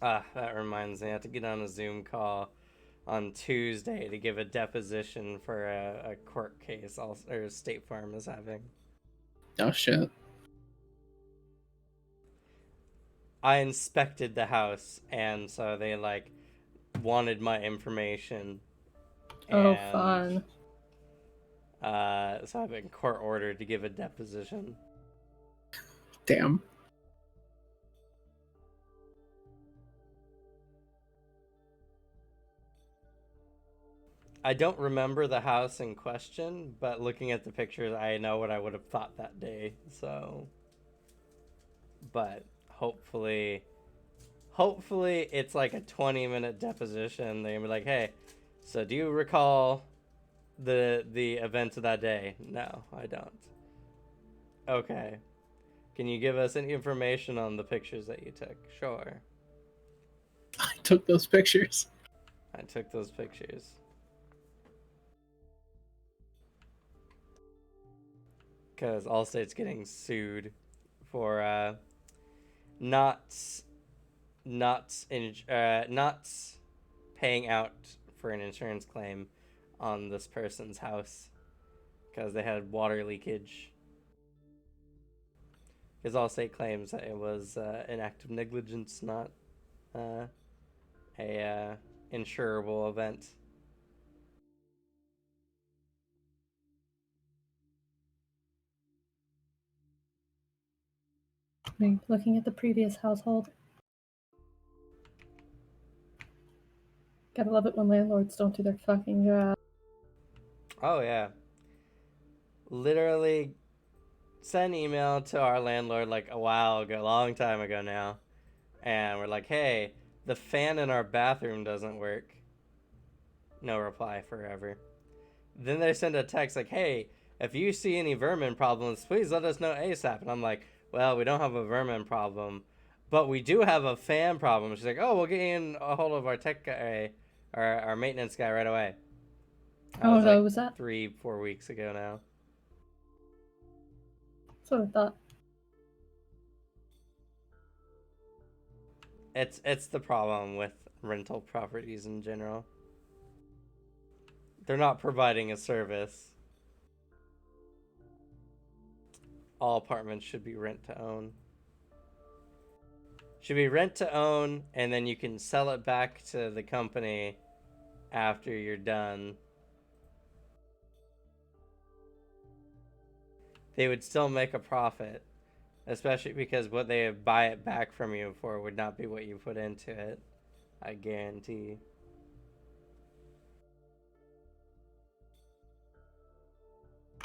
Ah, that reminds me. I have to get on a Zoom call on Tuesday to give a deposition for a court case or State Farm is having. Oh shit. I inspected the house, and so they like wanted my information, Oh, and fun. so I've been court ordered to give a deposition. Damn. I don't remember the house in question, but looking at the pictures, I know what I would have thought that day. So, but hopefully it's like a 20-minute deposition. They're gonna be like, "Hey, so do you recall the events of that day?" No, I don't. Okay. Can you give us any information on the pictures that you took? Sure. I took those pictures. I took those pictures. Because Allstate's getting sued for not not paying out for an insurance claim on this person's house because they had water leakage. Because Allstate claims that it was an act of negligence, not a insurable event. Looking at the previous household. Gotta love it when landlords don't do their fucking job. Oh yeah. Literally sent an email to our landlord like a while ago, a long time ago now. And we're like, hey, the fan in our bathroom doesn't work. No reply forever. Then they send a text like, hey, if you see any vermin problems, please let us know ASAP. And I'm like, well, we don't have a vermin problem, but we do have a fan problem. She's like, oh, we'll get in a hold of our tech guy, our maintenance guy right away. That Oh was no, like was that? 3-4 weeks ago now. That's what I thought. It's the problem with rental properties in general. They're not providing a service. All apartments should be rent to own. Should be rent to own, and then you can sell it back to the company after you're done. They would still make a profit, especially because what they buy it back from you for would not be what you put into it. I guarantee.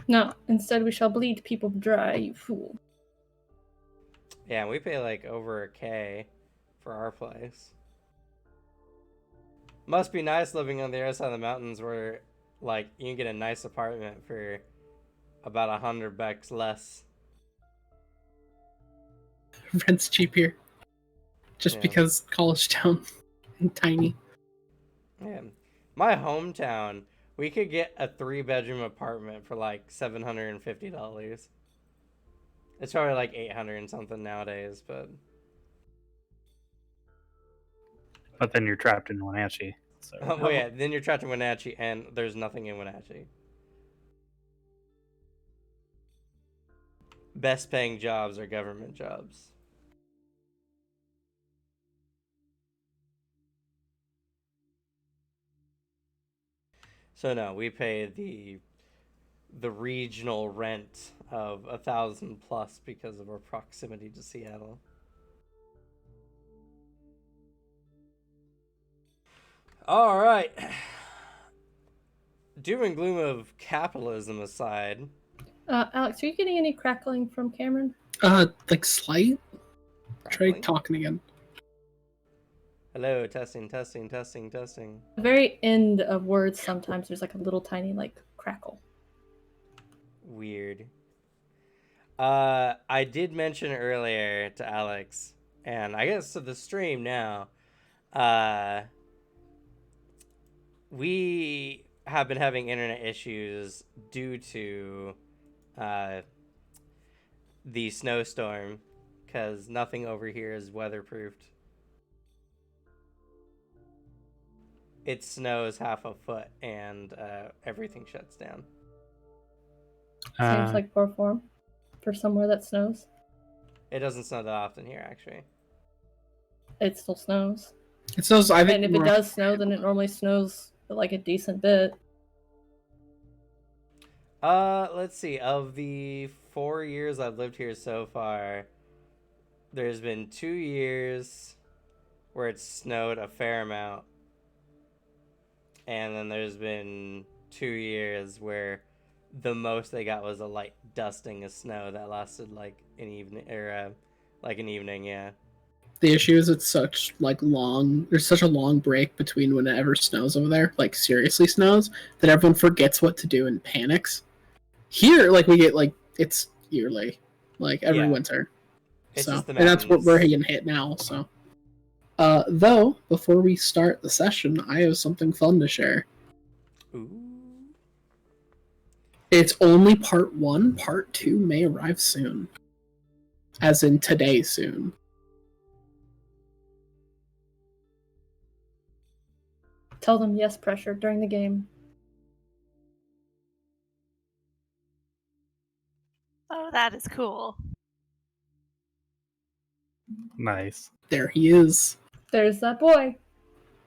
No, instead we shall bleed people dry, you fool. Yeah, we pay like over $1,000 for our place. Must be nice living on the other side of the mountains where like you can get a nice apartment for about $100 less. Rent's cheap here. Just Yeah. because college town and tiny. Yeah. My hometown, we could get a 3-bedroom apartment for like $750. It's probably like 800 and something nowadays, but But then you're trapped in Wenatchee. So well, yeah, then you're trapped in Wenatchee, and there's nothing in Wenatchee. Best paying jobs are government jobs. So no, we pay the regional rent of 1,000 plus because of our proximity to Seattle. All right. Doom and gloom of capitalism aside. Alex, are you getting any crackling from Cameron? Like slight? Try Crackling? talking again. Hello, testing, testing, testing, testing. The very end of words sometimes there's like a little tiny like crackle. Weird. I did mention earlier to Alex, and I guess to the stream now, we have been having internet issues due to the snowstorm, because nothing over here is weatherproofed. it snows half a foot and everything shuts down. Seems like poor form for somewhere that snows. It doesn't snow that often here, actually. It still snows. It snows. I think. And if it does snow, then it normally snows like a decent bit. Let's see. Of the 4 years I've lived here so far, there's been 2 years where it snowed a fair amount, and then there's been 2 years where the most they got was a light dusting of snow that lasted like an evening, or like an evening. Yeah. The issue is it's such long. There's such a long break between whenever snows over there, like seriously snows, that everyone forgets what to do and panics. Here, we get it's yearly, every winter. It's so, just the and that's what mountains. we're getting hit now. So, though, before we start the session, I have something fun to share. Ooh. It's only part 1. Part 2 may arrive soon, as in today soon. Tell them yes, pressure during the game. Oh, that is cool. Nice. There he is. There's that boy.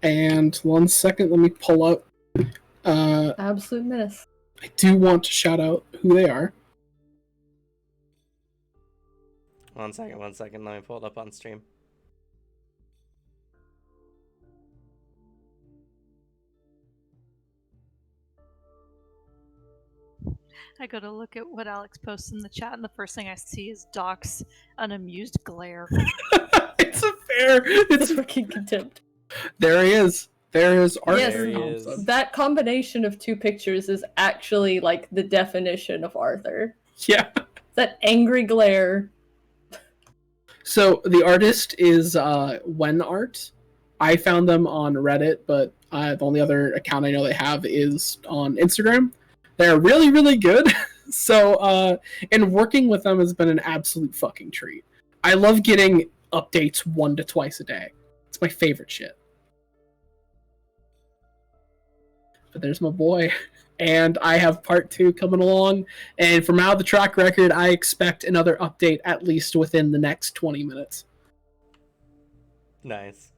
And 1 second, let me pull up. Absolute menace. I do want to shout out who they are. 1 second. Let me pull it up on stream. I go to look at what Alex posts in the chat, and the first thing I see is Doc's unamused glare. It's a fair. It's freaking contempt. There he is. There is Arthur Yes. There he Thompson. is. That combination of 2 pictures is actually the definition of Arthur. Yeah. That angry glare. So the artist is When Art. I found them on Reddit, but the only other account I know they have is on Instagram. They're really, really good. So, and working with them has been an absolute fucking treat. I love getting updates 1 to twice a day. It's my favorite shit. But there's my boy. And I have part 2 coming along. And from out of the track record, I expect another update at least within the next 20 minutes. Nice.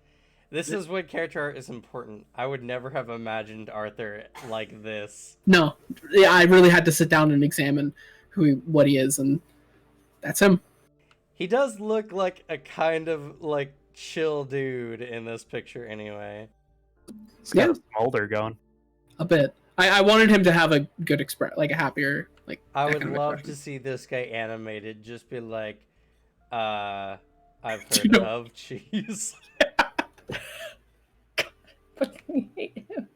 This is when character art is important. I would never have imagined Arthur like this. No, yeah, I really had to sit down and examine what he is, and that's him. He does look like a kind of chill dude in this picture anyway. He's got a smolder going. A bit. I wanted him to have a good a happier I that would kind of love expression. to see this guy animated. Just be like, I've You heard know- of cheese. Fucking hate him.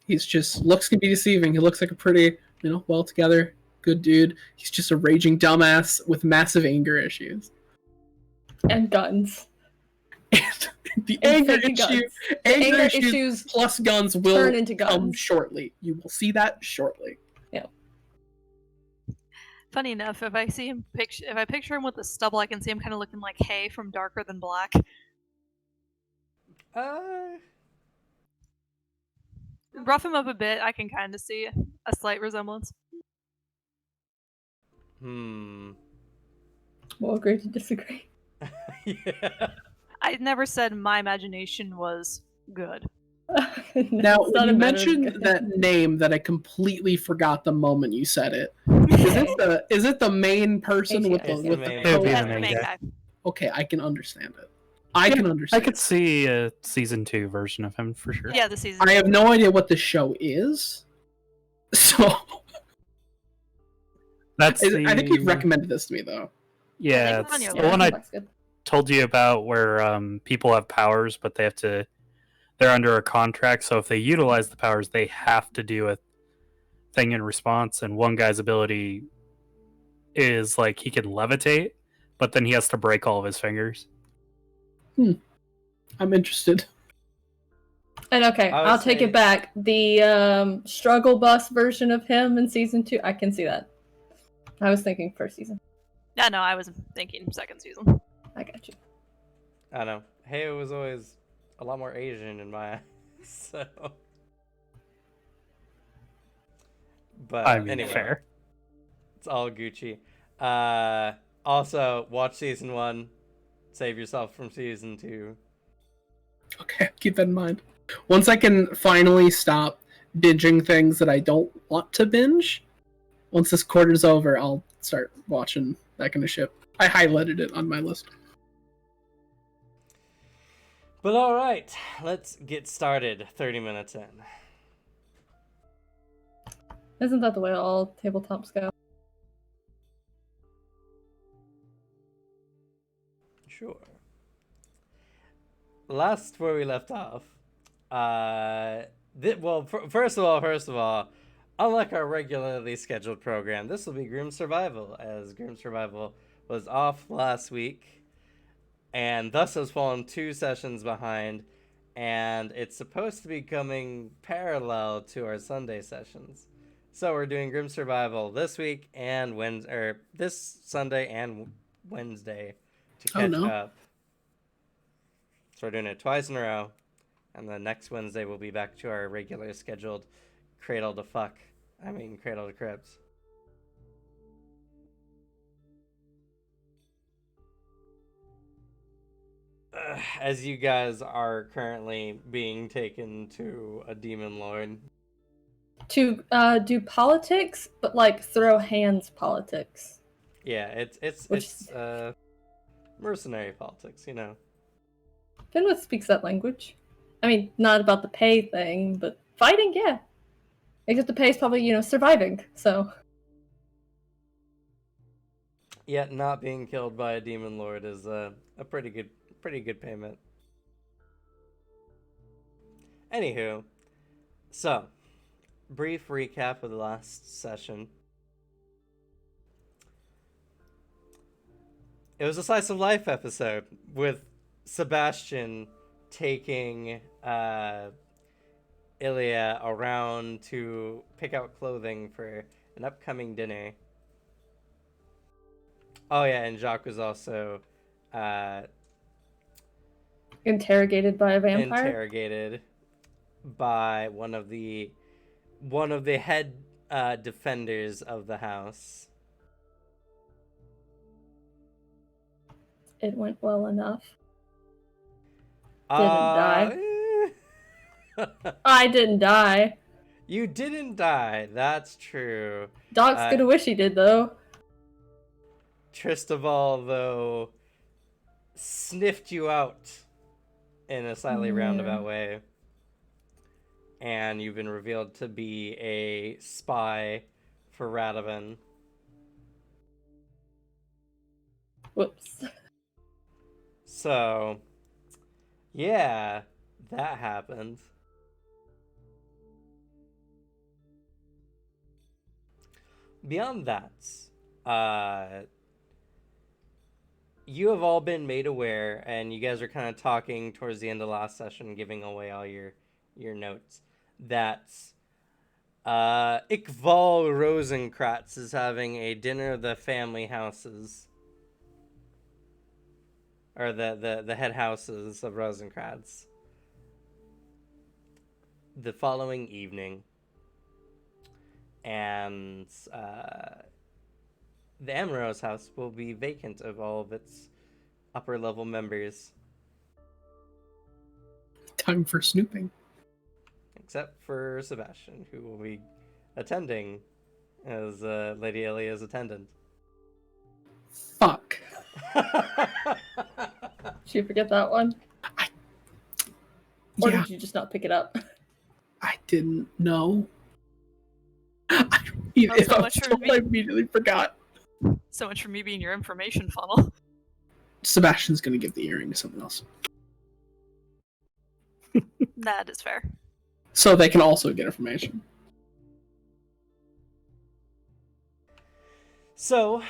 He's just looks can be deceiving. He looks like a pretty, well together, good dude. He's just a raging dumbass with massive anger issues. And guns. And the And anger fake issue, guns. anger Anger issues issues plus guns will turn into come guns. shortly. You will see that shortly. Funny enough, if I picture him with the stubble, I can see him kind of looking like Hay from Darker Than Black. Rough him up a bit, I can kind of see a slight resemblance. We'll agree to disagree. Yeah. I never said my imagination was good. Now, It's not when a you matter of mentioned good. that name that I completely forgot the moment you said it. Is it the main person with the It's the with main the It would be That's the the main main guy. guy. Okay, I can understand it. I can I understand. could see a season 2 version of him for sure. Yeah, the season. I have no idea what the show is, so That's I think you've recommended this to me though. Yeah, It's on it's your the list. one I Looks good. told you about where people have powers, but they're under a contract, so if they utilize the powers, they have to do a thing in response, and one guy's ability is he can levitate, but then he has to break all of his fingers. I'm interested. And okay, I would I'll take say- it back. The struggle bus version of him in season 2, I can see that. I was thinking first season. Yeah, no, I was thinking second season. I got you. I know. Hey, it was always a lot more Asian in my eyes. So, but I mean, anyway, fair. it's all Gucci. Also, watch season 1. Save yourself from season 2. Okay, keep that in mind. Once I can finally stop binging things that I don't want to binge, once this quarter's over, I'll start watching that kind of shit. I highlighted it on my list. But all right, let's get started. 30 minutes in. Isn't that the way all tabletops go? Sure. Last where we left off, first of all, unlike our regularly scheduled program, this will be Grim Survival, as Grim Survival was off last week, and thus has fallen 2 sessions behind, and it's supposed to be coming parallel to our Sunday sessions. So we're doing Grim Survival this week and this Sunday and Wednesday to catch up. So we're doing it twice in a row, and then next Wednesday we'll be back to our regular scheduled Cradle to Crypts. As you guys are currently being taken to a demon lord. To do politics, but like throw hands politics. Yeah, it's mercenary politics, you know. Finwith speaks that language. I mean, not about the pay thing, but fighting, yeah. Except the pay is probably, surviving, so. Yet not being killed by a demon lord is a pretty good payment. Anywho, so brief recap of the last session. It was a slice of life episode with Sebastian taking Ilya around to pick out clothing for an upcoming dinner. Oh yeah, and Jacques was also interrogated by a vampire. Interrogated by one of the head defenders of the house. It went well enough. Didn't die. I didn't die. You didn't die. That's true. Doc's gonna wish he did, though. Tristoval, though, sniffed you out in a slightly roundabout way. And you've been revealed to be a spy for Radovan. Whoops. So, yeah, that happened. Beyond that, you have all been made aware, and you guys are kind of talking towards the end of last session, giving away all your notes, that Iqval Rosencratz is having a dinner of the family houses, or the head houses of Rosencratz, the following evening. And the Amorous house will be vacant of all of its upper level members. Time for snooping. Except for Sebastian, who will be attending as Lady Ilya's attendant. Fuck. Did you forget that one? Or Yeah, did you just not pick it up? I didn't know. so I much for me. immediately forgot. So much for me being your information funnel. Sebastian's gonna give the earring to someone else. That is fair. So they can also get information. So,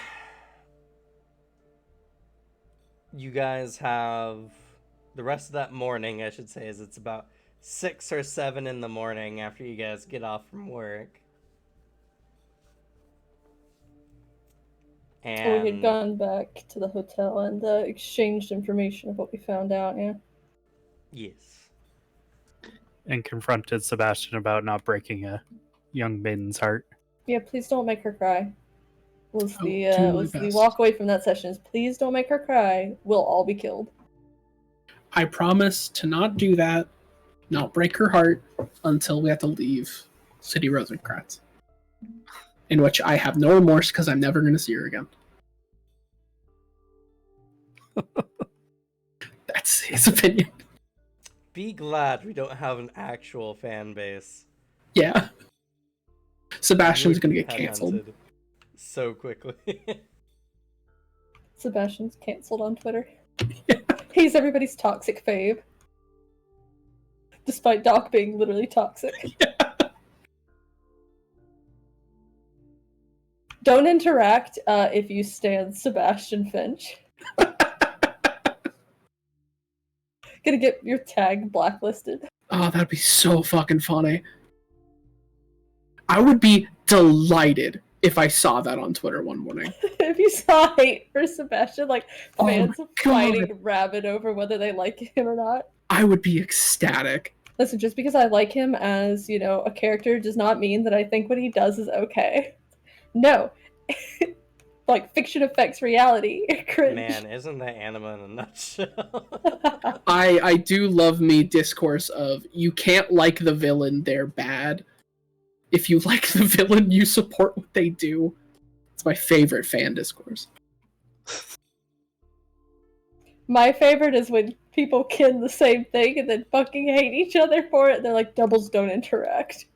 you guys have the rest of that morning, I should say, is it's about 6 or 7 in the morning after you guys get off from work. And We had gone back to the hotel and exchanged information of what we found out, yeah. yes. and confronted Sebastian about not breaking a young maiden's heart. Yeah, please don't make her cry. Was I will do my was the best. walk away from that session is please don't make her cry. We'll all be killed. I promise to not do that, not break her heart until we have to leave City Rosencratz. In which I have no remorse because I'm never going to see her again. That's his opinion. Be glad we don't have an actual fan base. Yeah. Sebastian's You going to would get be canceled. headhunted so quickly. Sebastian's canceled on Twitter. He's everybody's toxic fave. Despite Doc being literally toxic. Don't interact if you stand Sebastian Finch. Gonna get your tag blacklisted. Oh, that'd be so fucking funny. I would be delighted if I saw that on Twitter one morning. If you saw hate for Sebastian, like Oh fans my fighting rabid over whether they like him or not. I would be ecstatic. Listen, just because I like him as, a character does not mean that I think what he does is okay. No. Like, fiction affects reality. Cringe. Man, isn't that Anima in a nutshell? I do love me discourse of you can't like the villain, they're bad. If you like the villain, you support what they do. It's my favorite fan discourse. My favorite is when people kin the same thing and then fucking hate each other for it. They're like, doubles don't interact.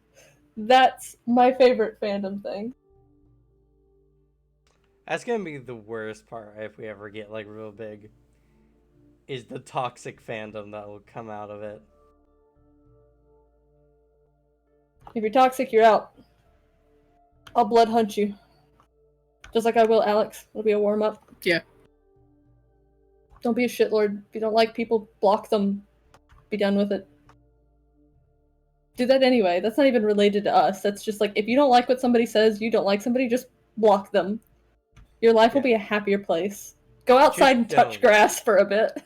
That's my favorite fandom thing. That's gonna be the worst part if we ever get like real big. Is the toxic fandom that will come out of it. If you're toxic, you're out. I'll blood hunt you. Just like I will Alex. It'll be a warm-up. Yeah. Don't be a shitlord. If you don't like people, block them. Be done with it. Do that anyway. That's not even related to us. That's just like, if you don't like what somebody says, you don't like somebody, just block them. Your life will be a happier place. Go outside and touch don't. grass for a bit.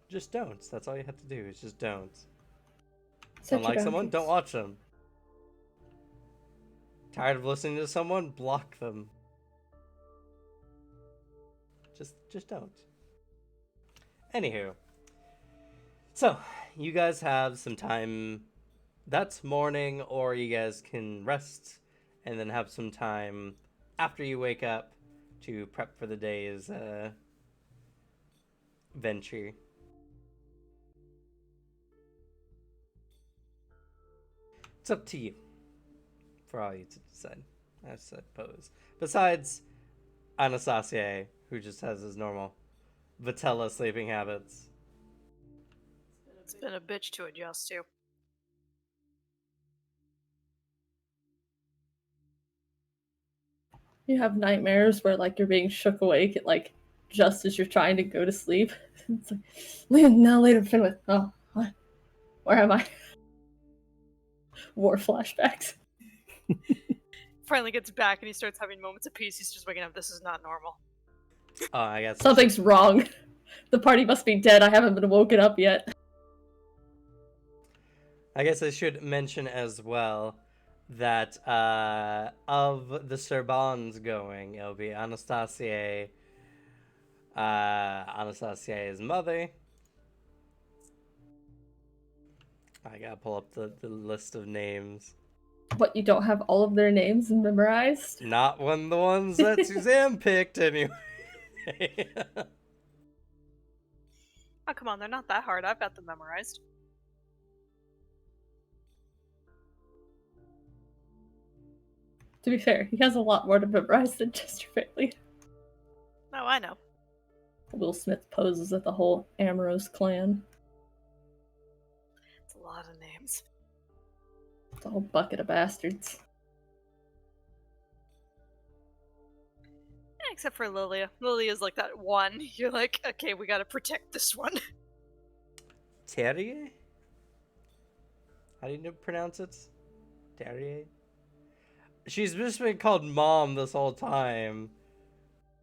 Just don't. That's all you have to do. Is just don't. Set Don't your like someone? boundaries. Don't watch them. Tired of listening to someone? Block them. Just don't. Anywho. So, you guys have some time that's morning, or you guys can rest and then have some time after you wake up to prep for the day's venture. It's up to you for all you to decide, I suppose. Besides Anastasia, who just has his normal Vitella sleeping habits. It's been a bitch to adjust to. You have nightmares where like you're being shook awake at like just as you're trying to go to sleep. It's like, now later, Finwith. Oh, what? Where am I? War flashbacks. Finally gets back and he starts having moments of peace. He's just waking up. This is not normal. Oh, I guess Something's wrong. The party must be dead. I haven't been woken up yet. I guess I should mention as well that of the Sorbonnes going, it'll be Anastasia, Anastasia's mother. I gotta pull up the list of names. But you don't have all of their names memorized? Not one of the ones that Suzanne picked, anyway. Oh, come on. They're not that hard. I've got them memorized. To be fair, he has a lot more to memorize than just your family. Oh, I know. Will Smith poses at the whole Amorous clan. It's a lot of names. It's a whole bucket of bastards. Except for Lilia. Lilia's like that one. You're like, okay, we gotta protect this one. Terrier? How do you pronounce it? Terrier? She's just been called Mom this whole time.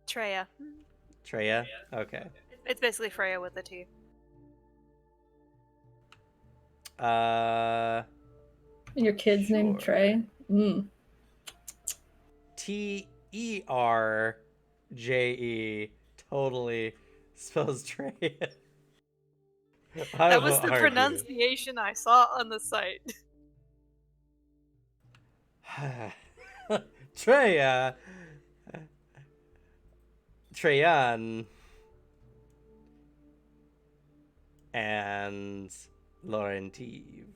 Treya. Treya? Okay. It's basically Freya with a T. Uh, And your kid's named Sure. Trey. Terje. Totally spells Trey. I That was won't the argue. pronunciation I saw on the site. Treya. Treyan. And Laurenteve.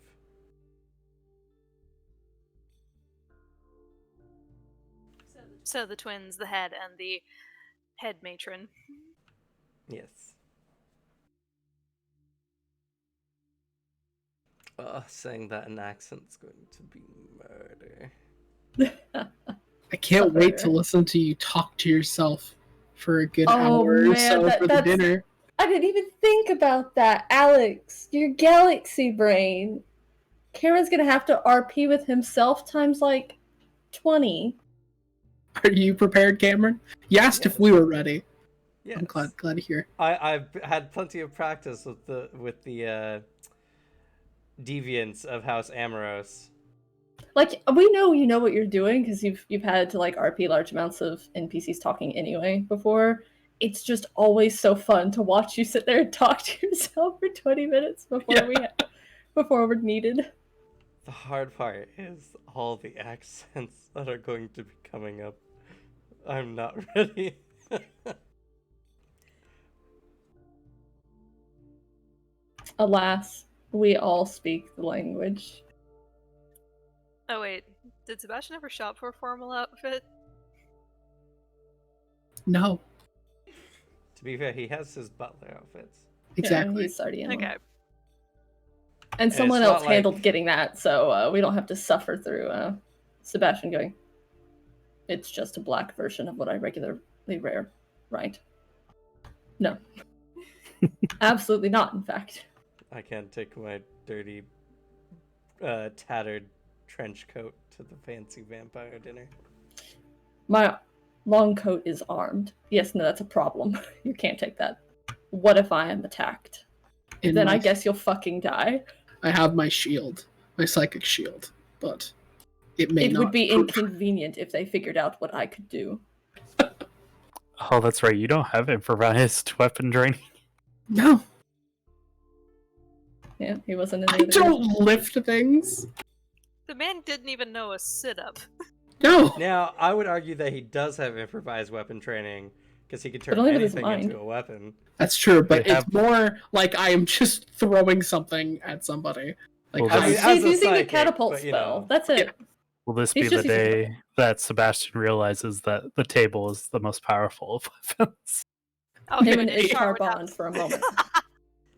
So the twins, the head, and the head matron. Yes. Saying that in accent's going to be murder. I can't wait to Suffer. listen to you talk to yourself for a good Oh, hour or man, so for the that's- dinner. I didn't even think about that, Alex. Your galaxy brain. Cameron's gonna have to RP with himself times like 20. Are you prepared, Cameron? You asked if we were ready. Yes. I'm glad to hear. I've had plenty of practice with the deviants of House Amoros. Like, we know you know what you're doing because you've had to like RP large amounts of NPCs talking anyway before. It's just always so fun to watch you sit there and talk to yourself for 20 minutes before we're needed. The hard part is all the accents that are going to be coming up. I'm not ready. Alas, we all speak the language. Oh wait, did Sebastian ever shop for a formal outfit? No, To be fair, he has his butler outfits. exactly. Yeah, he's already in one. Okay. And someone it's else not like- handled getting that, so we don't have to suffer through Sebastian going, it's just a black version of what I regularly wear, right? No. Absolutely not, in fact. I can't take my dirty, tattered trench coat to the fancy vampire dinner. My long coat is armed. Yes, no, that's a problem. You can't take that. What if I am attacked? In Then my- I guess you'll fucking die. I have my shield, my psychic shield, but it may It not would be prove- inconvenient if they figured out what I could do. Oh, that's right. You don't have improvised weapon training. No, Yeah, he wasn't in the I other don't group. lift things. The man didn't even know a sit-up. No, Now, I would argue that he does have improvised weapon training because he could turn only with his anything mind. into a weapon. that's true, but They it's have- more like I am just throwing something at somebody. Like Well, how I do mean, you- as He's a using the psychic, catapult but, you spell. know. That's it. Will this He's be the just using day that Sebastian realizes that the table is the most powerful of weapons? Oh, Him and Ishtar Ishtar would have bond to- for a moment.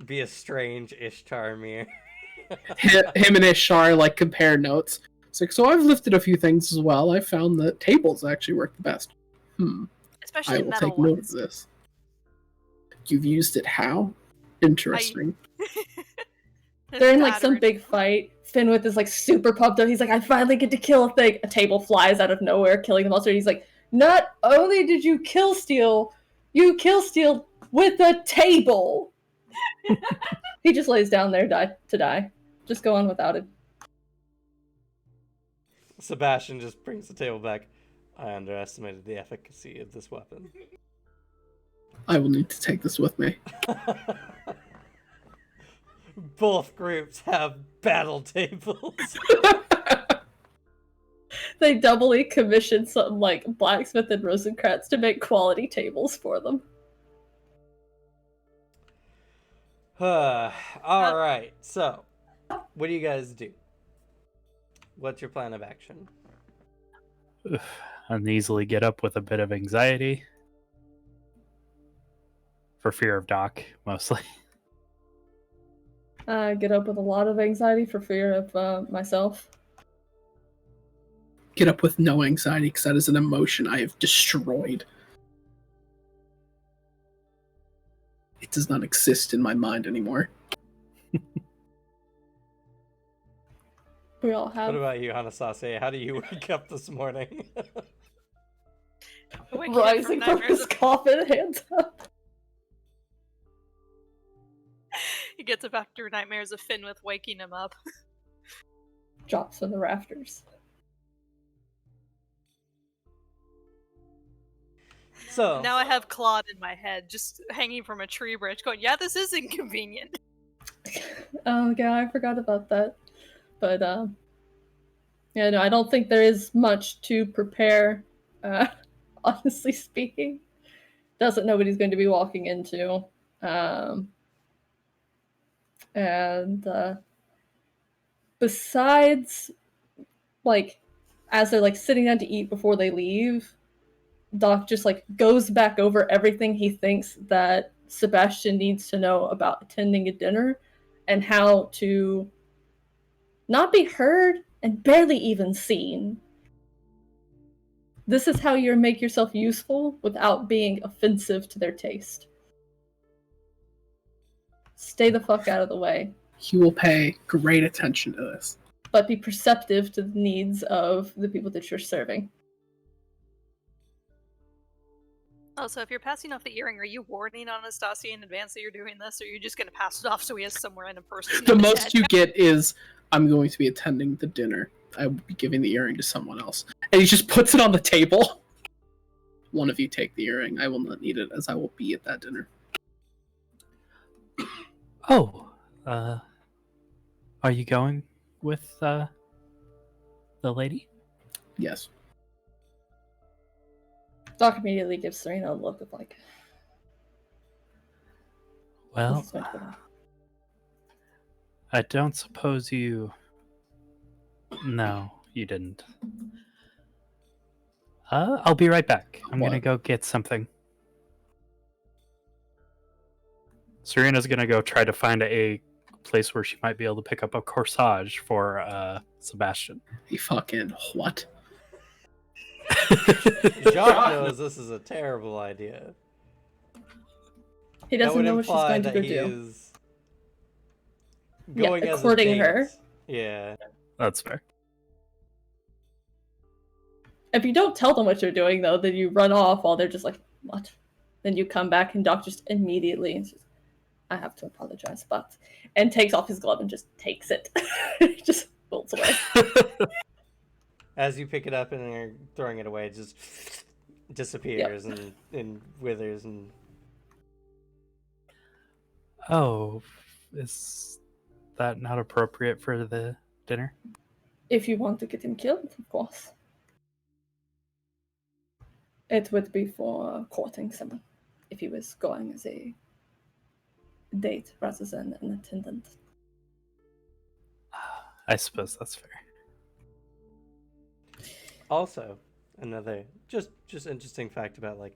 Be a strange Ishtar mirror. him and Ishar like compare notes. It's like, so I've lifted a few things as well. I found that tables actually work the best. I Especially will metal take note of ones. this. You've used it how? Interesting. They're in like some Battery. big fight. Finwith is like super pumped up. He's like, I finally get to kill a thing. A table flies out of nowhere, killing the monster. He's like, not only did you kill Steel, you kill Steel with a table. He just lays down there to die. Just go on without it. Sebastian just brings the table back. I underestimated the efficacy of this weapon. I will need to take this with me. Both groups have battle tables. They doubly commissioned some like blacksmith and Rosencratz to make quality tables for them. All right. So, what do you guys do? What's your plan of action? Uneasily get up with a bit of anxiety. For fear of Doc, mostly. I get up with a lot of anxiety for fear of myself. Get up with no anxiety because that is an emotion I have destroyed. It does not exist in my mind anymore. We all have What about you, Hanasase? How do you wake up this morning? Waking up rising from nightmares his coffin, hands up. He gets up after nightmares of Finn with waking him up. Drops from the rafters. So Now I have Claude in my head, just hanging from a tree branch, going, "Yeah, this is inconvenient." Oh yeah, I forgot about that. But yeah, no, I don't think there is much to prepare. Honestly speaking, doesn't know what he's going to be walking into. And besides, like, as they're like sitting down to eat before they leave, Doc just like goes back over everything he thinks that Sebastian needs to know about attending a dinner and how to not be heard and barely even seen. This is how you make yourself useful without being offensive to their taste. Stay the fuck out of the way, He will pay great attention to this. but be perceptive to the needs of the people that you're serving. Oh, so if you're passing off the earring, are you warning Anastasia in advance that you're doing this, or are you just going to pass it off so he has some random person? The in his most head? you get is, I'm going to be attending the dinner. I will be giving the earring to someone else. And he just puts it on the table. One of you take the earring. I will not need it, as I will be at that dinner. Oh, are you going with the lady? Yes. Doc immediately gives Serena a look of like, Well, this is going to go down. I don't suppose you. No, you didn't. I'll be right back. I'm gonna What? go get something. Serena's gonna go try to find a place where she might be able to pick up a corsage for Sebastian. He fucking what? Jacques knows this is a terrible idea. He That doesn't would know what she's imply going to that go he do. is going as a courting date. her. Yeah. That's fair. If you don't tell them what you're doing, though, then you run off while they're just like, what? Then you come back and Doc just immediately is just, I have to apologize, but... And takes off his glove and just takes it. Just bolts away. As you pick it up and are throwing it away, it just disappears and withers and... Oh, is that not appropriate for the dinner? If you want to get him killed, of course. It would be for courting someone. If he was going as a date rather than an attendant. I suppose that's fair. Also, another just interesting fact about like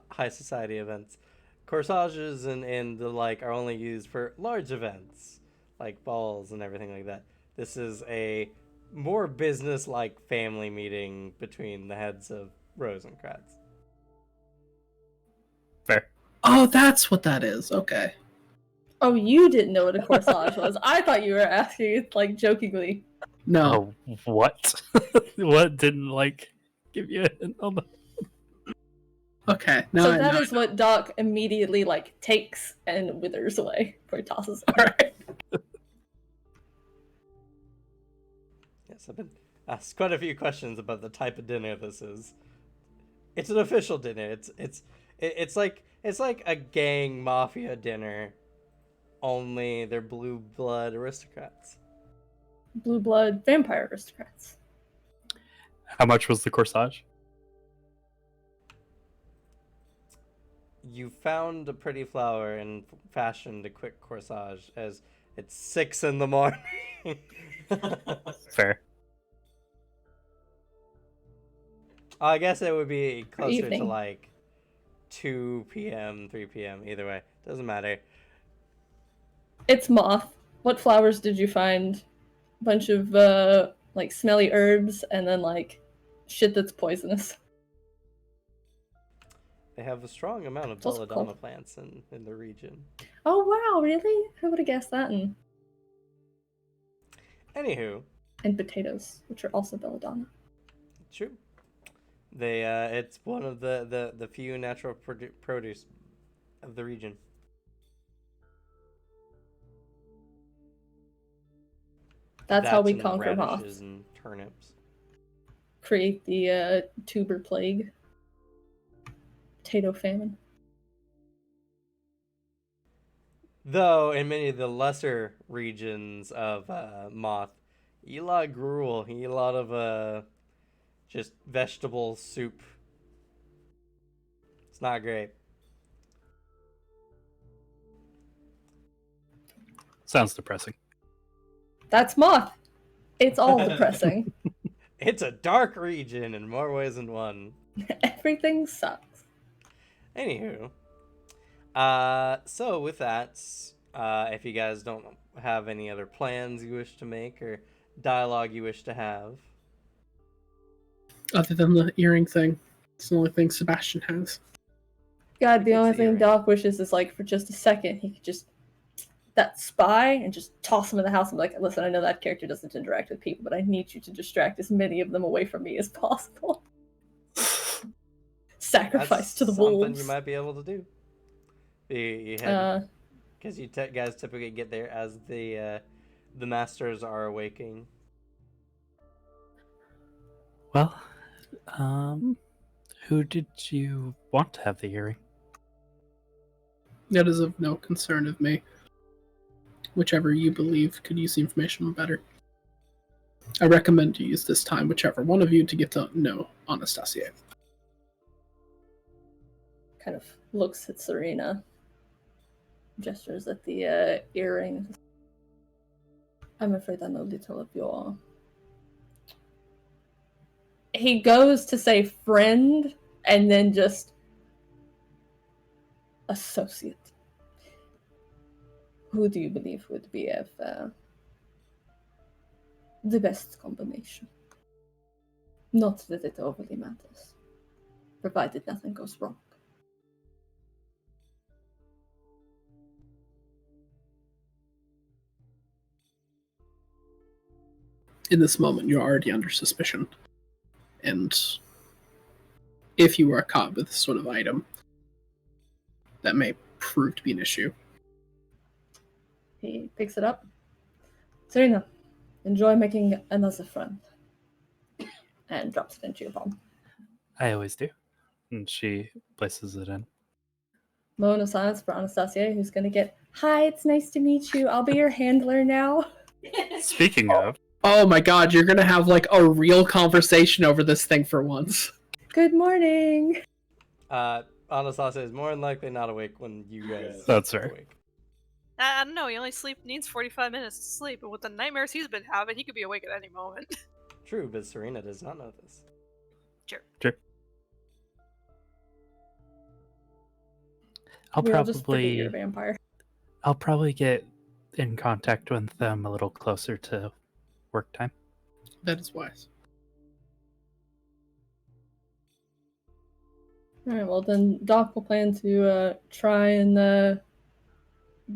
high society events. Corsages and the like are only used for large events like balls and everything like that. This is a more business-like family meeting between the heads of Rosencratz. Fair. Oh, that's what that is. Okay. Oh, you didn't know what a corsage was. I thought you were asking it, like, jokingly. No. Oh, what? What didn't give you a hint on that? Okay. No, So that is what Doc immediately, like, takes and withers away before he tosses it. All right. Yes, I've been asked quite a few questions about the type of dinner this is. It's an official dinner. It's like a gang mafia dinner, only they're blue blood aristocrats. Blue blood vampire aristocrats. How much was the corsage? You found a pretty flower and fashioned a quick corsage as it's 6 in the morning. Fair. I guess it would be closer to evening. like 2 p.m., 3 p.m. Either way, doesn't matter. It's moth. What flowers did you find? A bunch of, like, smelly herbs and then, like, shit that's poisonous. They have a strong amount of It's also belladonna cold. plants in the region. Oh, wow, really? Who would have guessed that? Anywho, And potatoes, which are also belladonna. true. They it's one of the few natural produce of the region. That's how we and conquer radishes moths. and turnips. Create the tuber plague. Potato famine. Though in many of the lesser regions of moth, you eat a lot of gruel. You eat a lot of just vegetable soup. It's not great. Sounds depressing. That's moth. It's all depressing. It's a dark region in more ways than one. Everything sucks. Anywho, so with that, if you guys don't have any other plans you wish to make or dialogue you wish to have, Other than the earring thing, it's the only thing Sebastian has. God, the It's only the thing earring. Doc wishes is like for just a second he could just that spy and just toss him in the house and be like, listen, I know that character doesn't interact with people, but I need you to distract as many of them away from me as possible. Sacrifice that's to the something wolves. you might be able to do. You had because you guys typically get there as the masters are awaking. Well, who did you want to have the hearing? That is of no concern of me. Whichever you believe could use the information better. I recommend you use this time, whichever one of you, to get to know Anastasia. Kind of looks at Serena. Gestures at the earrings. I'm afraid I know little of your... He goes to say friend, and then just... associate. Who do you believe would be of the best combination? Not that it overly matters, provided nothing goes wrong. In this moment, you're already under suspicion. And if you are caught with this sort of item, that may prove to be an issue. He picks it up. Serena, enjoy making another friend. And drops it into your palm. I always do. And she places it in. Moment of silence for Anastasia, who's gonna get, hi, it's nice to meet you. I'll be your handler now. Speaking of, Oh my god, you're gonna have like a real conversation over this thing for once. Good morning. Anastasia is more than likely not awake when you guys That's right. awake. I don't know. He only needs 45 minutes to sleep, and with the nightmares he's been having, he could be awake at any moment. True, but Serena does not know this. Sure. We'll just forget you're a vampire. I'll probably get in contact with them a little closer to work time. That is wise. Alright, well then Doc will plan to try and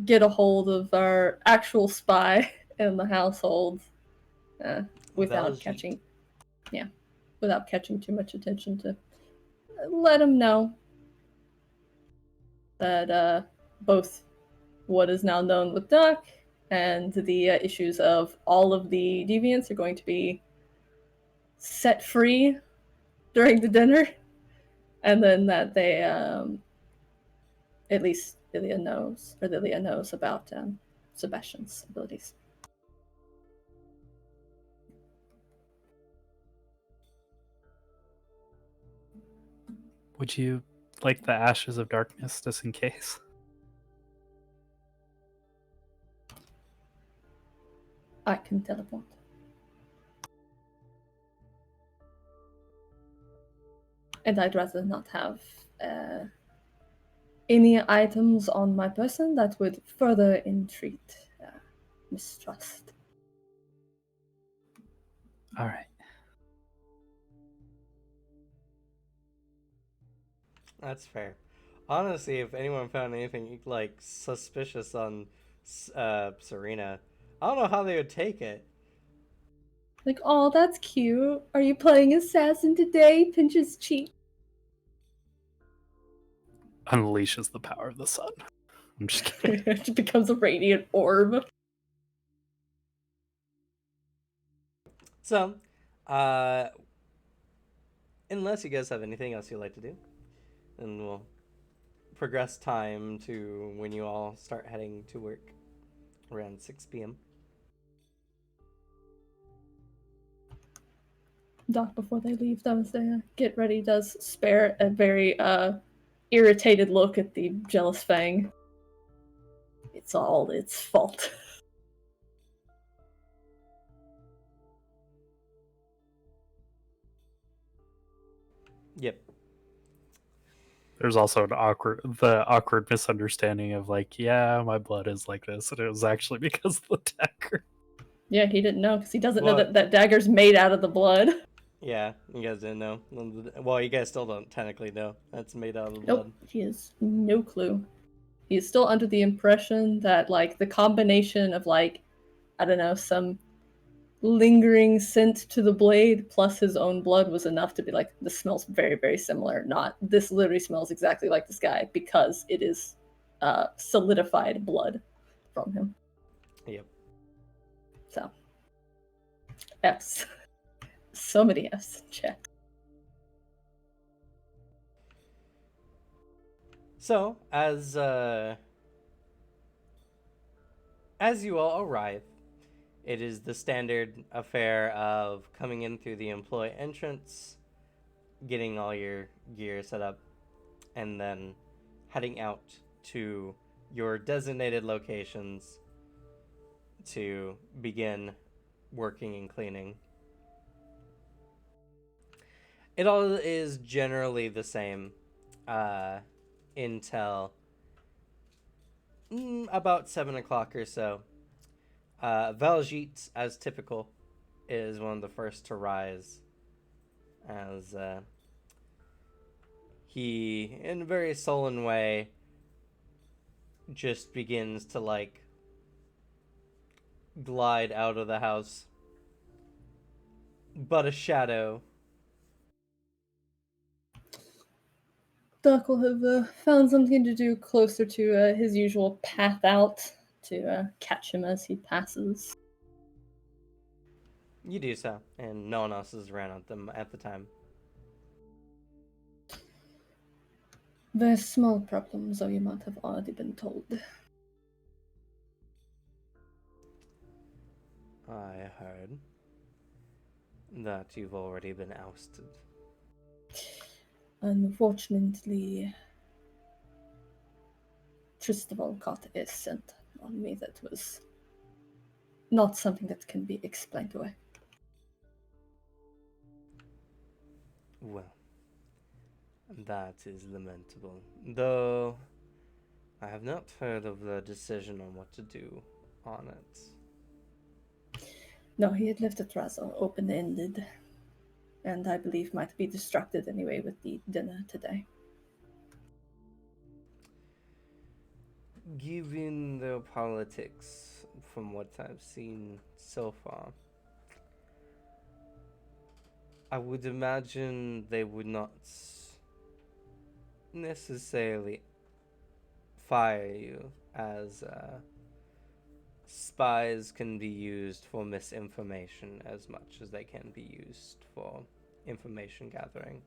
get a hold of our actual spy in the household without catching too much attention to let him know that both what is now known with Doc and the issues of all of the deviants are going to be set free during the dinner, and then that they at least Lilia knows about Sebastian's abilities. Would you like the ashes of darkness just in case? I can teleport. And I'd rather not have any items on my person that would further entreat mistrust. All right. That's fair. Honestly, if anyone found anything like suspicious on Serena, I don't know how they would take it. Like, oh, that's cute. Are you playing assassin today? Pinches cheek. Unleashes the power of the sun. I'm just kidding. It becomes a radiant orb. So, uh, unless you guys have anything else you'd like to do, then we'll progress time to when you all start heading to work around 6 p.m. Doc, before they leave, does they get ready, does spare a very irritated look at the jealous Fang. It's all its fault. Yep. There's also the awkward misunderstanding of like, yeah, my blood is like this, and it was actually because of the dagger. Yeah, he didn't know because he doesn't know What? that dagger's made out of the blood. Yeah, you guys didn't know. Well, you guys still don't technically know. That's made out of Nope, blood. he has no clue. He is still under the impression that like the combination of like, I don't know, some lingering scent to the blade plus his own blood was enough to be like, this smells very, very similar. Not this literally smells exactly like this guy because it is solidified blood from him. Yep. So F's. So many F's in chat. So, as you all arrive, it is the standard affair of coming in through the employee entrance, getting all your gear set up, and then heading out to your designated locations to begin working and cleaning. It all is generally the same until about 7 o'clock or so. Valjit, as typical, is one of the first to rise, as he, in a very sullen way, just begins to like glide out of the house. But a shadow. Doc will have found something to do closer to his usual path out to catch him as he passes. You do so, and no one else is around at them at the time. Very small problem, though you might have already been told. I heard that you've already been ousted. Unfortunately, Tristobal caught a scent on me that was not something that can be explained away. Well, that is lamentable. Though I have not heard of the decision on what to do on it. No, he had left it rather open-ended, and I believe might be distracted anyway with the dinner today. Given their politics, from what I've seen so far, I would imagine they would not necessarily fire you, as spies can be used for misinformation as much as they can be used for information gathering.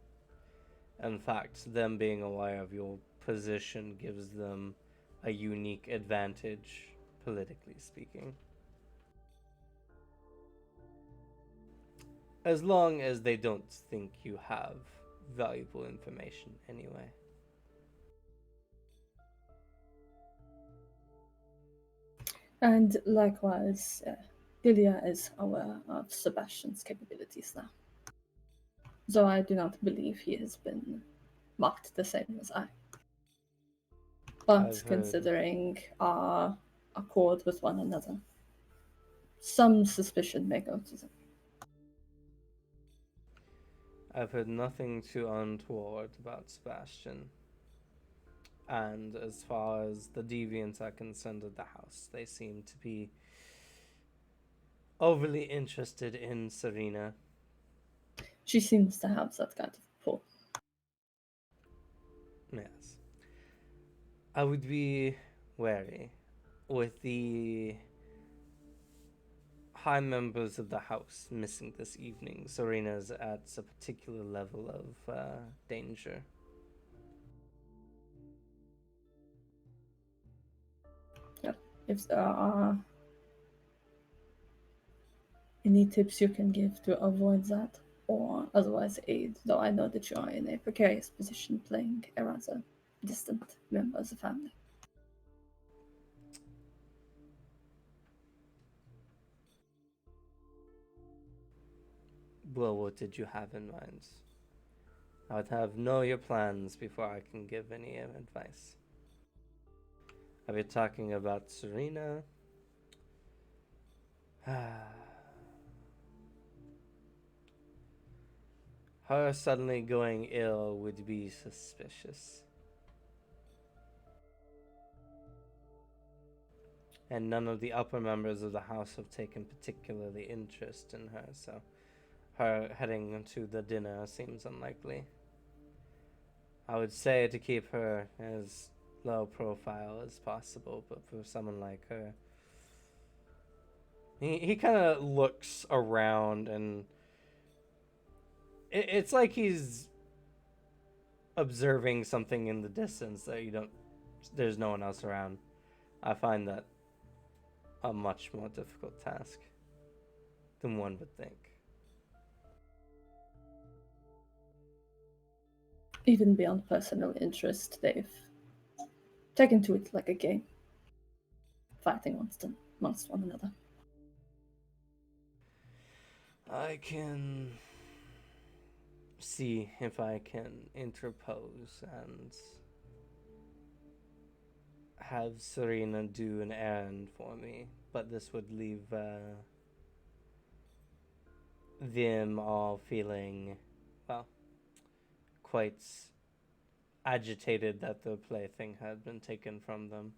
In fact, them being aware of your position gives them a unique advantage, politically speaking. As long as they don't think you have valuable information anyway. And likewise, Lilia is aware of Sebastian's capabilities now. Though I do not believe he has been mocked the same as I. But I've heard. considering our accord with one another, some suspicion may go to them. I've heard nothing too untoward about Sebastian. And as far as the deviants are concerned at the house, they seem to be overly interested in Serena. She seems to have that kind of pull. Yes. I would be wary with the high members of the house missing this evening. Serena's at a particular level of danger. If there are any tips you can give to avoid that, or otherwise aid, though I know that you are in a precarious position playing a rather distant member of the family. Well, what did you have in mind? I would have know your plans before I can give any advice. Are we talking about Serena? Her suddenly going ill would be suspicious. And none of the upper members of the house have taken particularly interest in her, so her heading to the dinner seems unlikely. I would say to keep her as low profile as possible, but for someone like her, he kind of looks around, and it's like he's observing something in the distance that there's no one else around. I find that a much more difficult task than one would think. Even beyond personal interest, they've taken to it like a game, fighting amongst one another. I can see if I can interpose and have Serena do an errand for me, but this would leave them all feeling, well, quite agitated that the plaything had been taken from them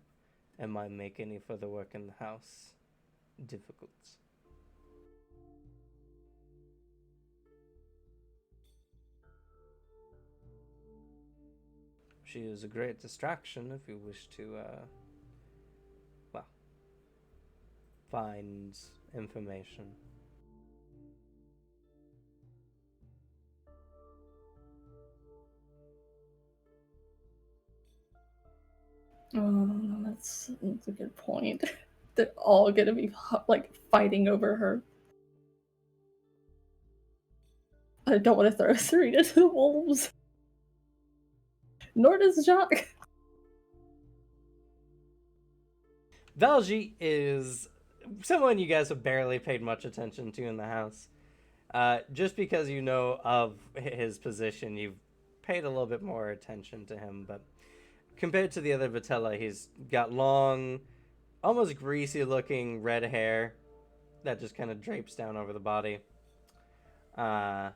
and might make any further work in the house difficult. She is a great distraction if you wish to, find information. Oh, that's a good point. They're all gonna be like fighting over her. I don't want to throw Serena to the wolves. Nor does Jacques. Valji is someone you guys have barely paid much attention to in the house. Just because you know of his position, you've paid a little bit more attention to him, but compared to the other Vitella, he's got long, almost greasy looking red hair that just kind of drapes down over the body. It's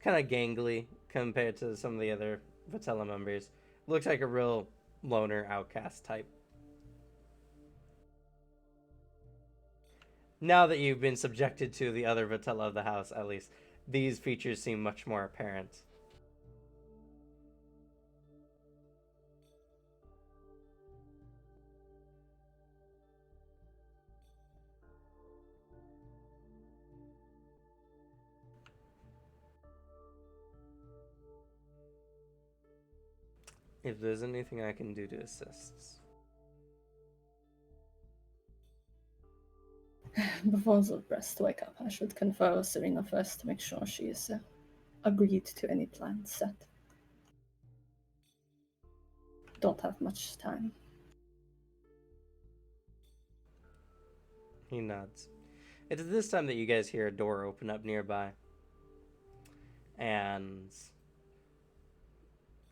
kind of gangly compared to some of the other Vitella members. Looks like a real loner outcast type. Now that you've been subjected to the other Vitella of the house, at least, these features seem much more apparent. If there's anything I can do to assist. Before the rest wake up, I should confer with Serena first to make sure she is agreed to any plans set. Don't have much time. He nods. It's at this time that you guys hear a door open up nearby. And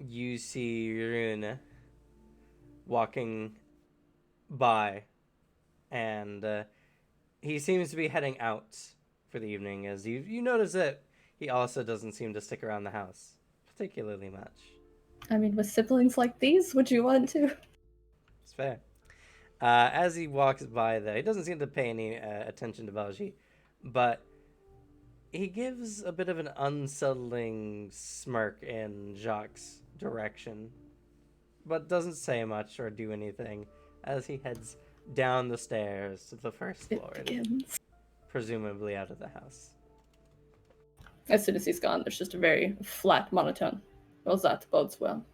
you see Rune walking by. And he seems to be heading out for the evening, as you notice that he also doesn't seem to stick around the house particularly much. I mean, with siblings like these, would you want to? It's fair. As he walks by there, he doesn't seem to pay any attention to Valji, but he gives a bit of an unsettling smirk in Jacques' direction, but doesn't say much or do anything as he heads down the stairs to the first It floor, begins. presumably out of the house. As soon as he's gone, there's just a very flat monotone. Well, that bodes well.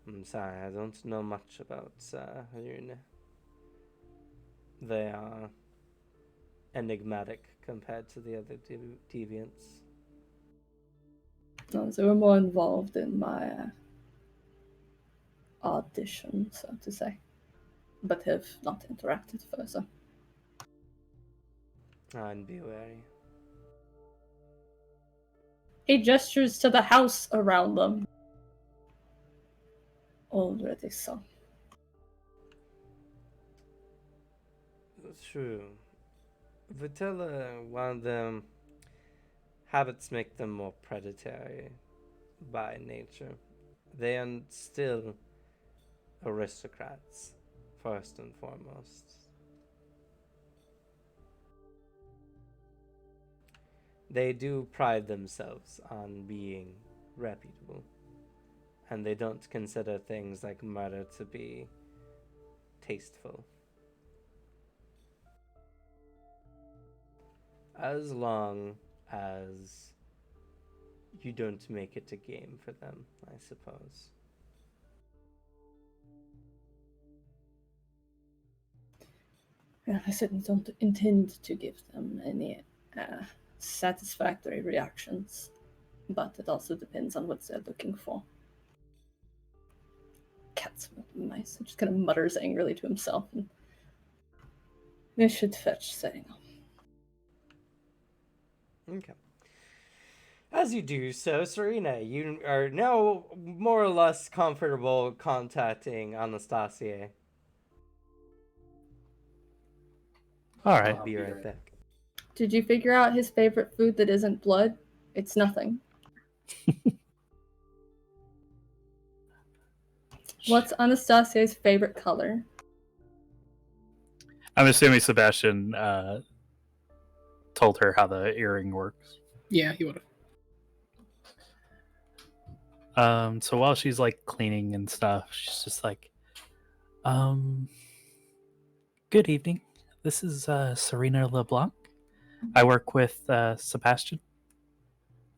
I'm sorry, I don't know much about Rune. They are enigmatic compared to the other deviants. No, they were more involved in my audition, so to say, but have not interacted further. And be wary. He gestures to the house around them. Already so. True. Vitella, one of them habits make them more predatory by nature. They are still aristocrats, first and foremost. They do pride themselves on being reputable, and they don't consider things like murder to be tasteful. As long as you don't make it a game for them, I suppose. I certainly don't intend to give them any satisfactory reactions, but it also depends on what they're looking for. Cats with mice. He just kind of mutters angrily to himself. And they should fetch setting up. Okay. As you do so, Serena, you are now more or less comfortable contacting Anastasia. All right. I'll be right back. Did you figure out his favorite food that isn't blood? It's nothing. What's Anastasia's favorite color? I'm assuming Sebastian told her how the earring works. Yeah, he would have. So while she's like cleaning and stuff, she's just like, good evening. This is Serena LeBlanc. I work with Sebastian.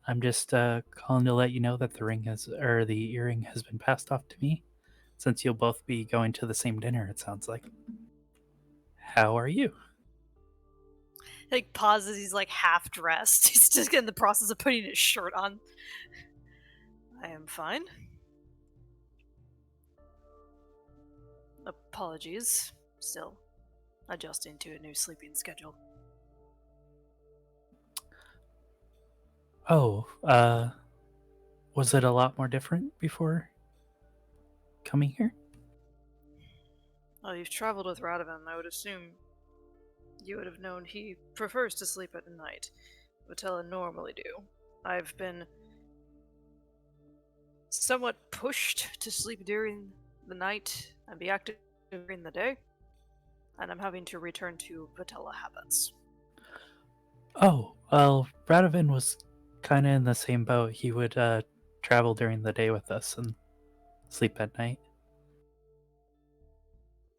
I'm just calling to let you know that the earring has been passed off to me, since you'll both be going to the same dinner. It sounds like. How are you? He like pauses. He's like half dressed. He's just in the process of putting his shirt on. I am fine. Apologies. Still adjusting to a new sleeping schedule. Oh, was it a lot more different before coming here? Well, you've traveled with Radovan. I would assume you would have known he prefers to sleep at night. Vitella normally do. I've been somewhat pushed to sleep during the night and be active during the day, and I'm having to return to Vitella habits. Oh, well, Radovan was kind of in the same boat. He would travel during the day with us and sleep at night.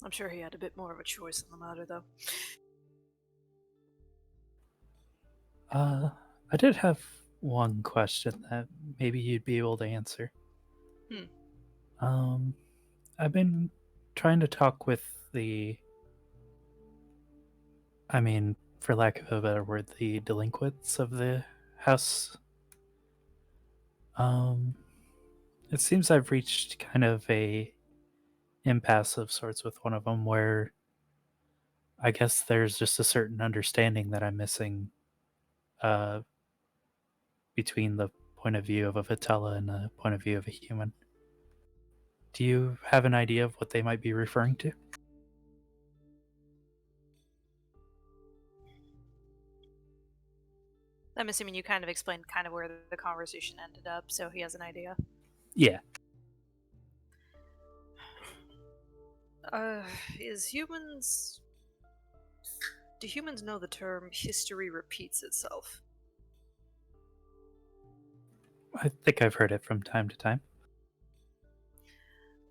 I'm sure he had a bit more of a choice in the matter, though. I did have one question that maybe you'd be able to answer. I've been trying to talk with for lack of a better word, the delinquents of the house. It seems I've reached kind of a impasse of sorts with one of them where I guess there's just a certain understanding that I'm missing between the point of view of a Vitella and the point of view of a human. Do you have an idea of what they might be referring to? I'm assuming you kind of explained kind of where the conversation ended up, so he has an idea. Yeah. Do humans know the term history repeats itself? I think I've heard it from time to time.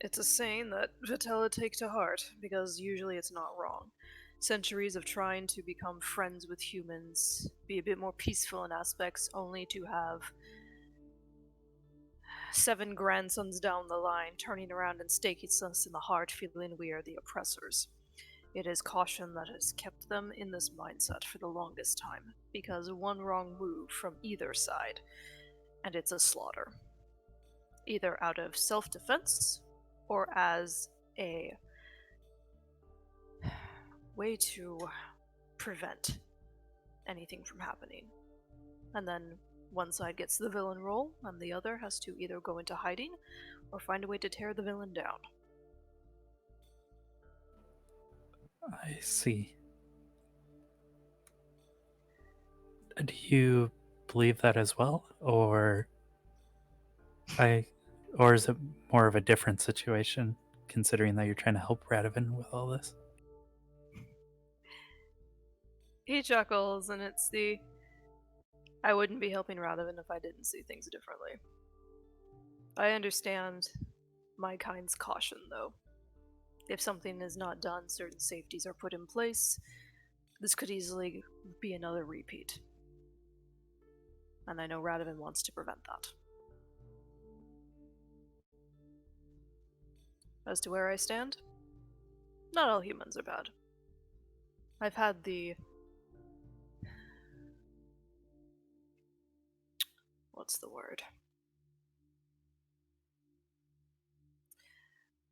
It's a saying that Vitella take to heart, because usually it's not wrong. Centuries of trying to become friends with humans, be a bit more peaceful in aspects, only to have 7 grandsons down the line turning around and staking us in the heart, feeling we are the oppressors. It is caution that has kept them in this mindset for the longest time, because one wrong move from either side, and it's a slaughter. Either out of self defense or as a way to prevent anything from happening. And then one side gets the villain role, and the other has to either go into hiding or find a way to tear the villain down. I see. Do you believe that as well, or is it more of a different situation, considering that you're trying to help Radovan with all this? He chuckles, and it's the I wouldn't be helping Radovan if I didn't see things differently. I understand my kind's caution, though. If something is not done, certain safeties are put in place. This could easily be another repeat. And I know Radovan wants to prevent that. As to where I stand, not all humans are bad. I've had the... what's the word?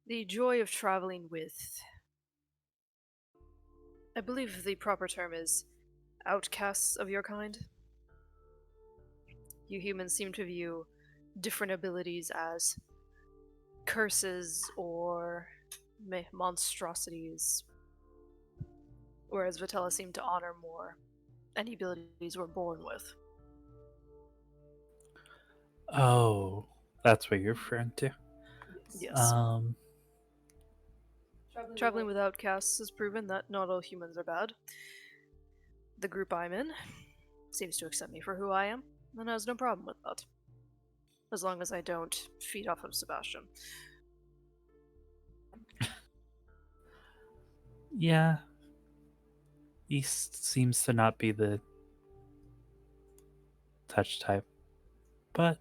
The joy of traveling with... I believe the proper term is outcasts of your kind. You humans seem to view different abilities as curses or monstrosities, whereas Vitella seemed to honor more any abilities we're born with. Oh, that's what you're referring to. Yes. Um, Traveling with outcasts has proven that not all humans are bad. The group I'm in seems to accept me for who I am, and has no problem with that. As long as I don't feed off of Sebastian. yeah, he seems to not be the touch type, but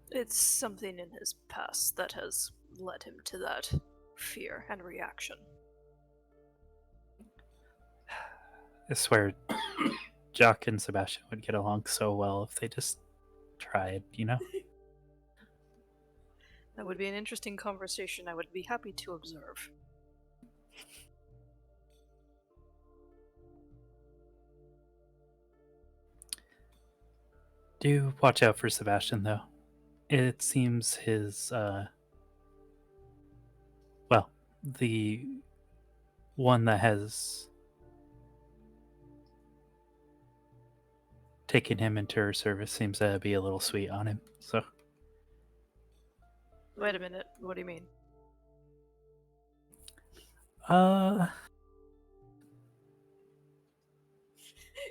It's something in his past that has led him to that fear and reaction. I swear Jock and Sebastian would get along so well if they just tried, you know? That would be an interesting conversation I would be happy to observe. Do watch out for Sebastian, though. It seems his, well, the one that has taken him into her service seems to be a little sweet on him, so. Wait a minute, what do you mean?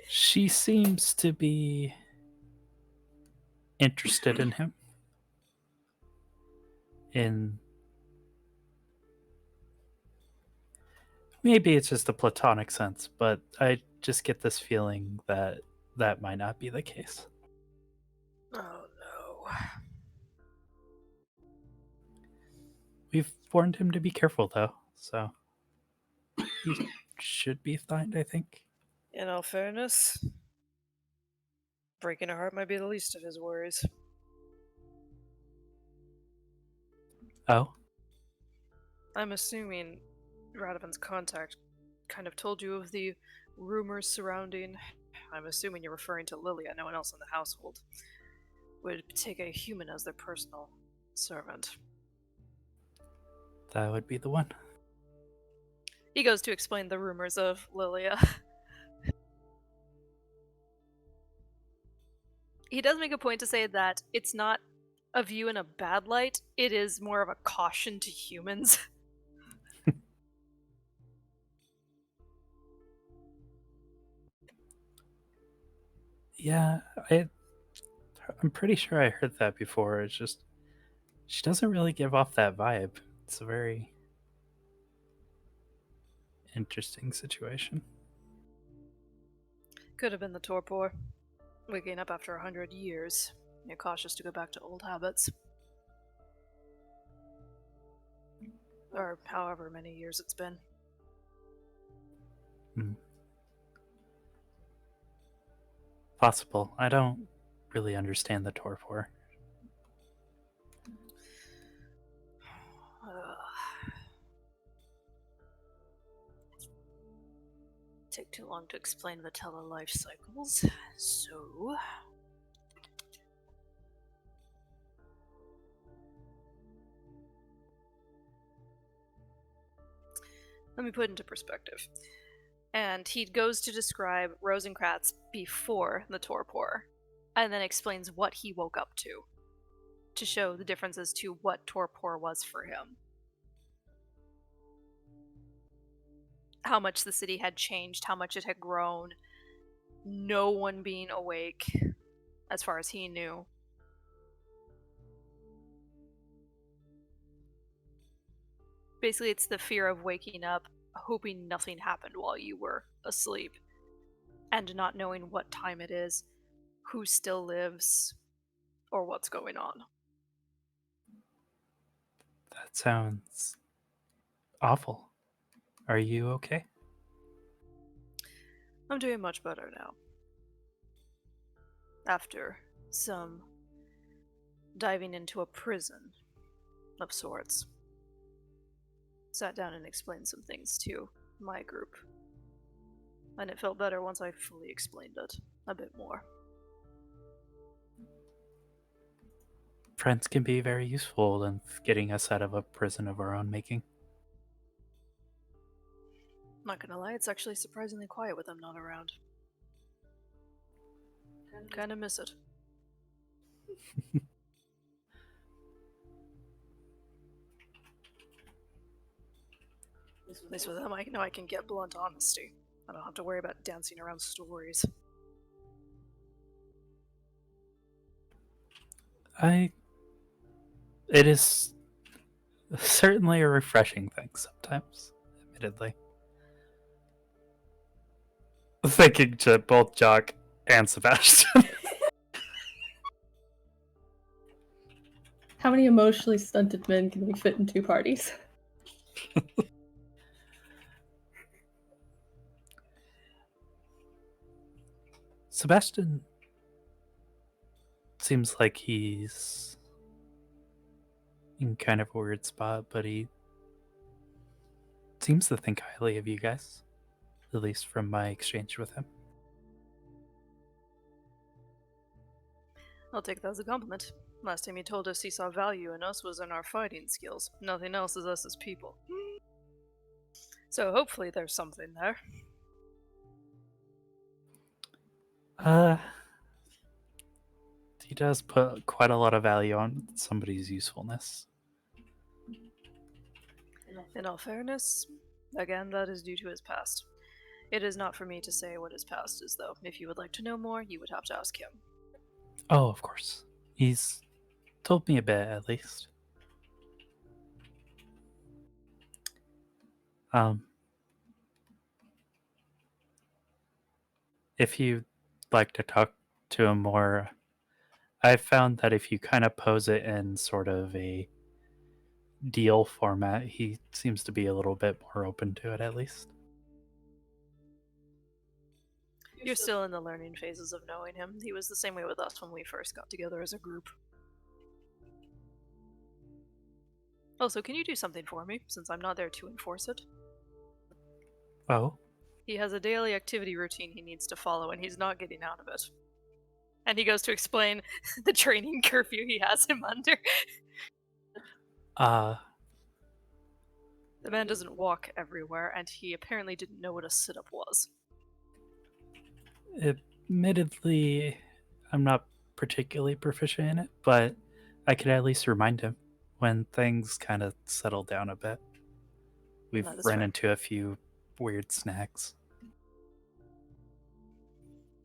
She seems to be interested in him. In maybe it's just a platonic sense, but I just get this feeling that that might not be the case. Oh no. We've warned him to be careful, though, so he should be fine, I think. In all fairness, breaking a heart might be the least of his worries. Oh, I'm assuming Radovan's contact kind of told you of the rumors surrounding. I'm assuming you're referring to Lilia. No one else in the household would take a human as their personal servant. that would be the one. He goes to explain the rumors of Lilia. He does make a point to say that it's not a view in a bad light, it is more of a caution to humans. Yeah, I'm pretty sure I heard that before. It's just She doesn't really give off that vibe. It's a very interesting situation. Could have been the torpor. Waking up after 100 years. You're cautious to go back to old habits. Or however many years it's been. Possible. I don't really understand the torpor. Take too long to explain the life cycles, so... Let me put it into perspective. And he goes to describe Rosencratz before the torpor, and then explains what he woke up to show the differences to what torpor was for him. How much the city had changed, how much it had grown, no one being awake, as far as he knew. Basically, it's the fear of waking up, hoping nothing happened while you were asleep, and not knowing what time it is, who still lives, or what's going on. That sounds awful. Are you okay? I'm doing much better now. After some diving into a prison of sorts. Sat down and explained some things to my group. And it felt better once I fully explained it a bit more. Friends can be very useful in getting us out of a prison of our own making. Not gonna lie, it's actually surprisingly quiet with them not around. Kinda miss it. At least with them, I know I can get blunt honesty. I don't have to worry about dancing around stories. It is certainly a refreshing thing sometimes, admittedly. Thinking to both Jock and Sebastian. How many emotionally stunted men can we fit in 2 parties? Sebastian seems like he's in kind of a weird spot, but he seems to think highly of you guys, at least from my exchange with him. I'll take that as a compliment. Last time he told us he saw value in us was in our fighting skills. Nothing else is us as people. So hopefully there's something there. He does put quite a lot of value on somebody's usefulness. In all fairness, again, that is due to his past. It is not for me to say what his past is, though. If you would like to know more, you would have to ask him. Oh, of course. He's told me a bit, at least. If you'd like to talk to him more, I've found that if you kind of pose it in sort of a deal format, he seems to be a little bit more open to it, at least. You're still in the learning phases of knowing him. He was the same way with us when we first got together as a group. Also, can you do something for me, since I'm not there to enforce it? Oh? He has a daily activity routine he needs to follow, and he's not getting out of it. And he goes to explain the training curfew he has him under. The man doesn't walk everywhere, and he apparently didn't know what a sit-up was. Admittedly, I'm not particularly proficient in it, but I could at least remind him when things kind of settle down a bit. We've run into a few weird snacks.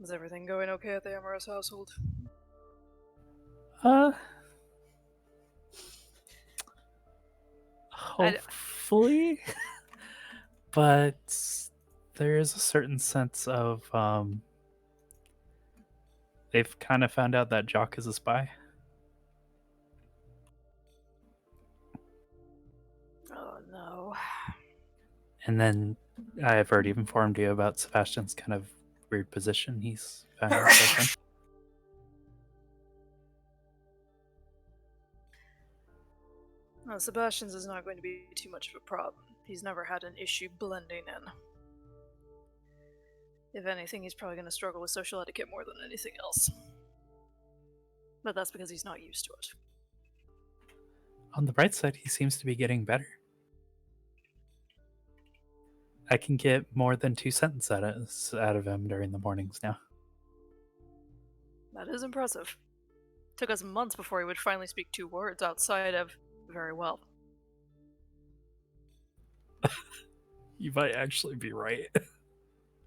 Is everything going okay at the Amorous household? Hopefully. But there is a certain sense of they've kind of found out that Jock is a spy. Oh no. And then I've already informed you about Sebastian's kind of weird position he's found himself in. No, Sebastian's is not going to be too much of a problem. He's never had an issue blending in. If anything, he's probably going to struggle with social etiquette more than anything else. But that's because he's not used to it. On the bright side, he seems to be getting better. I can get more than 2 sentences out of him during the mornings now. That is impressive. Took us months before he would finally speak 2 words outside of very well. You might actually be right.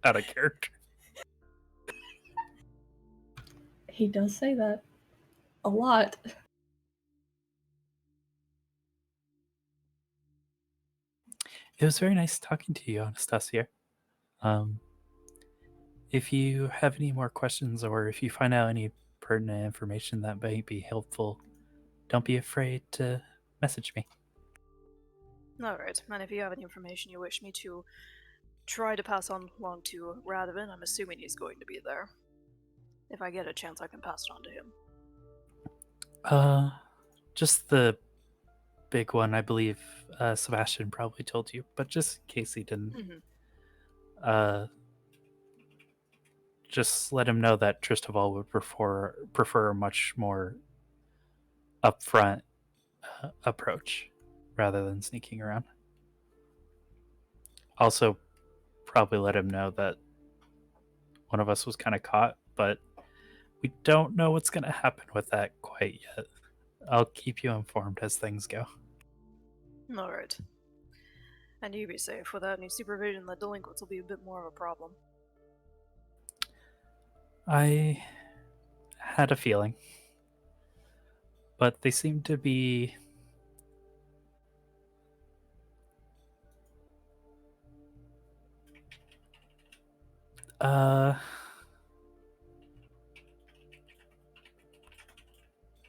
Out of character. He does say that a lot. It was very nice talking to you, Anastasia. If you have any more questions or if you find out any pertinent information that might be helpful, don't be afraid to message me. Alright, and if you have any information you wish me to try to pass on along to Radovan, I'm assuming he's going to be there. If I get a chance, I can pass it on to him. Just the big one, I believe Sebastian probably told you, but just in case he didn't, just let him know that Tristoval would prefer a much more upfront approach rather than sneaking around. Also, probably let him know that one of us was kind of caught, but we don't know what's going to happen with that quite yet. I'll keep you informed as things go. Alright. And you be safe. Without any supervision, the delinquents will be a bit more of a problem. I had a feeling. But they seem to be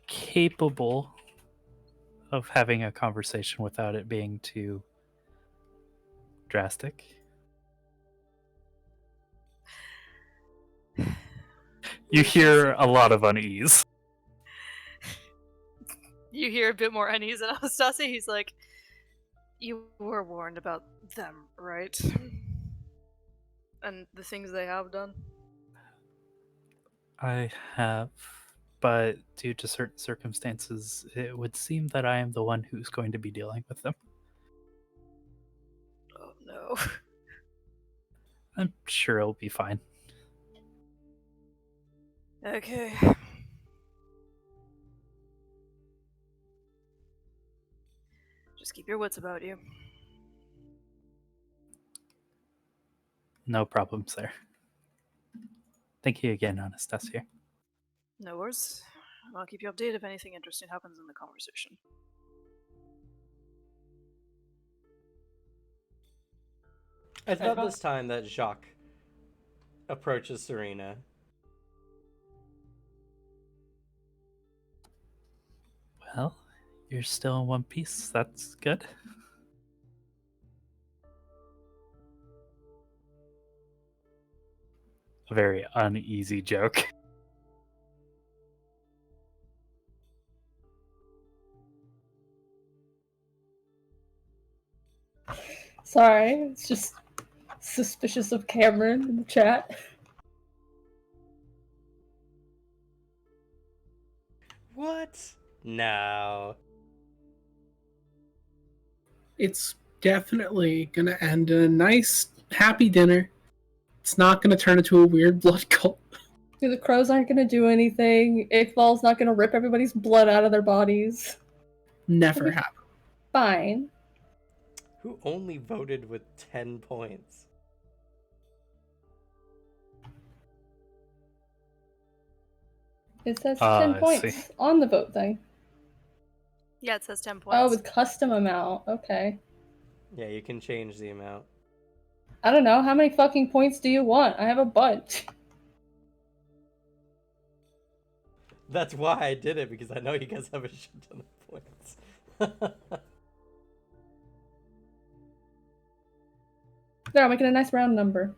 capable of having a conversation without it being too drastic. You hear a lot of unease. You hear a bit more unease in Anastasia. He's like, you were warned about them, right? And the things they have done? I have, but due to certain circumstances, it would seem that I am the one who's going to be dealing with them. Oh no. I'm sure it'll be fine. Okay. Just keep your wits about you. No problems there. Thank you again, Anastasia. No worries. I'll keep you updated if anything interesting happens in the conversation. It's about this time that Jacques approaches Serena. Well, you're still in one piece. That's good. A very uneasy joke. Sorry, it's just suspicious of Cameron in the chat. What? No. It's definitely gonna end in a nice, happy dinner. It's not gonna turn into a weird blood cult. The crows aren't gonna do anything. Iqbal's not gonna rip everybody's blood out of their bodies. Never happen. Fine. Who only voted with 10 points? It says 10 points on the vote thing. Yeah, it says 10 Oh, points. with custom amount. Okay. Yeah, you can change the amount. I don't know. How many fucking points do you want? I have a bunch. That's why I did it, because I know you guys have a shit ton of points. There, I'm making a nice round number.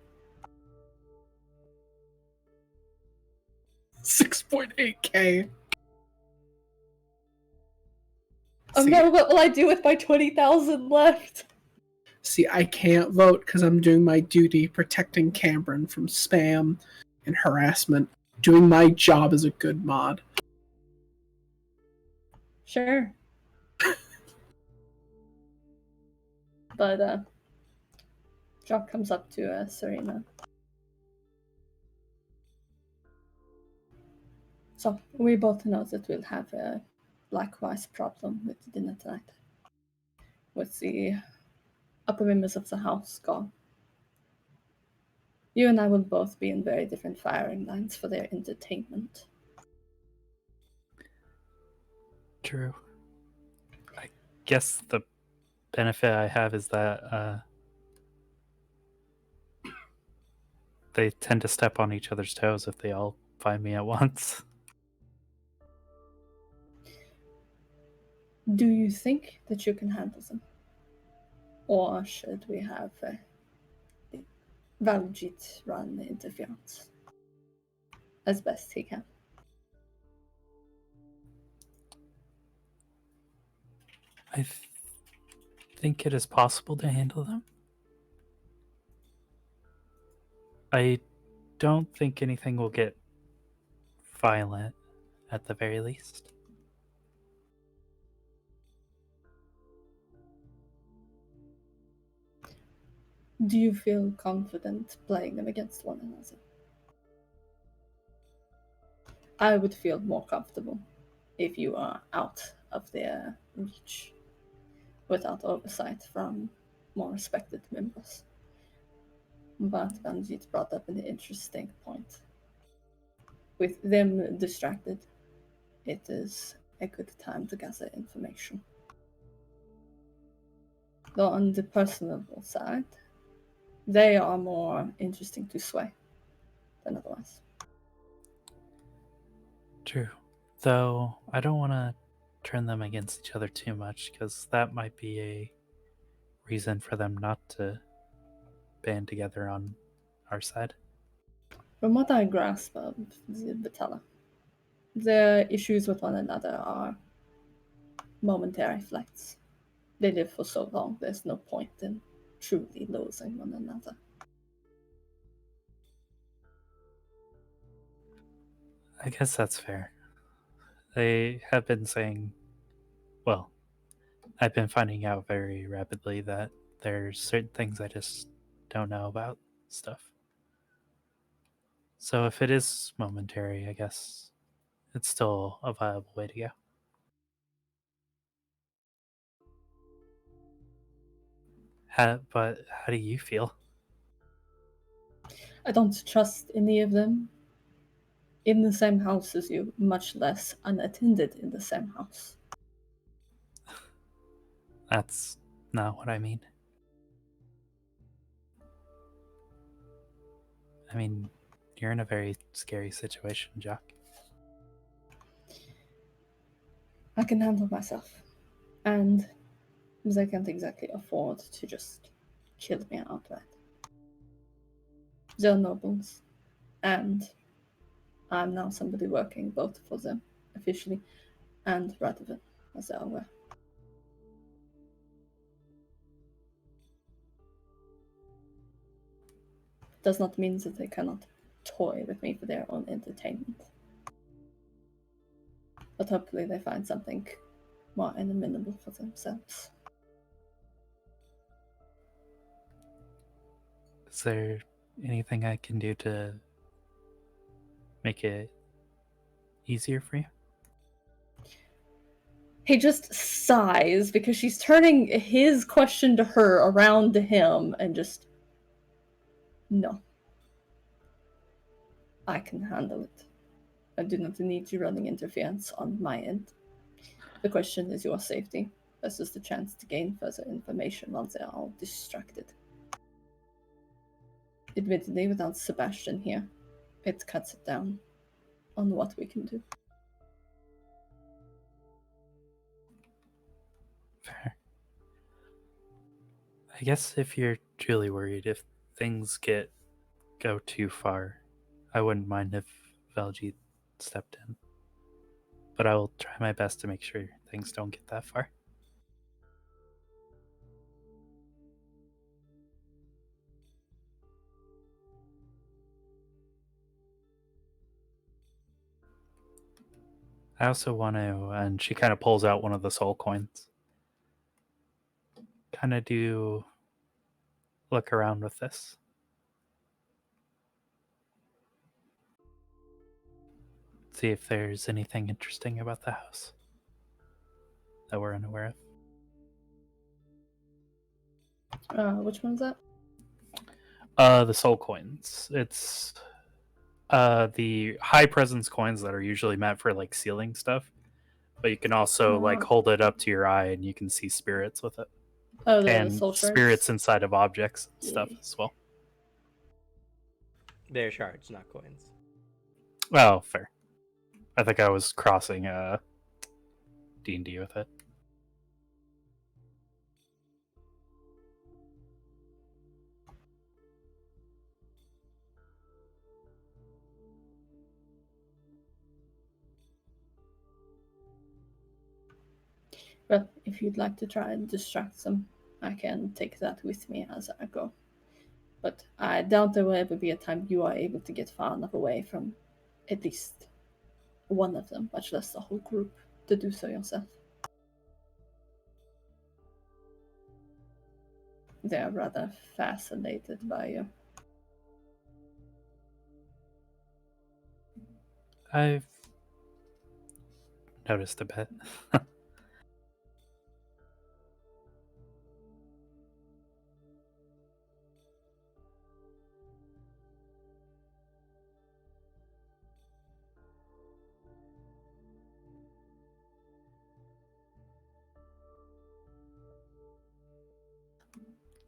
6.8k. Oh no, what will I do with my 20,000 left? See, I can't vote because I'm doing my duty protecting Cameron from spam and harassment, doing my job as a good mod. Sure. But, Jock comes up to Serena. So, we both know that we'll have a likewise problem with dinner tonight. With the upper members of the house gone. You and I will both be in very different firing lines for their entertainment. True. I guess the benefit I have is that they tend to step on each other's toes if they all find me at once. Do you think that you can handle them? Or should we have Valjit run the interference as best he can? I think it is possible to handle them. I don't think anything will get violent, at the very least. Do you feel confident playing them against one another? I would feel more comfortable if you are out of their reach, without oversight from more respected members. But Banjit brought up an interesting point. With them distracted, it is a good time to gather information. Though on the personal side, they are more interesting to sway than otherwise. True. Though I don't want to turn them against each other too much, because that might be a reason for them not to band together on our side. From what I grasp of the Vitala, their issues with one another are momentary flights. They live for so long, there's no point in truly losing one another. I guess that's fair. They have been saying, well, I've been finding out very rapidly that there's certain things I just don't know about stuff. So if it is momentary, I guess it's still a viable way to go. But how do you feel? I don't trust any of them in the same house as you, much less unattended in the same house. That's not what I mean. I mean, you're in a very scary situation, Jock. I can handle myself, and they can't exactly afford to just kill me outright. They're nobles, and I'm now somebody working both for them, officially, and Radovan, as they are aware. Does not mean that they cannot toy with me for their own entertainment. But hopefully they find something more amenable for themselves. Is there anything I can do to make it easier for you? He just sighs because she's turning his question to her around to him and just, no. I can handle it. I do not need you running interference on my end. The question is your safety versus the chance to gain further information once they are all distracted. Admittedly, without Sebastian here, it cuts it down on what we can do. Fair. I guess if you're truly worried, if things go too far, I wouldn't mind if Valjeet stepped in. But I will try my best to make sure things don't get that far. I also want to, and she kind of pulls out one of the soul coins. Kind of do look around with this. See if there's anything interesting about the house that we're unaware of. Which one's that? The soul coins. It's the high presence coins that are usually meant for like sealing stuff, but you can also like hold it up to your eye and you can see spirits with it. Oh, the and soul shards? spirits inside of objects and stuff as well. They're shards, not coins. Oh, fair. I think I was crossing D&D with it. Well, if you'd like to try and distract them, I can take that with me as I go. But I doubt there will ever be a time you are able to get far enough away from at least one of them, much less the whole group, to do so yourself. They are rather fascinated by you. I've noticed a bit.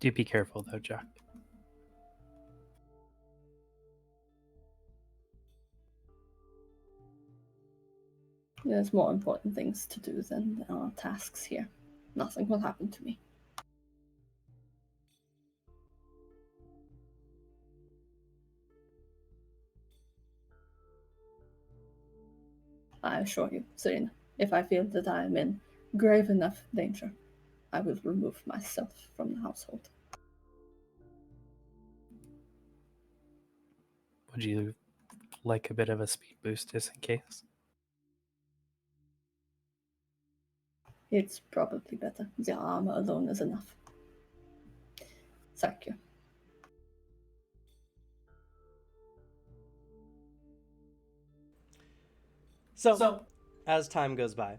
Do be careful though, Jack. There's more important things to do than there are tasks here. Nothing will happen to me. I assure you, Serena, if I feel that I am in grave enough danger, I will remove myself from the household. Would you like a bit of a speed boost just in case? It's probably better. The armor alone is enough. Thank you. So, as time goes by,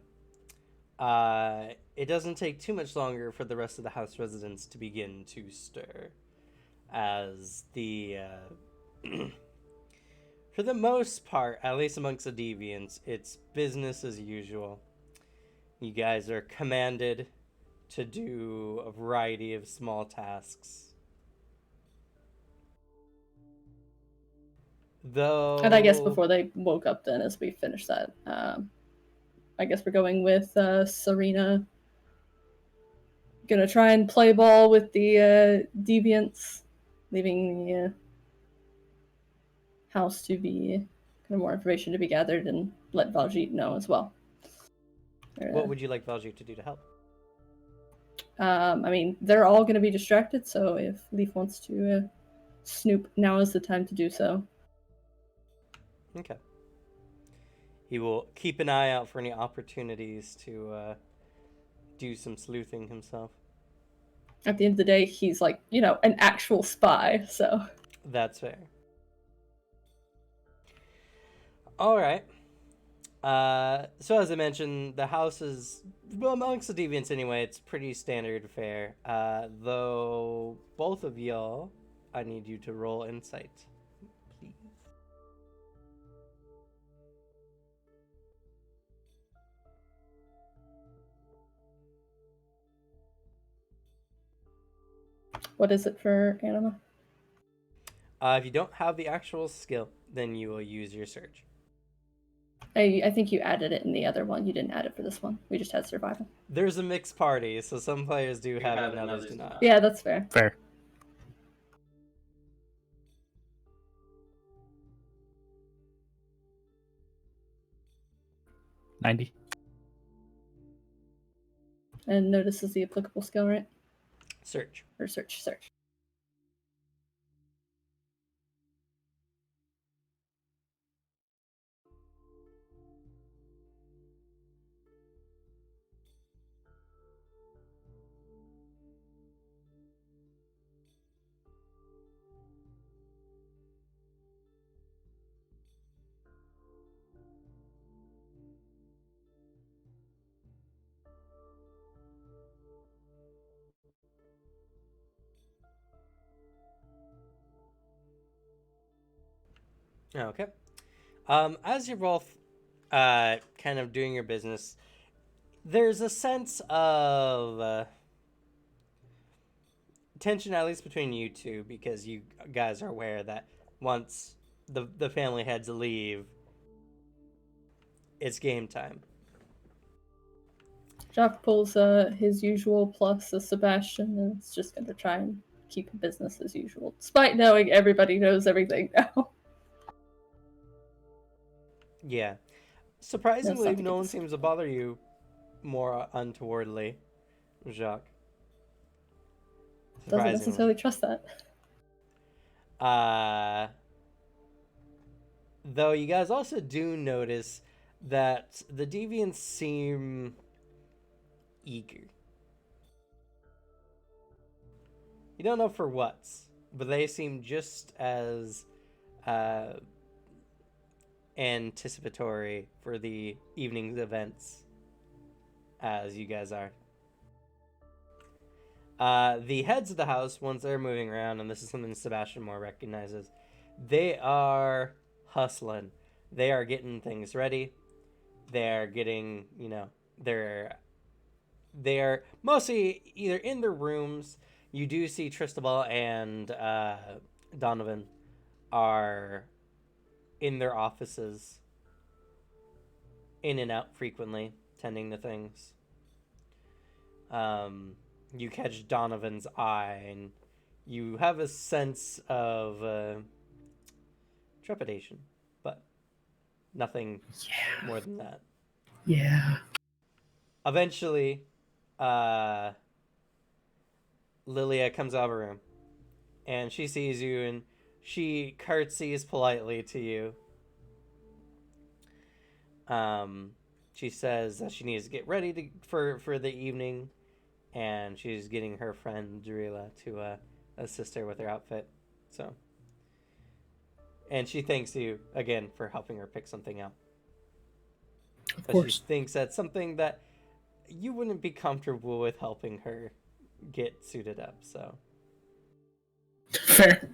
it doesn't take too much longer for the rest of the house residents to begin to stir, as the for the most part, at least amongst the deviants, it's business as usual. You guys are commanded to do a variety of small tasks. Though, And I guess before they woke up then, as we finish that, I guess we're going with Serena. Gonna try and play ball with the deviants, leaving the house to be kind of more information to be gathered, and let Valjeet know as well. What would you like Valjeet to do to help? I mean, they're all going to be distracted, so if Leaf wants to snoop, now is the time to do so. Okay. He will keep an eye out for any opportunities to do some sleuthing himself. At the end of the day, he's like, an actual spy, so. That's fair. All right. So as I mentioned, the house is, well, amongst the deviants anyway, it's pretty standard fare. Though both of y'all, I need you to roll insight, please. What is it for Anima? If you don't have the actual skill, then you will use your search. I think you added it in the other one. You didn't add it for this one. We just had survival. There's a mixed party, so some players do have it and others do not. Yeah, that's fair. Fair. $90. And notice is the applicable skill, right? Search. Or search. Okay. As you're both kind of doing your business, there's a sense of tension, at least between you two, because you guys are aware that once the family heads leave, it's game time. Jacques pulls his usual plus a Sebastian, and it's just going to try and keep business as usual, despite knowing everybody knows everything now. Yeah. Surprisingly, something no to one dis- seems to bother you more untowardly, Jacques. Doesn't necessarily trust that. Though you guys also do notice that the deviants seem eager. You don't know for what, but they seem just as anticipatory for the evening's events as you guys are. The heads of the house, once they're moving around, and this is something Sebastian more recognizes, they are hustling. They are getting things ready. They're getting, they're mostly either in their rooms. You do see Tristabel and Donovan are in their offices, in and out frequently, tending to things. You catch Donovan's eye, and you have a sense of trepidation, but nothing more than that. Yeah. Eventually, Lilia comes out of her room, and she sees you, and she curtsies politely to you. She says that she needs to get ready for the evening, and she's getting her friend Drila to assist her with her outfit. So, and she thanks you again for helping her pick something out. Of But course. she thinks that's something that you wouldn't be comfortable with helping her get suited up. So, Fair.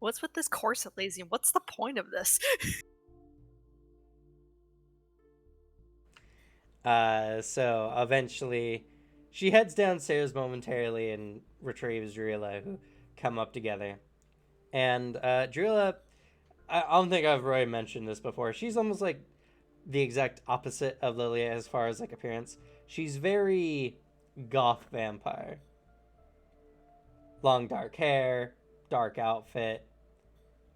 What's with this corset, lazy? What's the point of this? So eventually, she heads downstairs momentarily and retrieves Drila, who come up together. And Drila, I don't think I've really mentioned this before. She's almost like the exact opposite of Lilia as far as like appearance. She's very goth vampire. Long dark hair, dark outfit,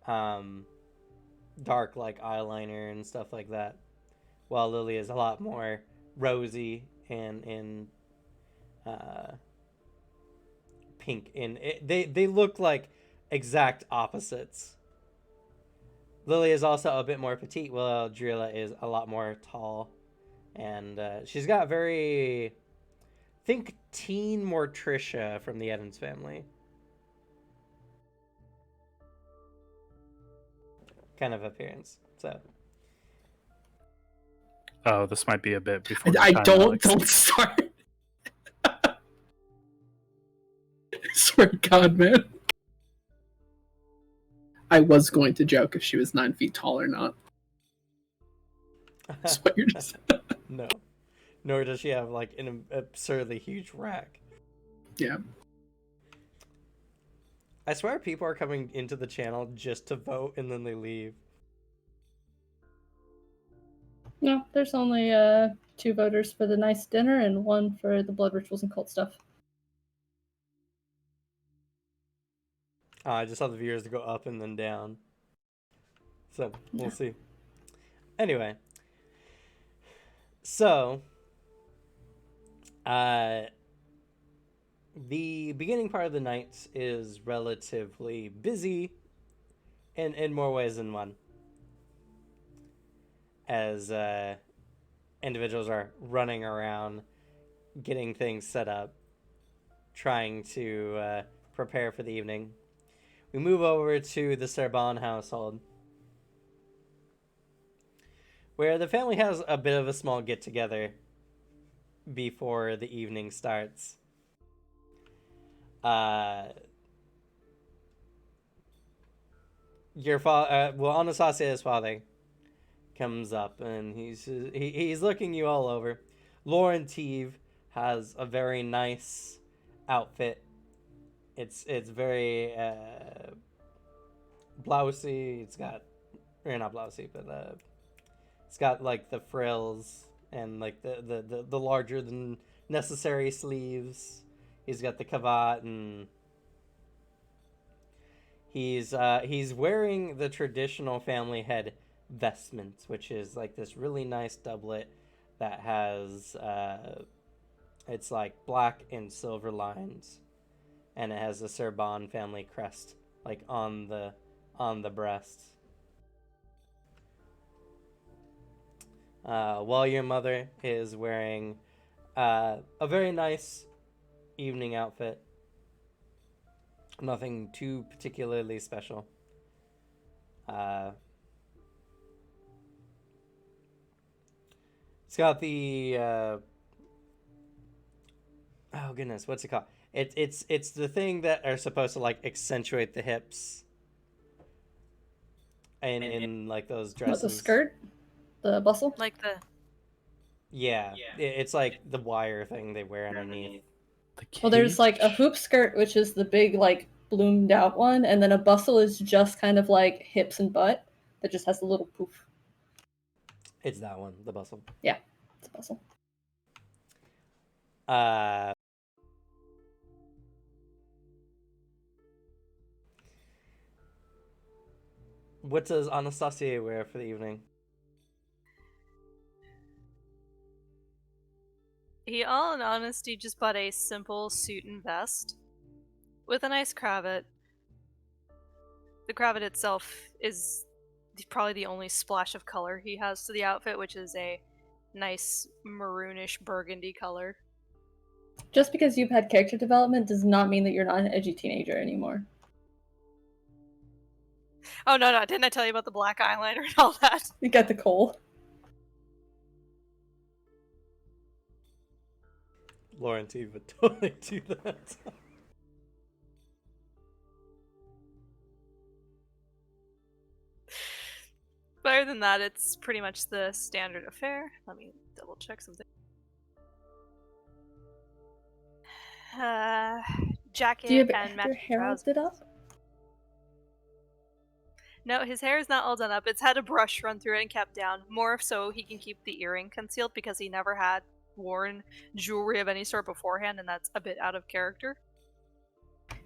dark like eyeliner and stuff like that. While Lilia is a lot more rosy and pink. And they look like exact opposites. Lily is also a bit more petite, while Drila is a lot more tall. And she's got very, think teen Morticia from the Evans family. Kind of appearance. So. Oh, this might be a bit before. I time, don't Alex. don't start. I swear to God, man. I was going to joke if she was 9 feet tall or not. That's what you're just... No. Nor does she have like an absurdly huge rack. Yeah. I swear people are coming into the channel just to vote and then they leave. No, there's only 2 voters for the nice dinner and 1 for the blood rituals and cult stuff. I just saw the viewers to go up and then down. So, we'll Yeah. see. Anyway. So, the beginning part of the night is relatively busy in more ways than one. As individuals are running around, getting things set up, trying to prepare for the evening. We move over to the Serban household, where the family has a bit of a small get-together before the evening starts. Your father, Anastasia's father, comes up and he's looking you all over. Lauren Teve has a very nice outfit. It's very blousy. It's got, or not blousy, but it's got like the frills and like the larger than necessary sleeves. He's got the cravat and he's wearing the traditional family head vestments, which is like this really nice doublet that has it's like black and silver lines, and it has the Serban family crest like on the breast. While your mother is wearing a very nice evening outfit. Nothing too particularly special. It's got the oh goodness, what's it called? It's the thing that are supposed to like accentuate the hips. And in like those dresses. What, the skirt? The bustle? Like the Yeah, it's like the wire thing they wear underneath. Well, there's like a hoop skirt, which is the big, like, bloomed out one, and then a bustle is just kind of like hips and butt that just has a little poof. It's that one, the bustle. Yeah, it's a bustle. What does Anastasia wear for the evening? He, all in honesty, just bought a simple suit and vest with a nice cravat. The cravat itself is probably the only splash of color he has to the outfit, which is a nice maroonish burgundy color. Just because you've had character development does not mean that you're not an edgy teenager anymore. Oh no, didn't I tell you about the black eyeliner and all that? You got the coal. Lauren T would totally do that. But other than that, it's pretty much the standard affair. Let me double check something. Jacket Do you and have your matching hair all trousers. did up? No, his hair is not all done up. It's had a brush run through it and kept down. More so he can keep the earring concealed because he never had worn jewelry of any sort beforehand, and that's a bit out of character.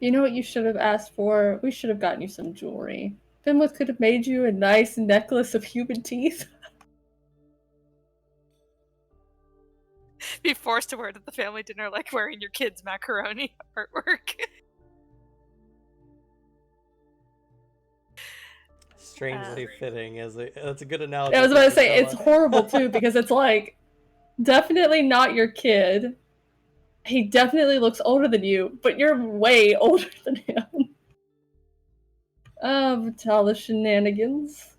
You know what you should have asked for? We should have gotten you some jewelry. Finwith could have made you a nice necklace of human teeth. Be forced to wear it at the family dinner like wearing your kid's macaroni artwork. Strangely fitting as that's a good analogy. I was about to say, it's horrible too, because it's like, definitely not your kid. He definitely looks older than you, but you're way older than him. Vitala shenanigans.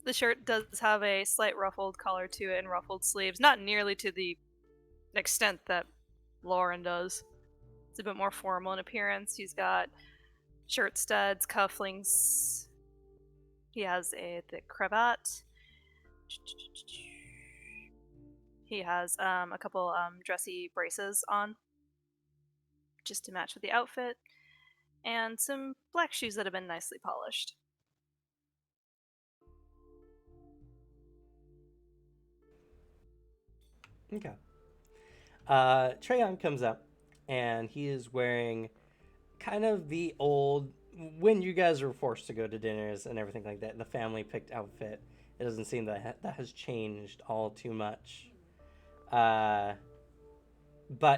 The shirt does have a slight ruffled collar to it and ruffled sleeves, not nearly to the extent that Lauren does. It's a bit more formal in appearance. He's got shirt studs, cufflinks. He has a thick cravat. He has a couple dressy braces on, just to match with the outfit, and some black shoes that have been nicely polished. Okay. Treyon comes up, and he is wearing kind of the old, when you guys were forced to go to dinners and everything like that, the family picked outfit. It doesn't seem that has changed all too much. But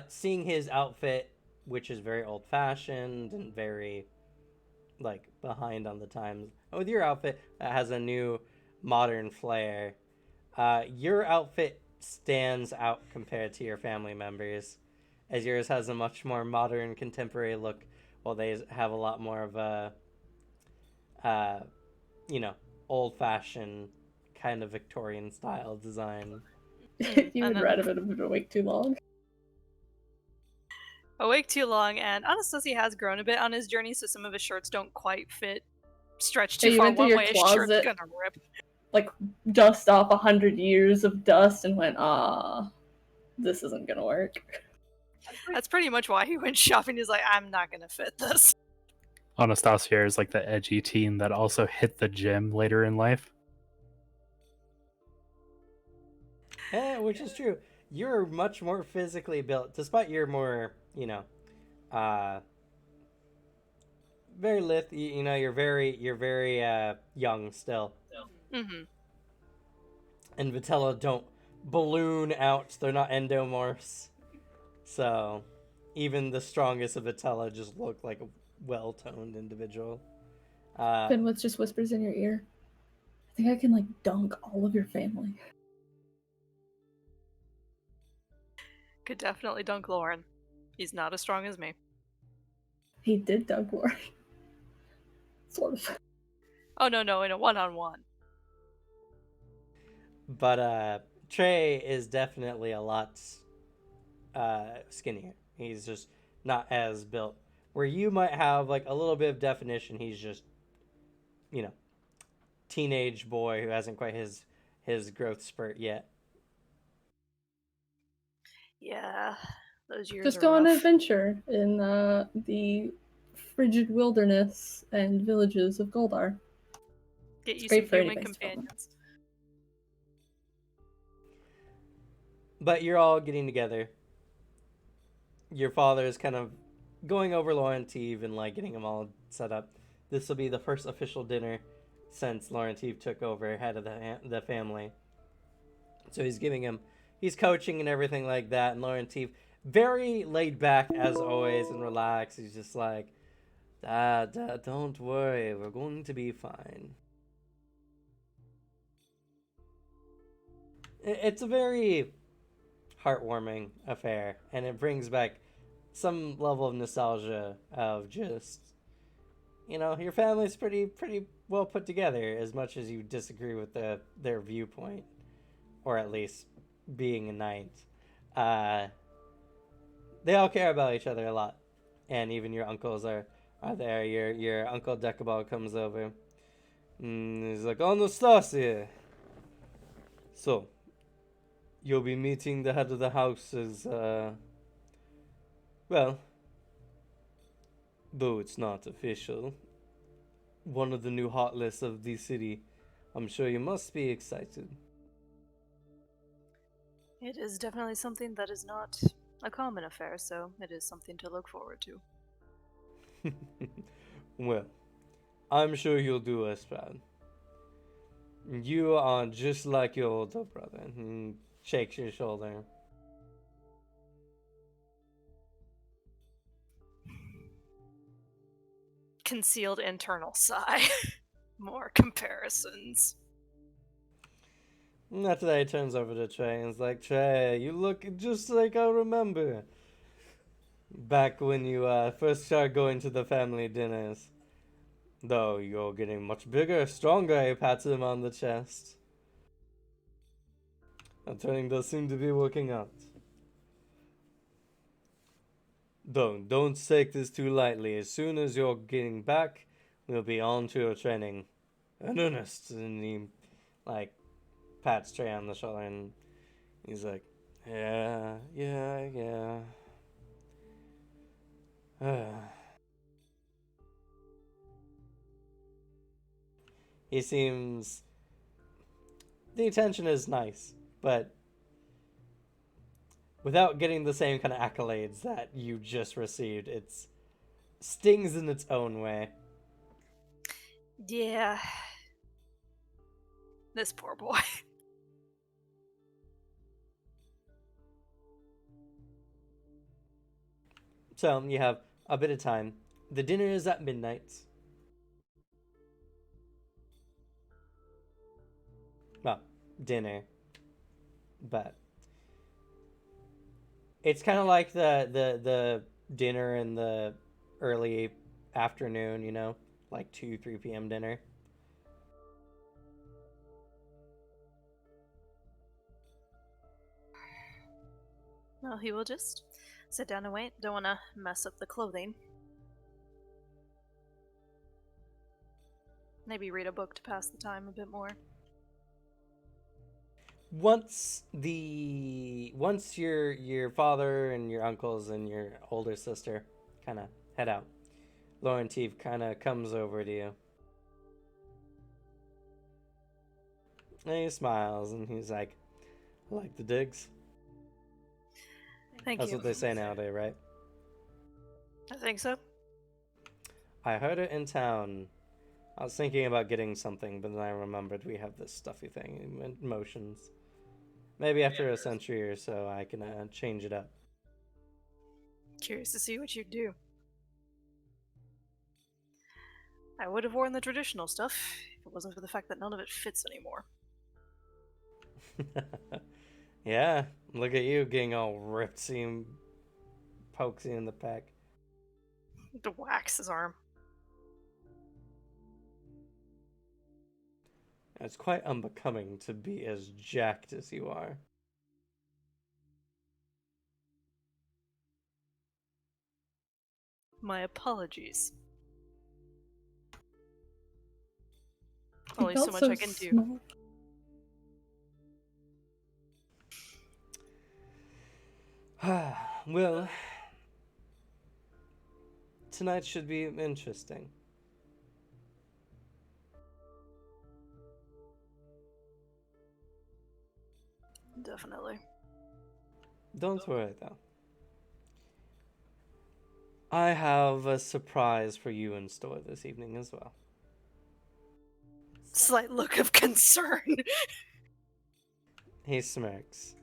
seeing his outfit, which is very old fashioned and very like behind on the times, with your outfit that has a new modern flair, your outfit stands out compared to your family members, as yours has a much more modern, contemporary look, while they have a lot more of a, uh, you know, old-fashioned kind of Victorian style design. You And would then read a bit of it awake too long. awake too long, and Anastasia has grown a bit on his journey, so some of his shirts don't quite fit. Stretch too Yeah, you far went through one your way, his shirt's closet. gonna rip. Like, dust off 100 years of dust and went, this isn't gonna work. That's pretty much why he went shopping. He's like, I'm not gonna fit this. Anastasia is like the edgy teen that also hit the gym later in life. Which is true. You're much more physically built, despite your more, uh, very lithe. You're very young still. Mm-hmm. And Vitella don't balloon out. They're not endomorphs. So, even the strongest of Vitella just look like a well-toned individual. Finwith just whispers in your ear, I think I can, like, dunk all of your family. Could definitely dunk Lauren. He's not as strong as me. He did dunk Lauren. Sort of. Oh no, in a one-on-one. But Trey is definitely a lot skinnier. He's just not as built. Where you might have like a little bit of definition, he's just, teenage boy who hasn't quite his growth spurt yet. Yeah, those years Just are go on an rough. adventure in the frigid wilderness and villages of Goldar. Get It's you great some for human anybody's development. companions. But you're all getting together. Your father is kind of going over Laurentiev and like getting them all set up. This will be the first official dinner since Laurentiev took over head of the family. So he's coaching and everything like that. And Laurentiev, very laid back as always and relaxed. He's just like, Dad, don't worry, we're going to be fine. It's a very heartwarming affair, and it brings back some level of nostalgia of just, your family's pretty well put together, as much as you disagree with their viewpoint, or at least being a knight. They all care about each other a lot, and even your uncles are there. Your uncle Decabal comes over. He's like, Anastasia. So, you'll be meeting the head of the house as, well, though it's not official, one of the new hot lists of the city. I'm sure you must be excited. It is definitely something that is not a common affair, so it is something to look forward to. Well, I'm sure you'll do us proud. You are just like your older brother. He shakes your shoulder. Concealed internal sigh. More comparisons. After that, he turns over to Trey and is like, Trey, you look just like I remember. Back when you first started going to the family dinners. Though you're getting much bigger, stronger, he pats him on the chest. The training does seem to be working out. Don't take this too lightly. As soon as you're getting back, we'll be on to your training. In earnest. And he, pats Trey on the shoulder and he's like, Yeah. He seems... The attention is nice, but without getting the same kind of accolades that you just received, it stings in its own way. Yeah. This poor boy. So you have a bit of time. The dinner is at midnight. Well, dinner, but it's kind of like the dinner in the early afternoon, you know, like 2-3 p.m. dinner. Well, he will just sit down and wait. Don't want to mess up the clothing. Maybe read a book to pass the time a bit more. Once your father and your uncles and your older sister kind of head out, Laurentieve kind of comes over to you. And he smiles and he's like, I like the digs. Thank That's you. what they say nowadays, right? I think so. I heard it in town. I was thinking about getting something, but then I remembered we have this stuffy thing in motions. Maybe after a century or so, I can change it up. Curious to see what you'd do. I would have worn the traditional stuff if it wasn't for the fact that none of it fits anymore. Yeah, look at you getting all ripsy and pokesy in the pack. To wax his arm. It's quite unbecoming to be as jacked as you are. My apologies. He Only so felt much so I can do. small. Well, tonight should be interesting. Definitely. Don't worry, though. I have a surprise for you in store this evening as well. Slight look of concern. He smirks.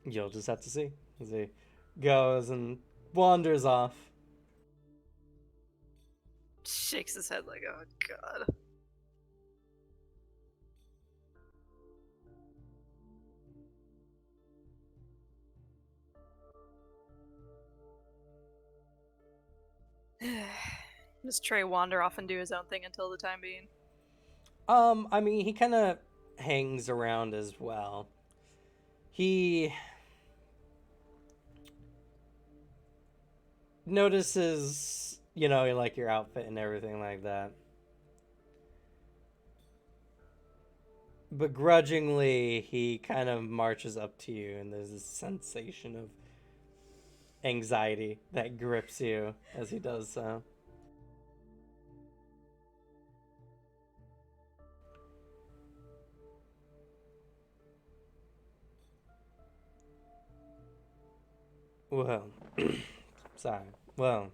You'll just have to see as he goes and wanders off. Shakes his head like, oh god. Does Trey wander off and do his own thing until the time being? I mean, he kind of hangs around as well. He notices, you know, like your outfit and everything like that. Begrudgingly, he kind of marches up to you, and there's this sensation of anxiety that grips you as he does so. Well, sorry. Well,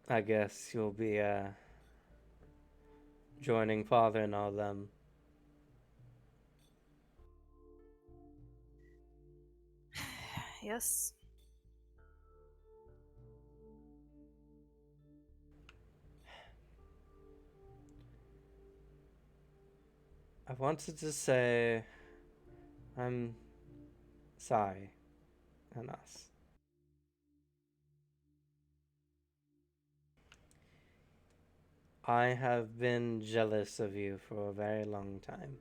I guess you'll be joining father and all them. Yes. I wanted to say I'm sorry, and us. I have been jealous of you for a very long time.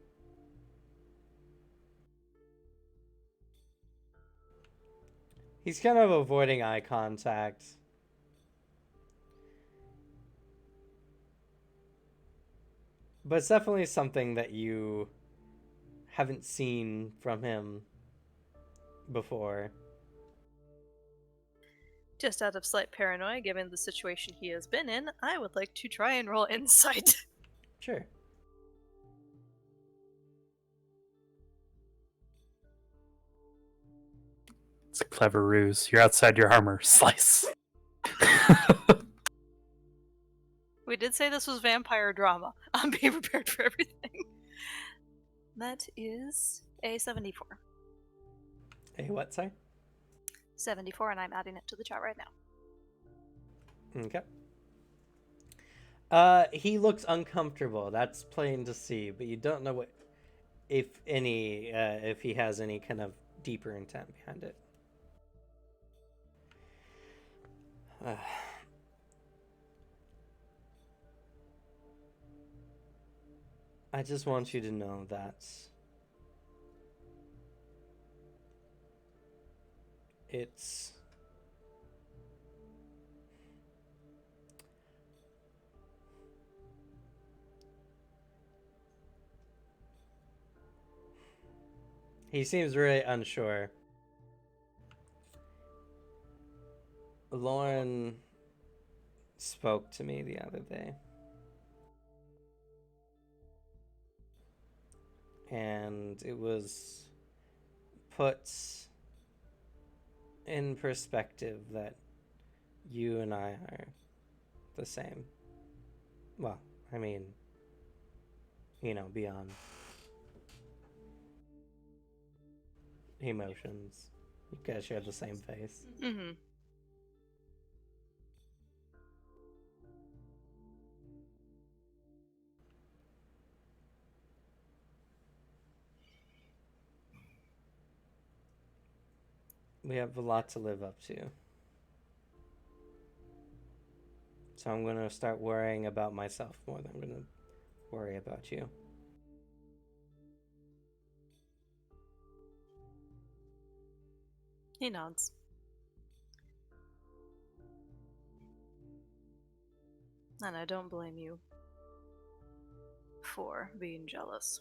He's kind of avoiding eye contact. But it's definitely something that you haven't seen from him before. Just out of slight paranoia, given the situation he has been in, I would like to try and roll insight. Sure. It's a clever ruse. You're outside your armor. Slice. We did say this was vampire drama. I'm being prepared for everything. That is a 74. A what, sorry? 74, and I'm adding it to the chat right now. Okay. He looks uncomfortable. That's plain to see, but you don't know what, if any, if he has any kind of deeper intent behind it. I just want you to know that it's he seems really unsure. Lauren spoke to me the other day. And it was put in perspective that you and I are the same. Well, I mean, beyond emotions. You guys share the same face. Mm-hmm. We have a lot to live up to. So I'm going to start worrying about myself more than I'm going to worry about you. He nods. And I don't blame you for being jealous.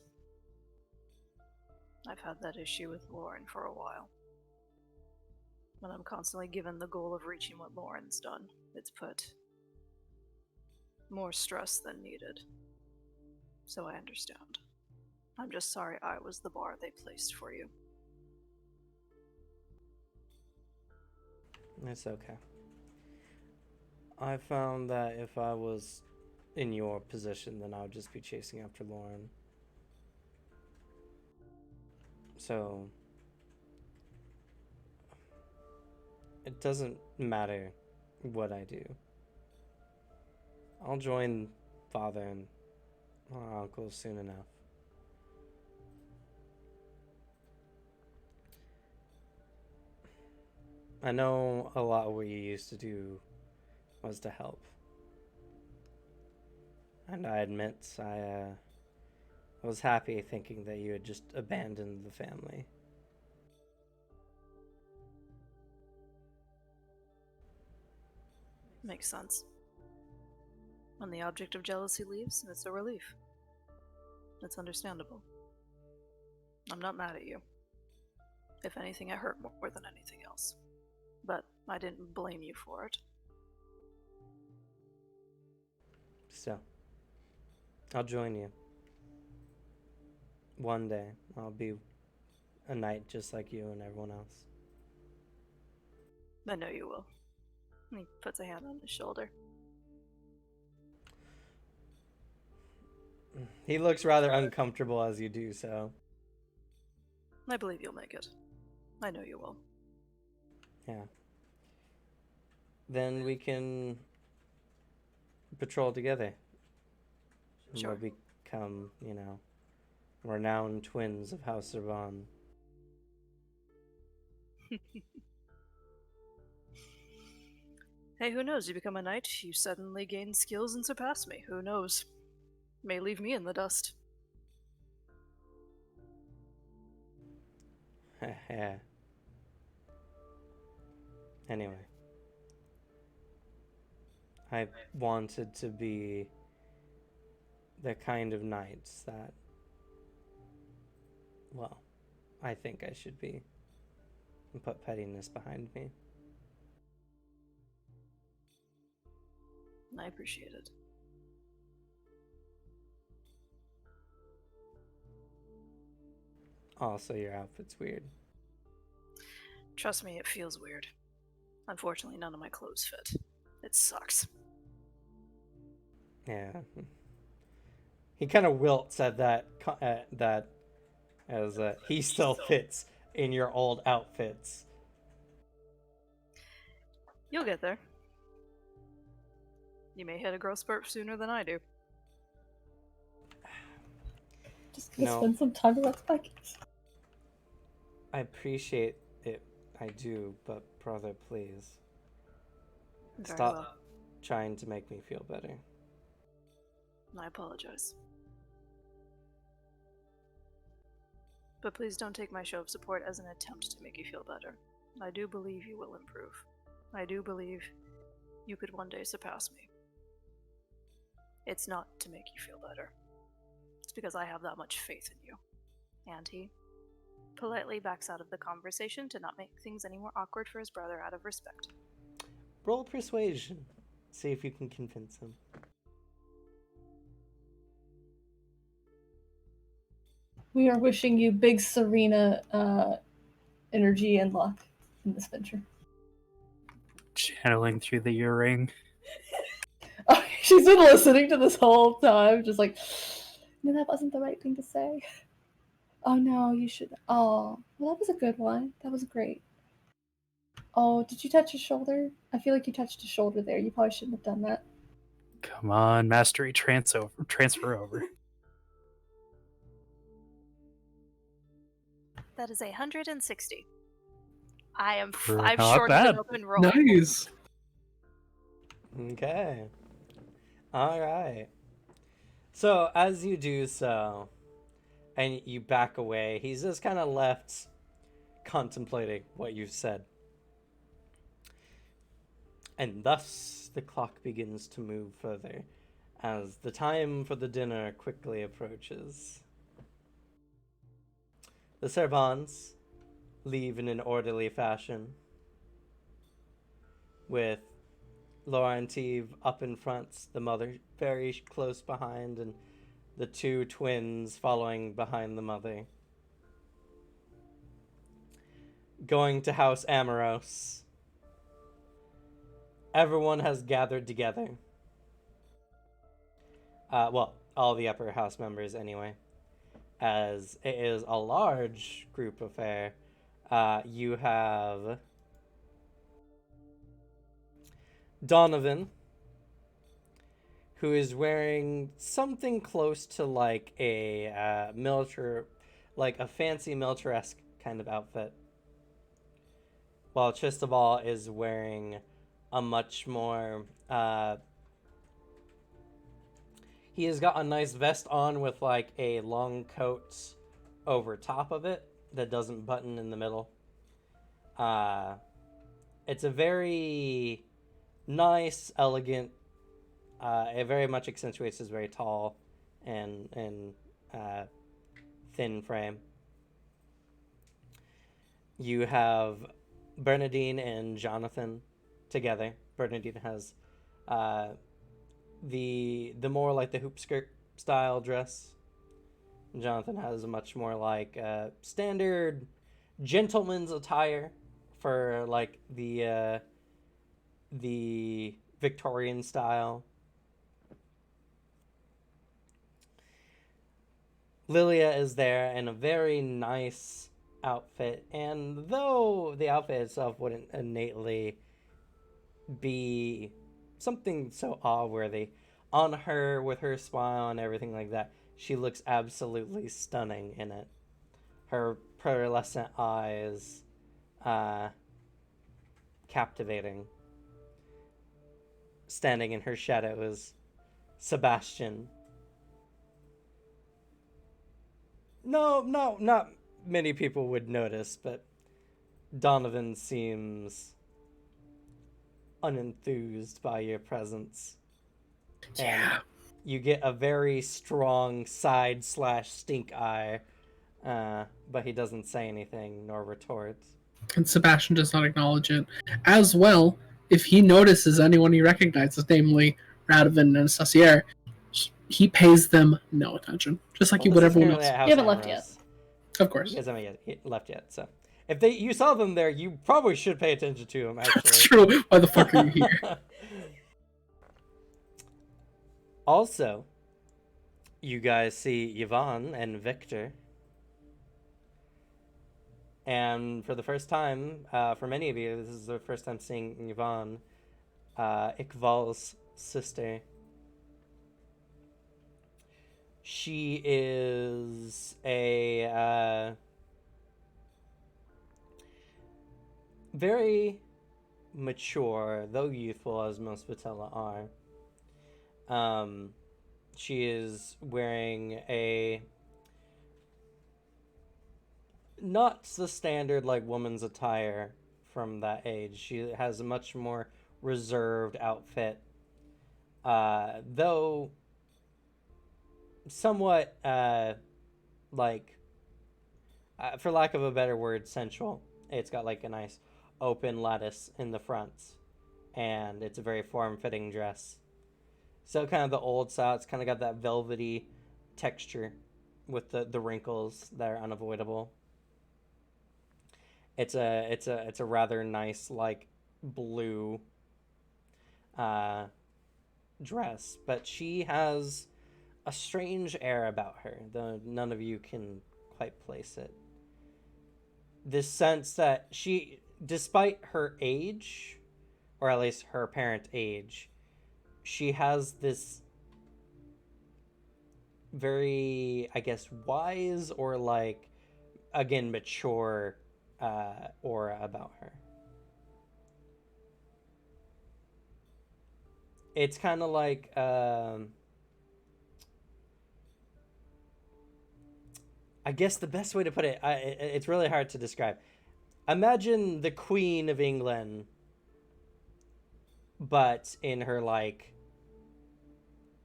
I've had that issue with Lauren for a while. When I'm constantly given the goal of reaching what Lauren's done, it's put more stress than needed. So I understand. I'm just sorry I was the bar they placed for you. It's okay. I found that if I was in your position, then I would just be chasing after Lauren. So it doesn't matter what I do. I'll join Father and my uncle soon enough. I know a lot of what you used to do was to help. And I admit, I was happy thinking that you had just abandoned the family. Makes sense. When the object of jealousy leaves, it's a relief. It's understandable. I'm not mad at you. If anything, it hurt more than anything else. But I didn't blame you for it. So, I'll join you. One day, I'll be a knight just like you and everyone else. I know you will. And he puts a hand on his shoulder. He looks rather uncomfortable as you do so. I believe you'll make it. I know you will. Yeah. Then we can patrol together. Sure. We'll become, renowned twins of House Servan. Hey, who knows? You become a knight, you suddenly gain skills and surpass me. Who knows? May leave me in the dust. Yeah. Anyway. I wanted to be the kind of knights that well, I think I should be and put pettiness behind me. I appreciate it. Also, your outfit's weird. Trust me, it feels weird. Unfortunately, none of my clothes fit. It sucks. Yeah. He kind of wilts at that as he still fits in your old outfits. You'll get there. You may hit a growth spurt sooner than I do. Just gonna No. spend some time with Vikings. I appreciate it. I do, but brother, please Very stop well. trying to make me feel better. I apologize. But please don't take my show of support as an attempt to make you feel better. I do believe you will improve. I do believe you could one day surpass me. It's not to make you feel better. It's because I have that much faith in you. And he politely backs out of the conversation to not make things any more awkward for his brother out of respect. Roll persuasion. See if you can convince him. We are wishing you big Serena energy and luck in this venture. Channeling through the earring. Oh, she's been listening to this whole time, just like, no, that wasn't the right thing to say. Oh no, you should. Oh, well, that was a good one. That was great. Oh, did you touch his shoulder? I feel like you touched his shoulder there. You probably shouldn't have done that. Come on, mastery transfer over. That is 160. I am Not 5 short of bad. an open roll. Nice. Okay. All right. So as you do so, and you back away, he's just kind of left contemplating what you've said. And thus the clock begins to move further as the time for the dinner quickly approaches. The servants leave in an orderly fashion, with Laura and Teve up in front, the mother very close behind, and the two twins following behind the mother. Going to House Amoros. Everyone has gathered together. Well, all the upper house members anyway. As it is a large group affair. You have Donovan, who is wearing something close to like a like a fancy militaresque kind of outfit, while Chistoval is wearing a much more he has got a nice vest on with like a long coat over top of it that doesn't button in the middle. It's a very nice, elegant. It very much accentuates his very tall and thin frame. You have Bernadine and Jonathan together. Bernadine has the more like the hoop skirt style dress. Jonathan has a much more like standard gentleman's attire for like the Victorian style. Lilia is there in a very nice outfit, and though the outfit itself wouldn't innately be something so awe-worthy, on her, with her smile and everything like that, she looks absolutely stunning in it. Her pearlescent eyes, captivating. Standing in her shadow is Sebastian. No, not many people would notice, but Donovan seems unenthused by your presence. Yeah. And you get a very strong side/stink eye but he doesn't say anything nor retort. And Sebastian does not acknowledge it. As well, if he notices anyone he recognizes, namely Radovan and Sassier, he pays them no attention, just like he would everyone else. House You haven't left yet. Amorous. Of course. You guys haven't left yet, so if you saw them there, you probably should pay attention to them. Actually, That's true. Why the fuck are you here? Also, you guys see Yvonne and Victor. And for the first time, for many of you, this is the first time seeing Yvonne, Iqbal's sister. She is a very mature, though youthful as most Vitella are. She is wearing a not the standard like woman's attire from that age. She has a much more reserved outfit, though somewhat for lack of a better word, sensual. It's got like a nice open lattice in the front, and it's a very form-fitting dress. So kind of the old style. It's kind of got that velvety texture with the wrinkles that are unavoidable. It's a rather nice like blue dress, but she has a strange air about her, though none of you can quite place it. This sense that she, despite her age, or at least her apparent age, she has this very, I guess, wise or like, again, mature aura about her. It's kind of like I guess the best way to put it, it's really hard to describe. Imagine the Queen of England, but in her like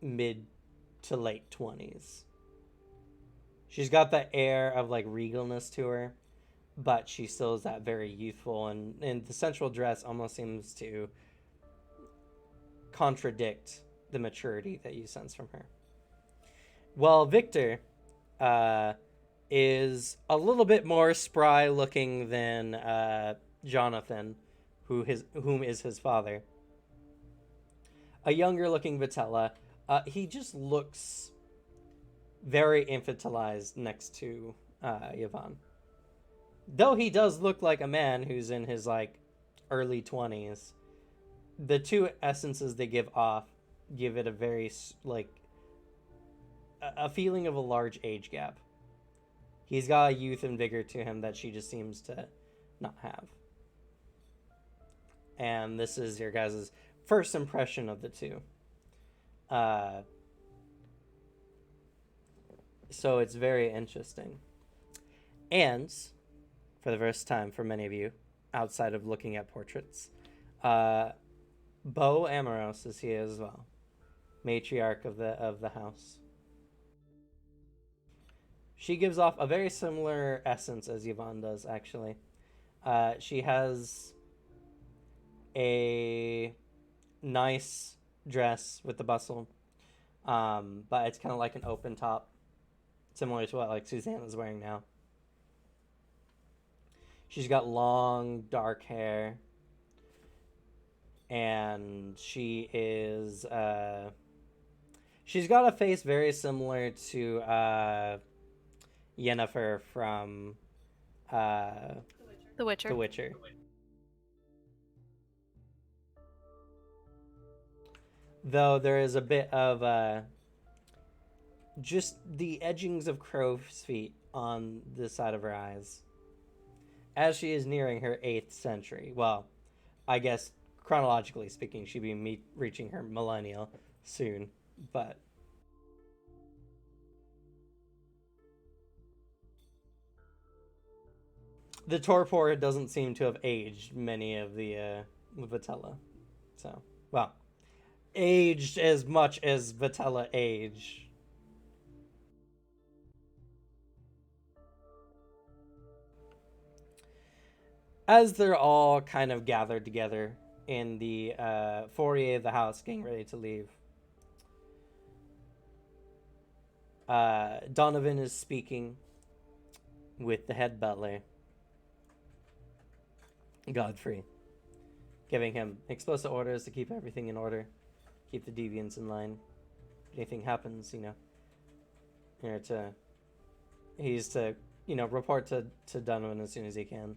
mid to late 20s. She's got that air of like regalness to her, but she still is that very youthful, and the sensual dress almost seems to contradict the maturity that you sense from her. Well, Victor is a little bit more spry looking than Jonathan, whom is his father. A younger looking Vitella. He just looks very infantilized next to Yvonne. Though he does look like a man who's in his like early 20s. The two essences they give off give it a very like a feeling of a large age gap. He's got a youth and vigor to him that she just seems to not have. And this is your guys' first impression of the two. So it's very interesting. And for the first time for many of you, outside of looking at portraits, Beau Amoros is here as well, matriarch of the house. She gives off a very similar essence as Yvonne does, actually. She has a nice dress with the bustle, but it's kind of like an open top, similar to what like Susanna's wearing now. She's got long, dark hair, and she is she's got a face very similar to Yennefer from The Witcher. The Witcher. Though there is a bit of just the edgings of crow's feet on the side of her eyes, as she is nearing her 8th century. Well, I guess chronologically speaking, she'd be reaching her millennial soon, but the torpor doesn't seem to have aged many of the Vitella. So, well, aged as much as Vitella age. as they're all kind of gathered together in the foyer of the house, getting ready to leave, Donovan is speaking with the head butler, Godfrey, giving him explicit orders to keep everything in order, keep the deviants in line. If anything happens, he's to report to Donovan as soon as he can.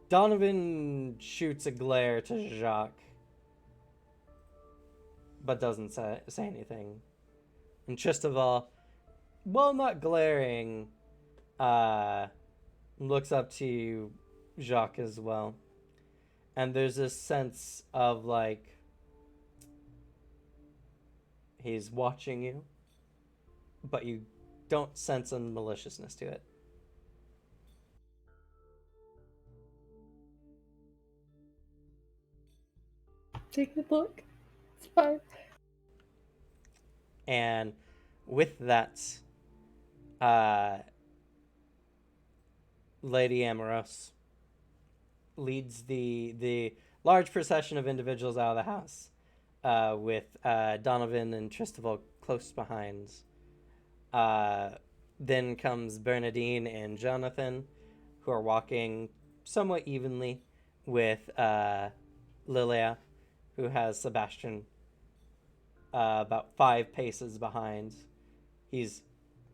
Donovan shoots a glare to Jacques, but doesn't say anything. And Tristoval, while not glaring, looks up to Jacques as well. And there's this sense of like he's watching you, but you don't sense a maliciousness to it. Take a look. It's fine. And with that, Lady Amoros leads the large procession of individuals out of the house, with Donovan and Tristoval close behind. Then comes Bernadine and Jonathan, who are walking somewhat evenly with Lilia, who has Sebastian about 5 paces behind. He's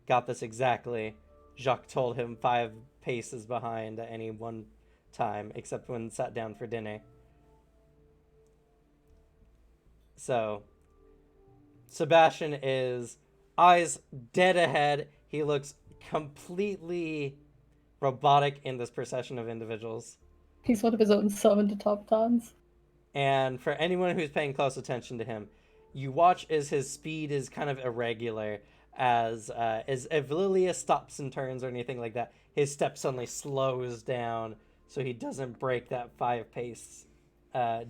got this exactly. Jacques told him 5 paces behind at any one time, except when sat down for dinner. So, Sebastian is eyes dead ahead. He looks completely robotic in this procession of individuals. He's one of his own summoned automatons. And for anyone who's paying close attention to him, you watch as his speed is kind of irregular. As if Lilia stops and turns or anything like that, his step suddenly slows down so he doesn't break that 5-pace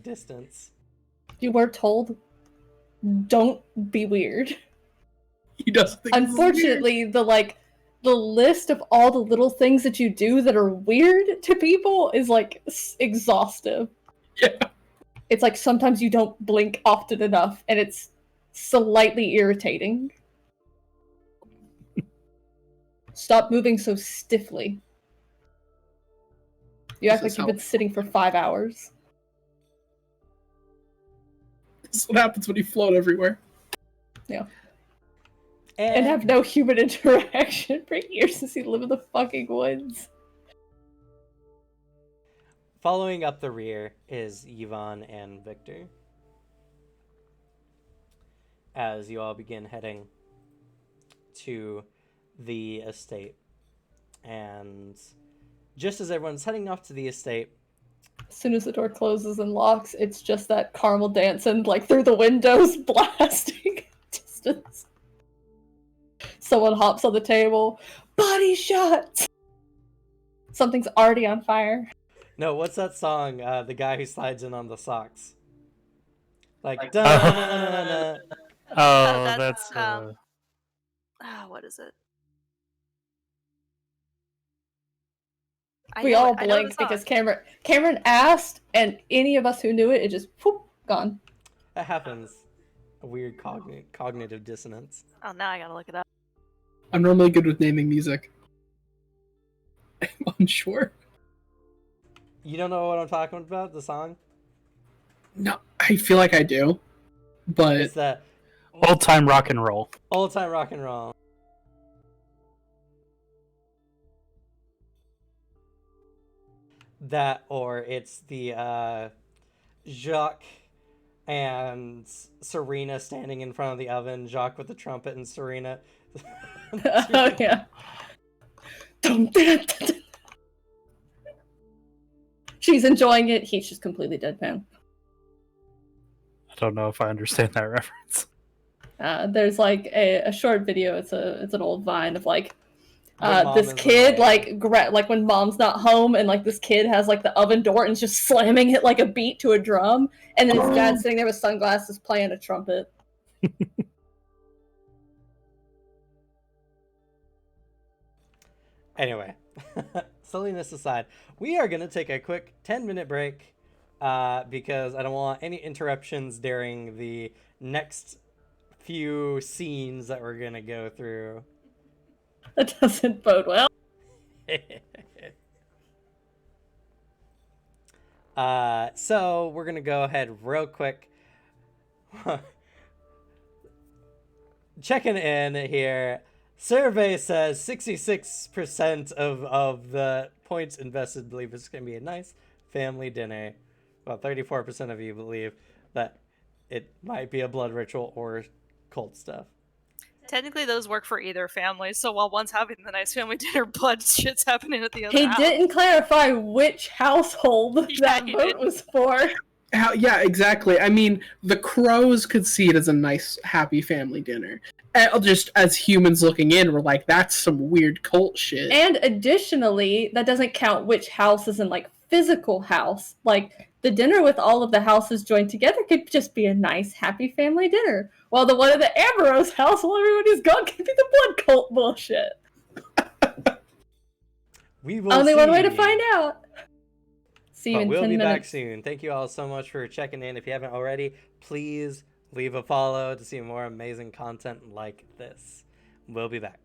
distance. You were told, don't be weird. He doesn't think Unfortunately, the list of all the little things that you do that are weird to people is like exhaustive. Yeah. It's like sometimes you don't blink often enough, and it's slightly irritating. Stop moving so stiffly. You act like you've been sitting for 5 hours. This is what happens when you float everywhere. Yeah. And have no human interaction for years since you live in the fucking woods. Following up the rear is Yvonne and Victor, as you all begin heading to the estate. And just as everyone's heading off to the estate, as soon as the door closes and locks, it's just that caramel dancing like through the windows, blasting distance. Someone hops on the table. Body shots! Something's already on fire. no, what's that song? The guy who slides in on the socks. Like, Oh, that's, that's what is it? We all blinked because Cameron asked, and any of us who knew it, it just whoop, gone. that happens. A weird cognitive dissonance. Oh, now I gotta look it up. I'm normally good with naming music. I'm unsure. You don't know what I'm talking about? The song? No, I feel like I do, but It's that old time rock and roll. old time rock and roll. That, or it's the Jacques and Serena standing in front of the oven. Jacques with the trumpet and Serena. Oh, yeah. She's enjoying it. He's just completely deadpan. I don't know if I understand that reference. There's like a short video. It's an old Vine of like When mom this is kid away. like when mom's not home and like this kid has like the oven door and is just slamming it like a beat to a drum, and then his dad's sitting there with sunglasses playing a trumpet. Anyway, silliness aside, we are going to take a quick 10-minute break because I don't want any interruptions during the next few scenes that we're going to go through. That doesn't bode well. So we're going to go ahead real quick. Checking in here. Survey says 66% of the points invested believe it's going to be a nice family dinner. Well, 34% of you believe that it might be a blood ritual or cult stuff. Technically, those work for either family, so while one's having the nice family dinner, blood shit's happening at the other He house. didn't clarify which household Yeah, that he vote didn't. was for. Yeah, exactly. I mean, the crows could see it as a nice, happy family dinner. And just as humans looking in, we're like, that's some weird cult shit. And additionally, that doesn't count which house is in like physical house. Like the dinner with all of the houses joined together could just be a nice, happy family dinner. While the one at the Ambrose house, while everybody's gone, could be the blood cult bullshit. We will Only see. one way to find out. See you But in we'll 10 be minutes. back soon. Thank you all so much for checking in. If you haven't already, please leave a follow to see more amazing content like this. We'll be back.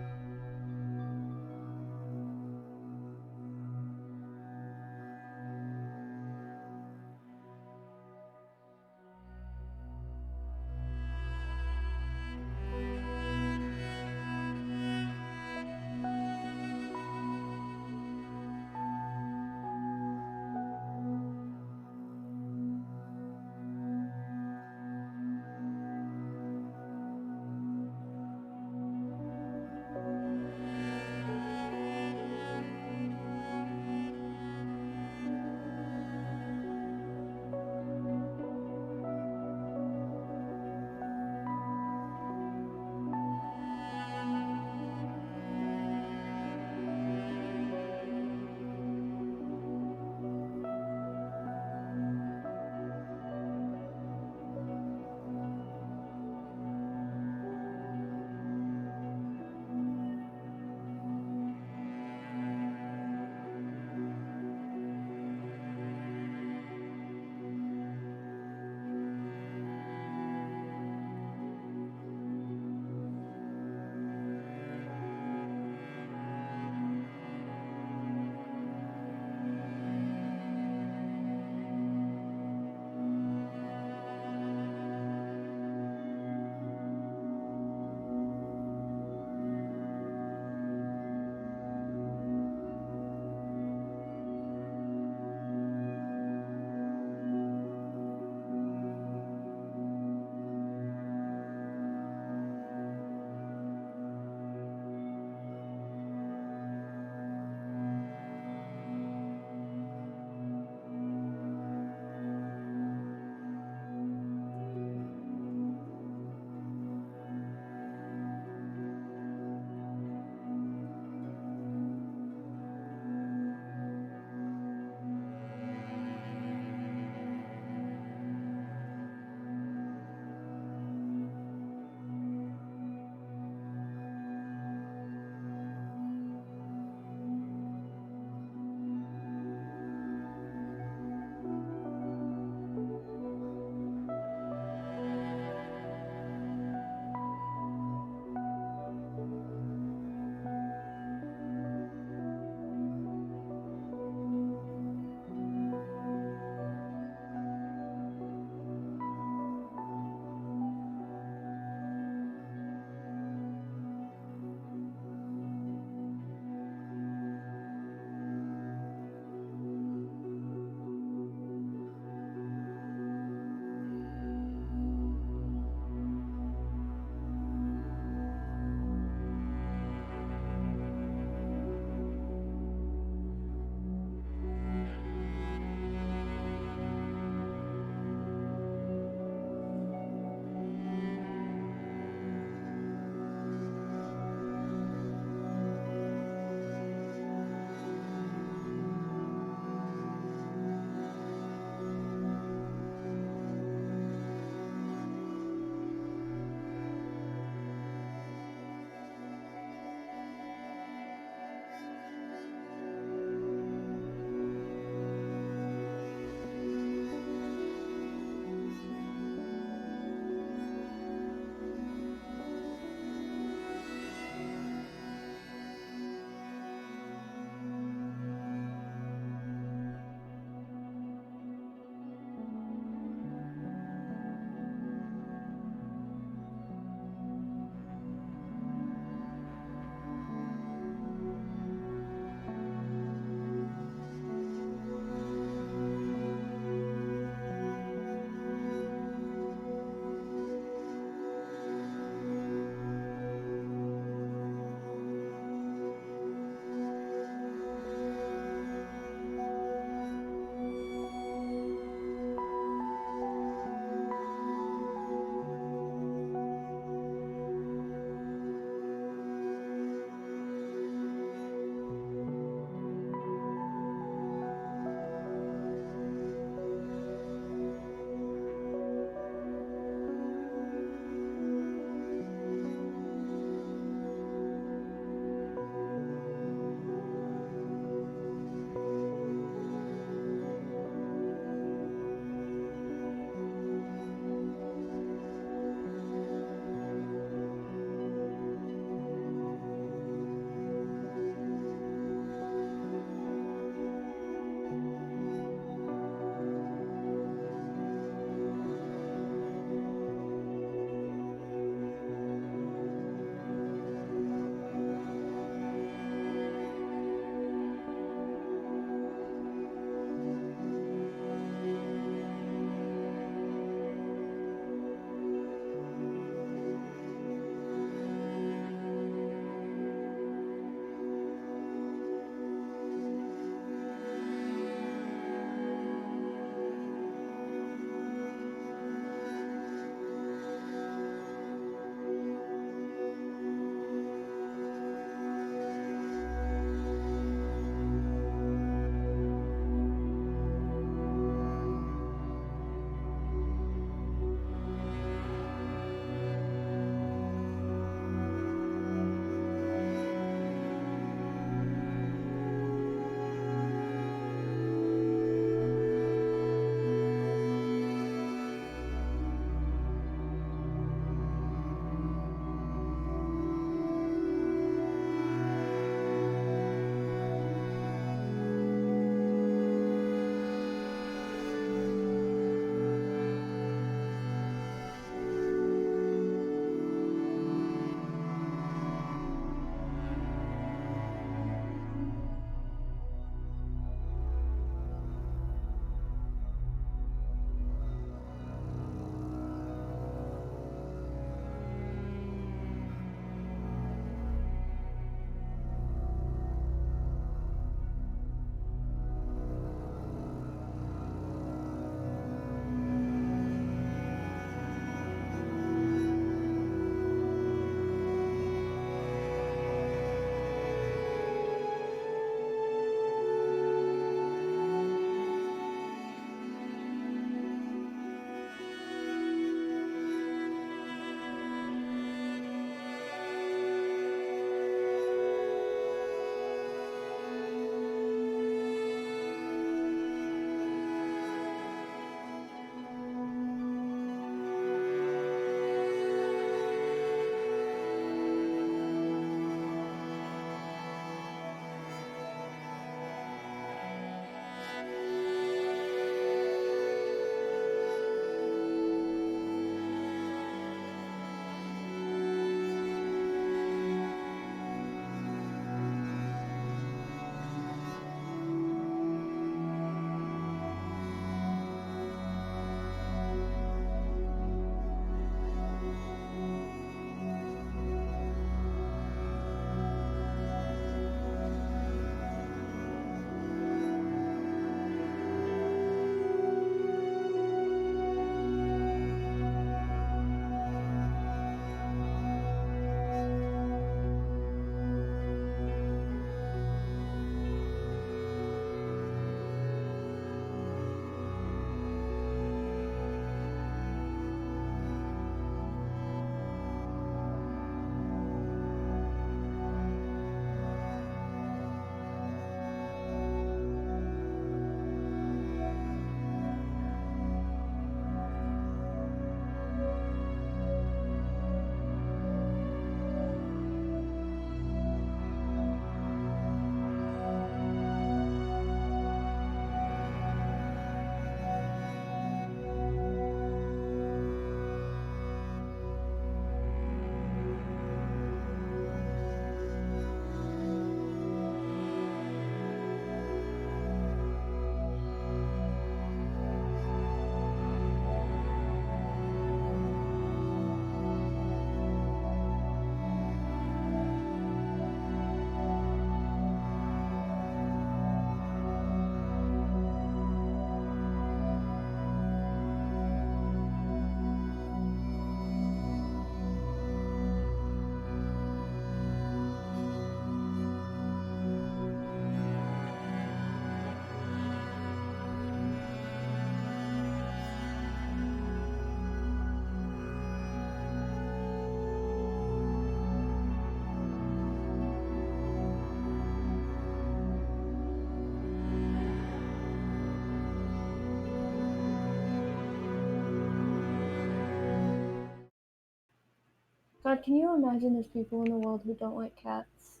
God, can you imagine there's people in the world who don't like cats?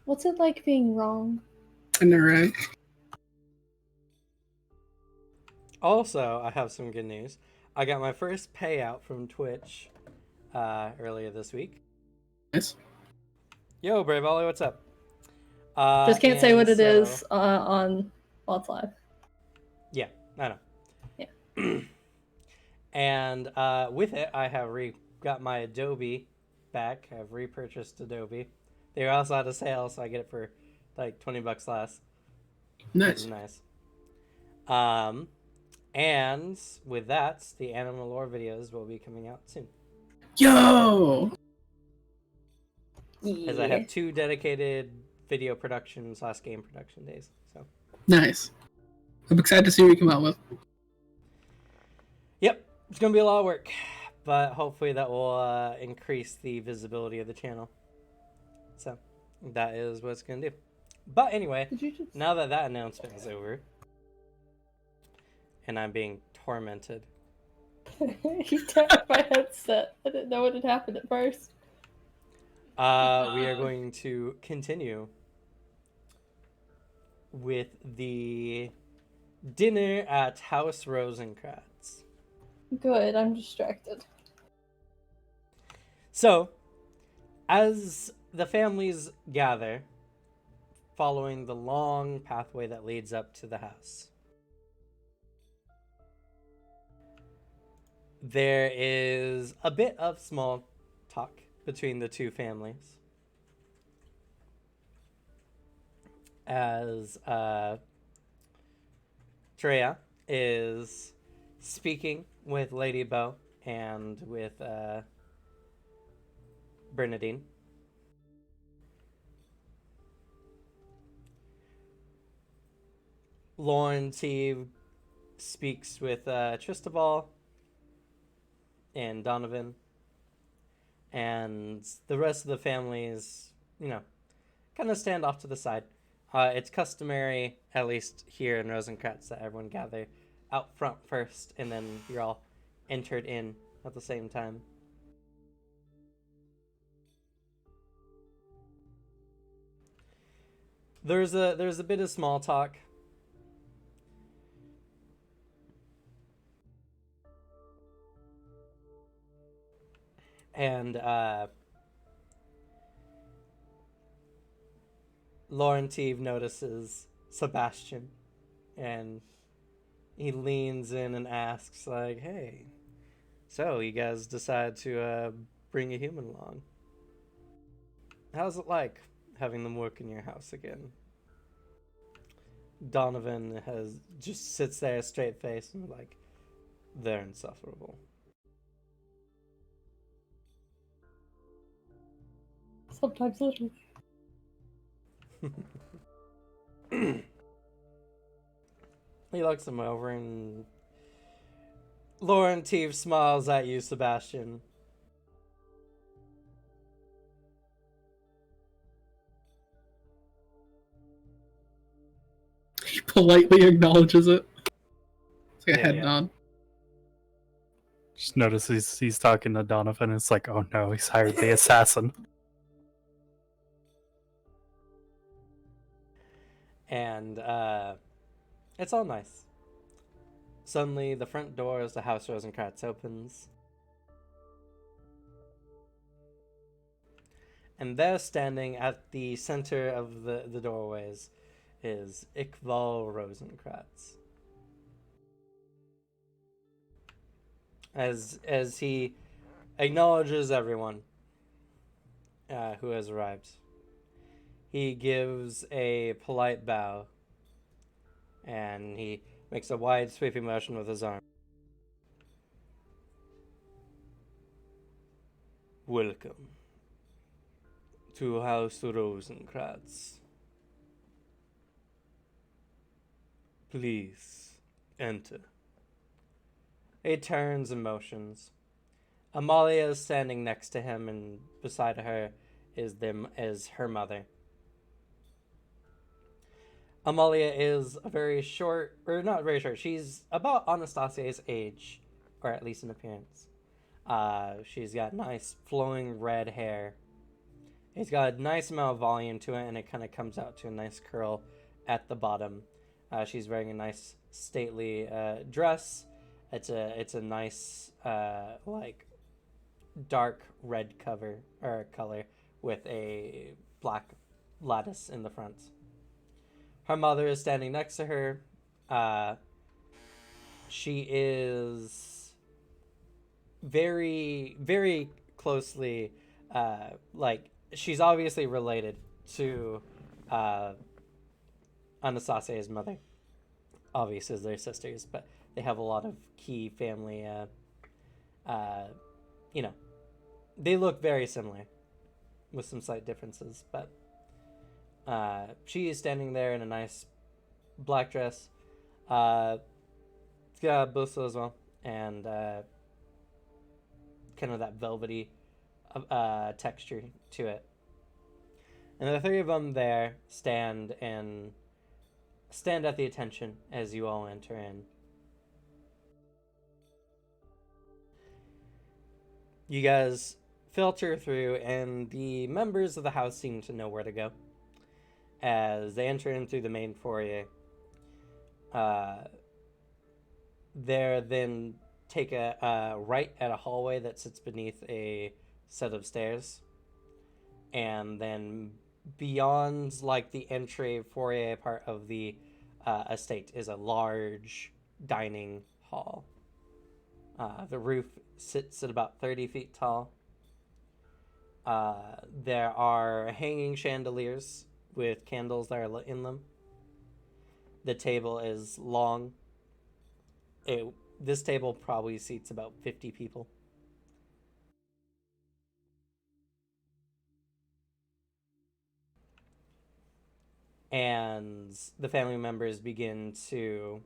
What's it like being wrong? I know, right? Also, I have some good news. I got my first payout from Twitch earlier this week. Nice. Yo, Brave Ollie, what's up? Just can't say what it so, is on Lots Live. Yeah, I know. Yeah. And with it, I have got my Adobe back. I've repurchased Adobe. They were also out of sale, so I get it for like $20 less. Which is Nice. nice. And with that, the Anima lore videos will be coming out soon. Yo! As I have 2 dedicated video production / game production days. So. Nice. I'm excited to see what you come out with. Yep, it's gonna be a lot of work, but hopefully that will increase the visibility of the channel. So that is what it's gonna do. But anyway, Did you just... now that announcement is over, and I'm being tormented. He tapped my headset. I didn't know what had happened at first. We are going to continue with the dinner at House Rosencratz. Good, I'm distracted. So, as the families gather, following the long pathway that leads up to the house, there is a bit of small talk between the 2 families. As Treya is speaking with Lady Bo and with Bernadine. Lauren T speaks with Tristaval and Donovan. And the rest of the families, kind of stand off to the side. It's customary, at least here in Rosencratz, that everyone gather out front first, and then you're all entered in at the same time. There's a bit of small talk. And Lauren Teeve notices Sebastian, and he leans in and asks, like, "Hey, so you guys decide to bring a human along? How's it like having them work in your house again?" Donovan just sits there, straight face, and like, "They're insufferable." Sometimes literally. He looks him over, and Lauren Teeve smiles at you, Sebastian. He politely acknowledges it. It's like a Yeah, head yeah. nod. Just notice he's talking to Donovan. It's like, oh no, he's hired the assassin. And it's all nice. Suddenly, the front door as the House Rosencratz opens. And there, standing at the center of the doorways, is Iqbal Rosencratz. As he acknowledges everyone who has arrived, he gives a polite bow, and he makes a wide, sweeping motion with his arm. "Welcome to House Rosencratz. Please enter." He turns and motions. Amalia is standing next to him, and beside her is her mother. Amalia is a very short, or not very short, she's about Anastasia's age, or at least in appearance. She's got nice flowing red hair. It's got a nice amount of volume to it, and it kind of comes out to a nice curl at the bottom. She's wearing a nice stately dress. It's a nice like dark red cover or color with a black lattice in the front. Her mother is standing next to her. She is very, very closely, like, she's obviously related to Anastasia's mother. Obviously, they're sisters, but they have a lot of key family, you know, they look very similar with some slight differences, but she is standing there in a nice black dress. It's got a busto as well, and kind of that velvety texture to it. And the three of them there stand at the attention as you all enter in. You guys filter through, and the members of the house seem to know where to go. As they enter in through the main foyer, they then take a right at a hallway that sits beneath a set of stairs, and then beyond, like, the entry foyer part of the estate is a large dining hall. The roof sits at about 30 feet tall. There are hanging chandeliers with candles that are lit in them. The table is long. This table probably seats about 50 people. And the family members begin to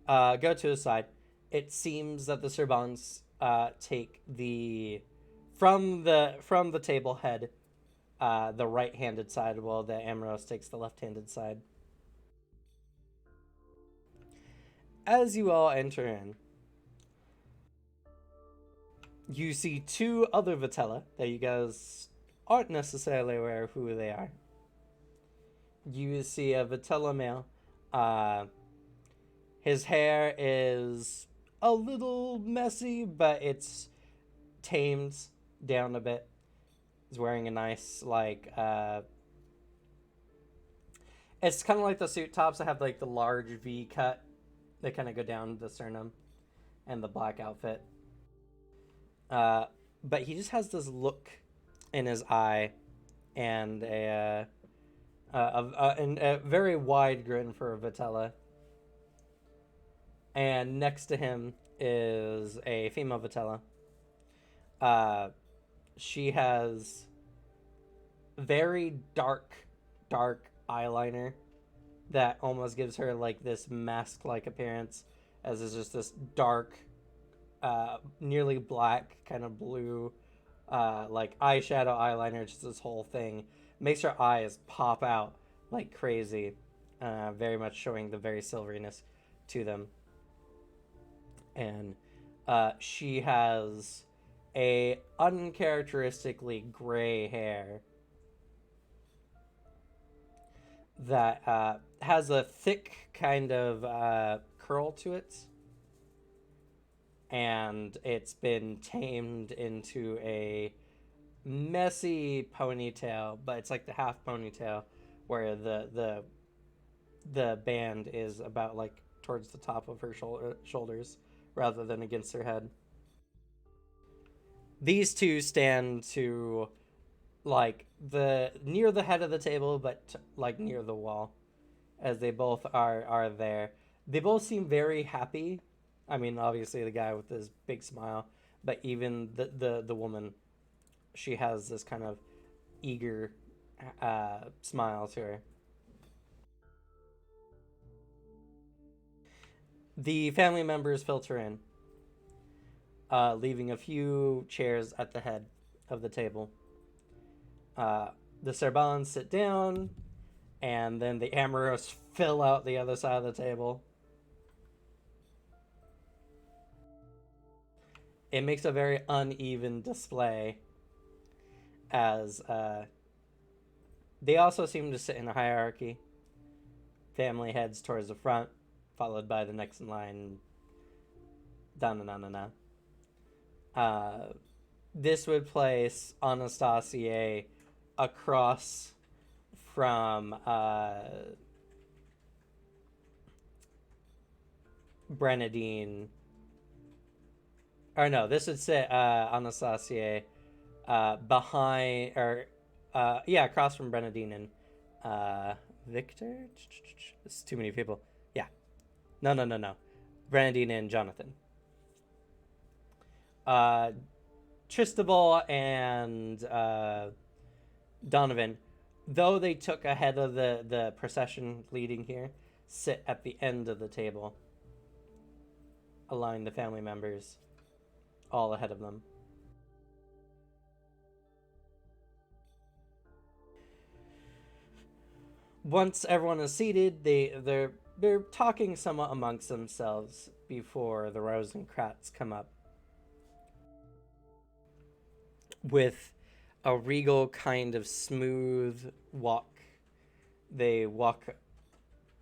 go to the side. It seems that the Servants take from the table head, the right-handed side, while the Amoros takes the left-handed side. As you all enter in, you see two other Vitella that you guys aren't necessarily aware of who they are. You see a Vitella male. His hair is a little messy, but it's tamed down a bit. He's wearing a nice, like, it's kind of like the suit tops that have, like, the large V cut that kind of go down the sternum, and the black outfit. But he just has this look in his eye, and a very wide grin for a Vitella. And next to him is a female Vitella. She has very dark eyeliner that almost gives her, like, this mask-like appearance, as is just this dark, nearly black, kind of blue, like, eyeshadow eyeliner, just this whole thing. Makes her eyes pop out like crazy, very much showing the very silveriness to them. And she has a uncharacteristically gray hair that has a thick kind of curl to it, and it's been tamed into a messy ponytail, but it's like the half ponytail where the band is about, like, towards the top of her shoulders rather than against her head. These two stand to, like, near the head of the table, but like near the wall, as they both are there. They both seem very happy. I mean, obviously the guy with his big smile, but even the woman, she has this kind of eager smile to her. The family members filter in, leaving a few chairs at the head of the table. The Serbans sit down, and then the Amoros fill out the other side of the table. it makes a very uneven display, as they also seem to sit in a hierarchy. Family heads towards the front, followed by the next in line. This would place Anastasia across from Brenadine. Or no, this would sit Anastasia behind, or across from Brenadine and Victor. It's too many people. Yeah, no. Brenadine and Jonathan. Tristobal and Donovan, though they took ahead of the procession leading here, sit at the end of the table, allowing the family members all ahead of them. Once everyone is seated, they're talking somewhat amongst themselves before the Rosencratz come up with a regal kind of smooth walk. They walk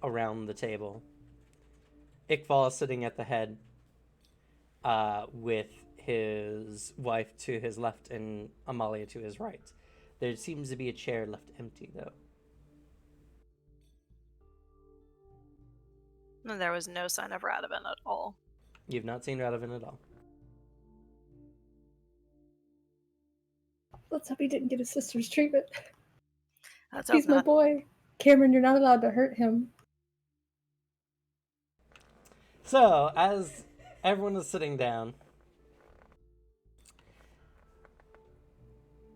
around the table. Iqbal is sitting at the head, with his wife to his left and Amalia to his right. There seems to be a chair left empty, though. And there was no sign of Radovan at all. You've not seen Radovan at all. Let's hope he didn't get his sister's treatment. Let's hope He's my not. boy. Cameron, you're not allowed to hurt him. So, as everyone is sitting down,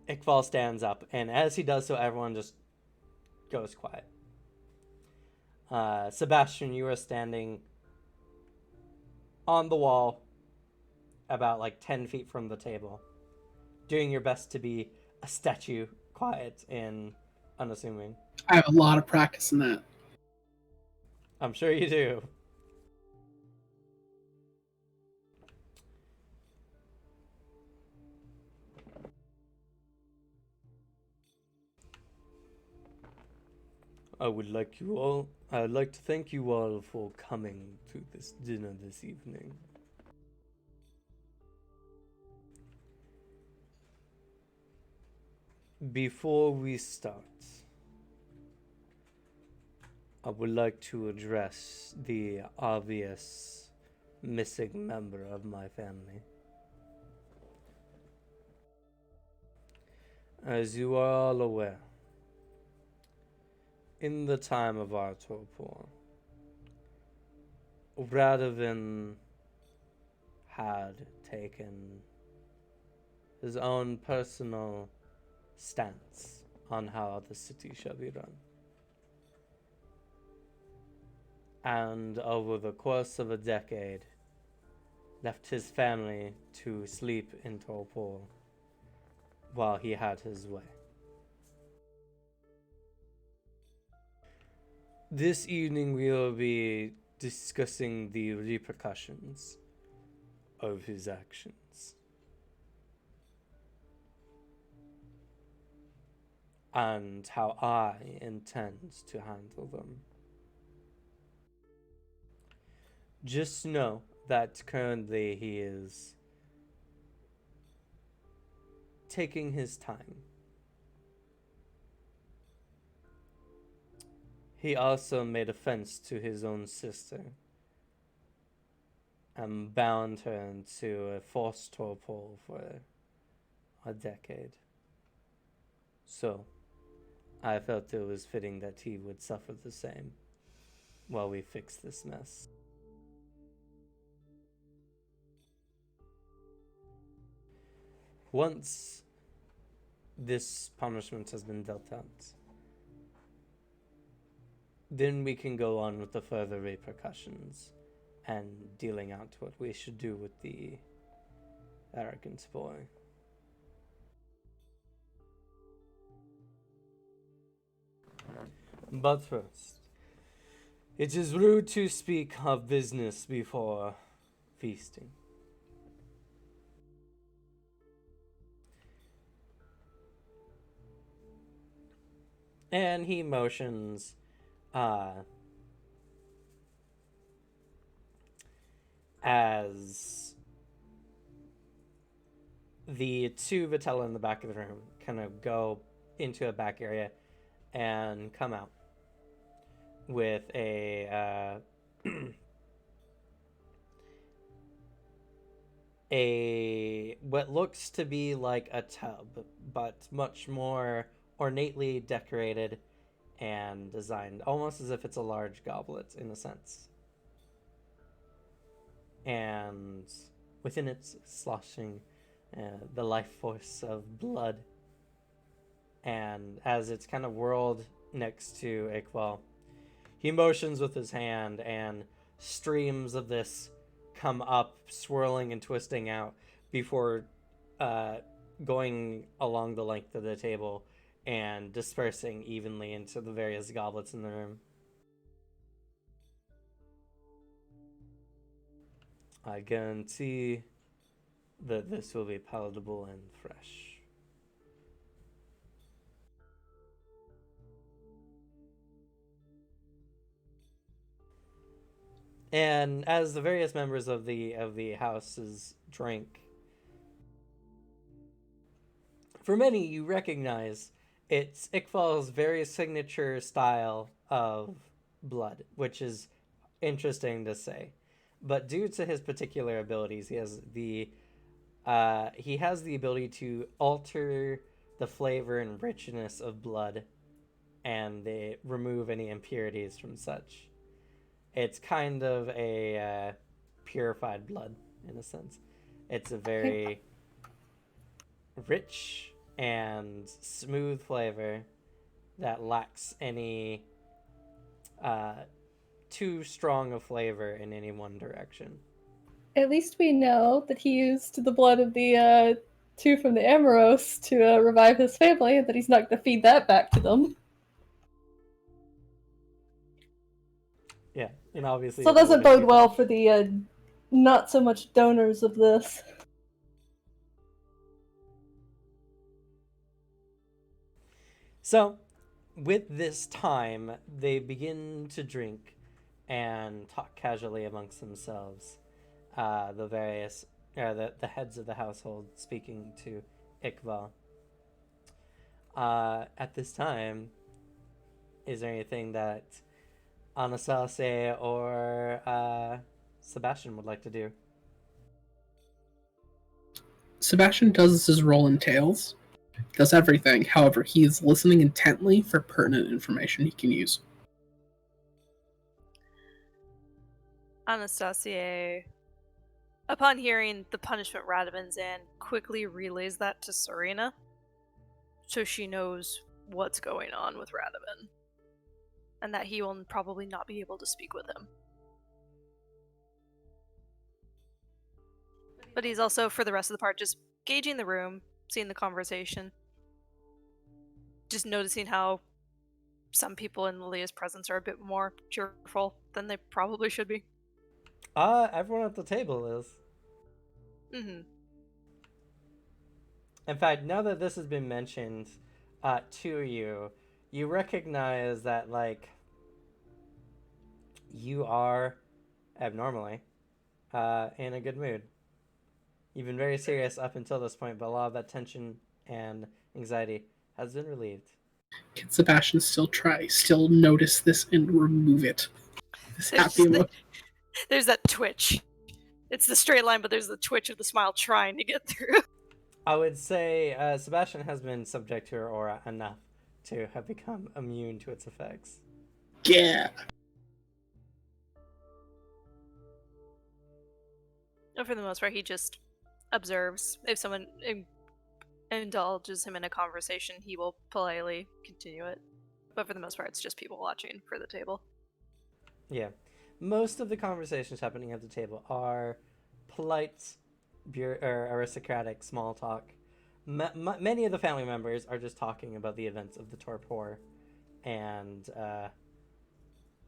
Iqbal stands up, and as he does so, everyone just goes quiet. Sebastian, you are standing on the wall about like 10 feet from the table, doing your best to be a statue, quiet and unassuming. I have a lot of practice in that. I'm sure you do. I'd like to thank you all for coming to this dinner this evening. Before we start, I would like to address the obvious missing member of my family. As you are all aware, in the time of our torpor, Radovan had taken his own personal stance on how the city shall be run. And over the course of a decade, left his family to sleep in torpor while he had his way. This evening we will be discussing the repercussions of his actions and how I intend to handle them. Just know that currently he is taking his time. He also made offense to his own sister and bound her into a forced torpor for a decade. So, I felt it was fitting that he would suffer the same while we fix this mess. Once this punishment has been dealt out, then we can go on with the further repercussions and dealing out what we should do with the arrogant boy. But first, it is rude to speak of business before feasting. And he motions as the two Vitella in the back of the room kind of go into a back area and come out with a what looks to be like a tub, but much more ornately decorated and designed, almost as if it's a large goblet in a sense. And within it, sloshing the life force of blood. And as it's kind of whirled next to Iqbal, he motions with his hand, and streams of this come up, swirling and twisting out before going along the length of the table and dispersing evenly into the various goblets in the room. I guarantee that this will be palatable and fresh. And as the various members of the houses drink, for many you recognize it's Iqbal's very signature style of blood, which is interesting to say. But due to his particular abilities, he has the ability to alter the flavor and richness of blood, and they remove any impurities from such. It's kind of a purified blood in a sense. It's a very rich and smooth flavor that lacks any too strong a flavor in any one direction. At least we know that he used the blood of the two from the Amoros to revive his family, and that he's not going to feed that back to them. Yeah, and obviously So it doesn't bode well for the not so much donors of this. So, with this time, they begin to drink and talk casually amongst themselves. The various, the heads of the household speaking to Iqbal. At this time, is there anything that Anastasia or Sebastian would like to do? Sebastian does his role entails, does everything. However, he is listening intently for pertinent information he can use. Anastasia, upon hearing the punishment Radovan's in, quickly relays that to Serena, so she knows what's going on with Radovan, and that he will probably not be able to speak with him. But he's also, for the rest of the part, just gauging the room, seeing the conversation, just noticing how some people in Lilia's presence are a bit more cheerful than they probably should be. Everyone at the table is. Mm-hmm. In fact, now that this has been mentioned to you, you recognize that, like, you are abnormally in a good mood. You've been very serious up until this point, but a lot of that tension and anxiety has been relieved. Can Sebastian still notice this and remove it? This happy emotion. There's that twitch. It's the straight line, but there's the twitch of the smile trying to get through. I would say Sebastian has been subject to her aura enough to have become immune to its effects. Yeah. And for the most part, he just observes. If someone indulges him in a conversation, he will politely continue it. But for the most part, it's just people watching for the table. Yeah. Most of the conversations happening at the table are polite, aristocratic small talk. Many of the family members are just talking about the events of the torpor and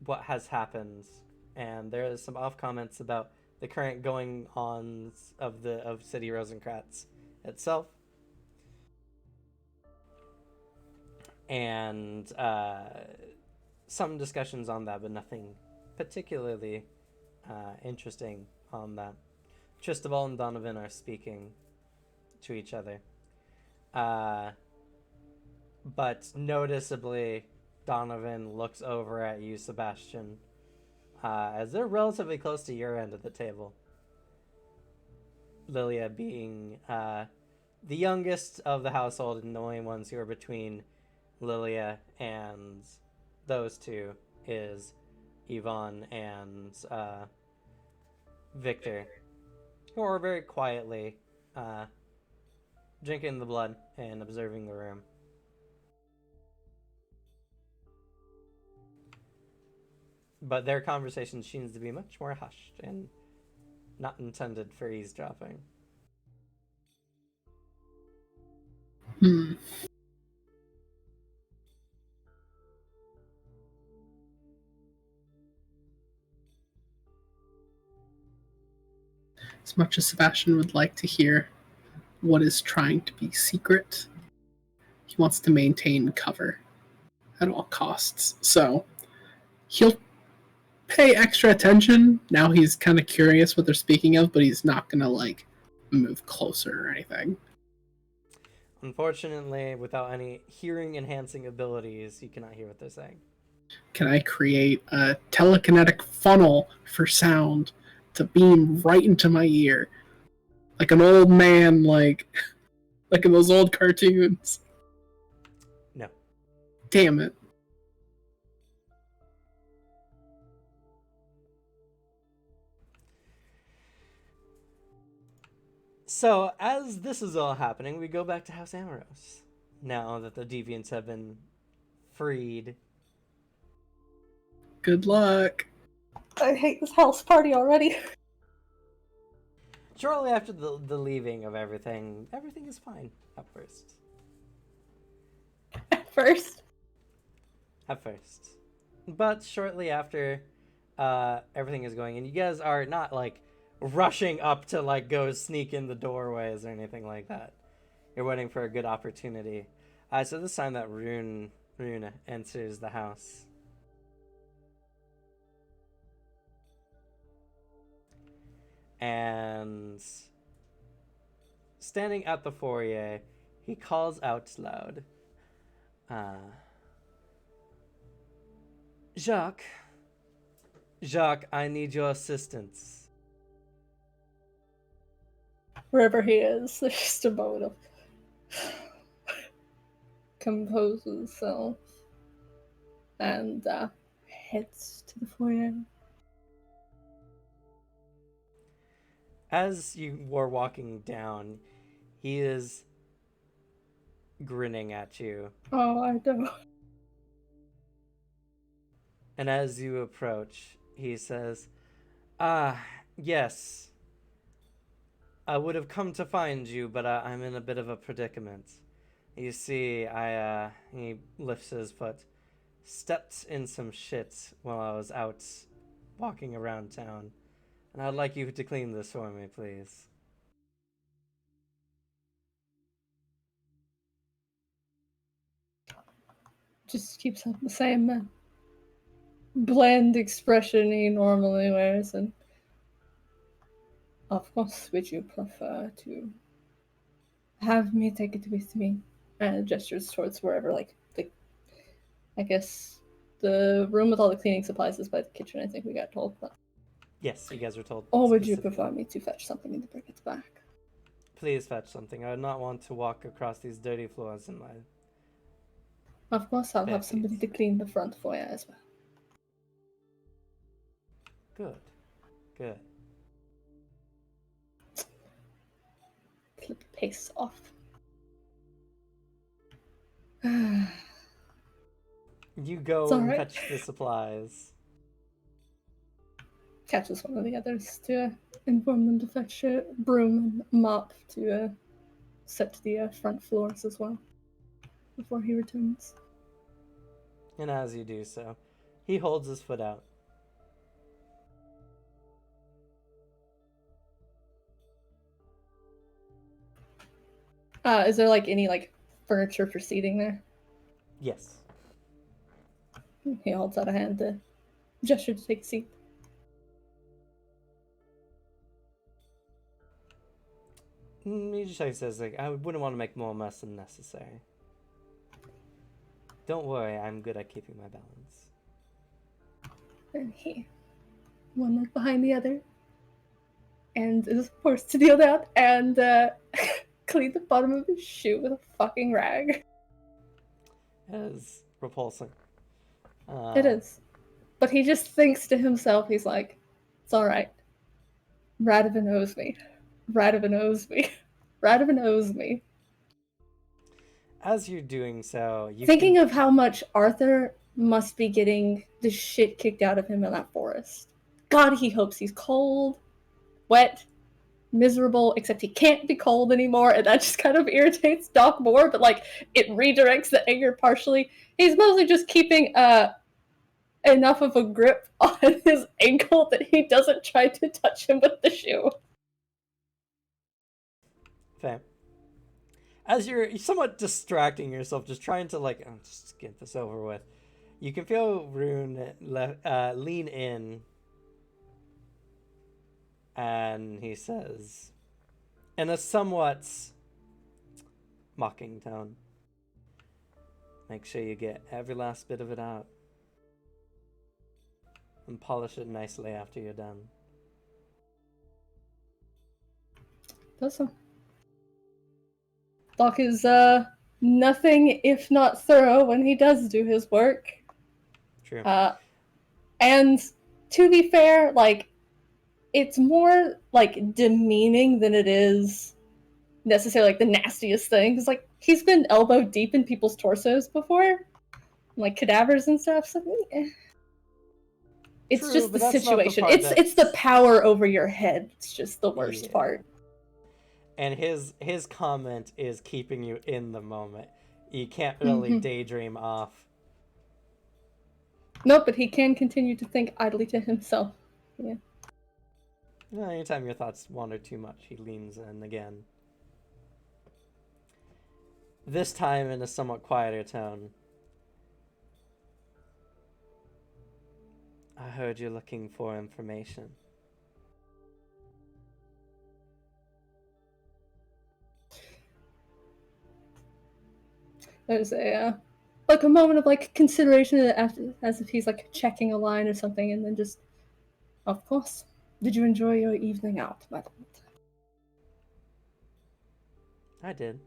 what has happened. And there is some off comments about the current going-ons of City Rosencratz itself. and some discussions on that, but nothing particularly interesting on that. Tristobal and Donovan are speaking to each other. But noticeably, Donovan looks over at you, Sebastian, as they're relatively close to your end of the table. Lilia being the youngest of the household and the only ones who are between Lilia and those two is Yvonne and Victor, who are very quietly drinking the blood and observing the room. But their conversation seems to be much more hushed and not intended for eavesdropping. As much as Sebastian would like to hear what is trying to be secret, he wants to maintain cover at all costs. So he'll pay extra attention. Now he's kind of curious what they're speaking of, but he's not going to like move closer or anything. Unfortunately, without any hearing enhancing abilities, you cannot hear what they're saying. Can I create a telekinetic funnel for sound to beam right into my ear? Like an old man, like in those old cartoons. No. Damn it. So, as this is all happening, we go back to House Amorous. Now that the deviants have been freed. Good luck. I hate this house party already. Shortly after the leaving of everything is fine at first. At first. At first. But shortly after everything is going, and you guys are not like rushing up to like go sneak in the doorways or anything like that. You're waiting for a good opportunity. So this time that Rune enters the house. And standing at the foyer, he calls out loud. Jacques, I need your assistance. Wherever he is, there's just a moment of composes himself and heads to the foyer. As you were walking down, he is grinning at you. Oh, I don't. And as you approach, he says, yes. I would have come to find you, but I'm in a bit of a predicament. You see, he lifts his foot, stepped in some shit while I was out walking around town. And I'd like you to clean this for me, please. Just keeps up the same bland expression he normally wears, and of course, would you prefer to have me take it with me? And gestures towards wherever, like, I guess the room with all the cleaning supplies is by the kitchen, I think we got told. But... Yes, you guys were told. Or would you prefer me to fetch something and bring it back? Please fetch something. I would not want to walk across these dirty floors in my... Of course, I'll have somebody to clean the front foyer as well. Good. Flip the pace off. You go and fetch the supplies. Catches one of the others to inform them to fetch a broom and mop to set to the front floors as well before he returns. And as you do so, he holds his foot out. Is there like any like furniture for seating there? Yes. He holds out a hand to gesture to take a seat. He just says, like, I wouldn't want to make more mess than necessary. Don't worry, I'm good at keeping my balance. And he, one leg behind the other, and is forced to deal that and clean the bottom of his shoe with a fucking rag. It is repulsing. It is. But he just thinks to himself, he's like, it's alright. Radovan owes me. Radovan owes me. Radovan owes me. As you're doing so, you Thinking can... of how much Arthur must be getting the shit kicked out of him in that forest. God, he hopes he's cold, wet, miserable, except he can't be cold anymore, and that just kind of irritates Doc more, but like it redirects the anger partially. He's mostly just keeping enough of a grip on his ankle that he doesn't try to touch him with the shoe. Fair. As you're somewhat distracting yourself, just trying to like, oh, just get this over with, you can feel Rune lean in, and he says, in a somewhat mocking tone, make sure you get every last bit of it out, and polish it nicely after you're done. Awesome. Doc is nothing if not thorough when he does do his work. True. And to be fair, like, it's more like demeaning than it is necessarily like the nastiest thing. Because like he's been elbow deep in people's torsos before, like cadavers and stuff. So it's True, just but the that's not the situation. part It's the power over your head. It's just the worst Yeah. part. And his comment is keeping you in the moment. You can't really daydream off. No, but he can continue to think idly to himself. Yeah. Anytime your thoughts wander too much, he leans in again. This time in a somewhat quieter tone. I heard you're looking for information. There's a like a moment of like consideration after, as if he's like checking a line or something, and then just, of course. Did you enjoy your evening out, madam? I did.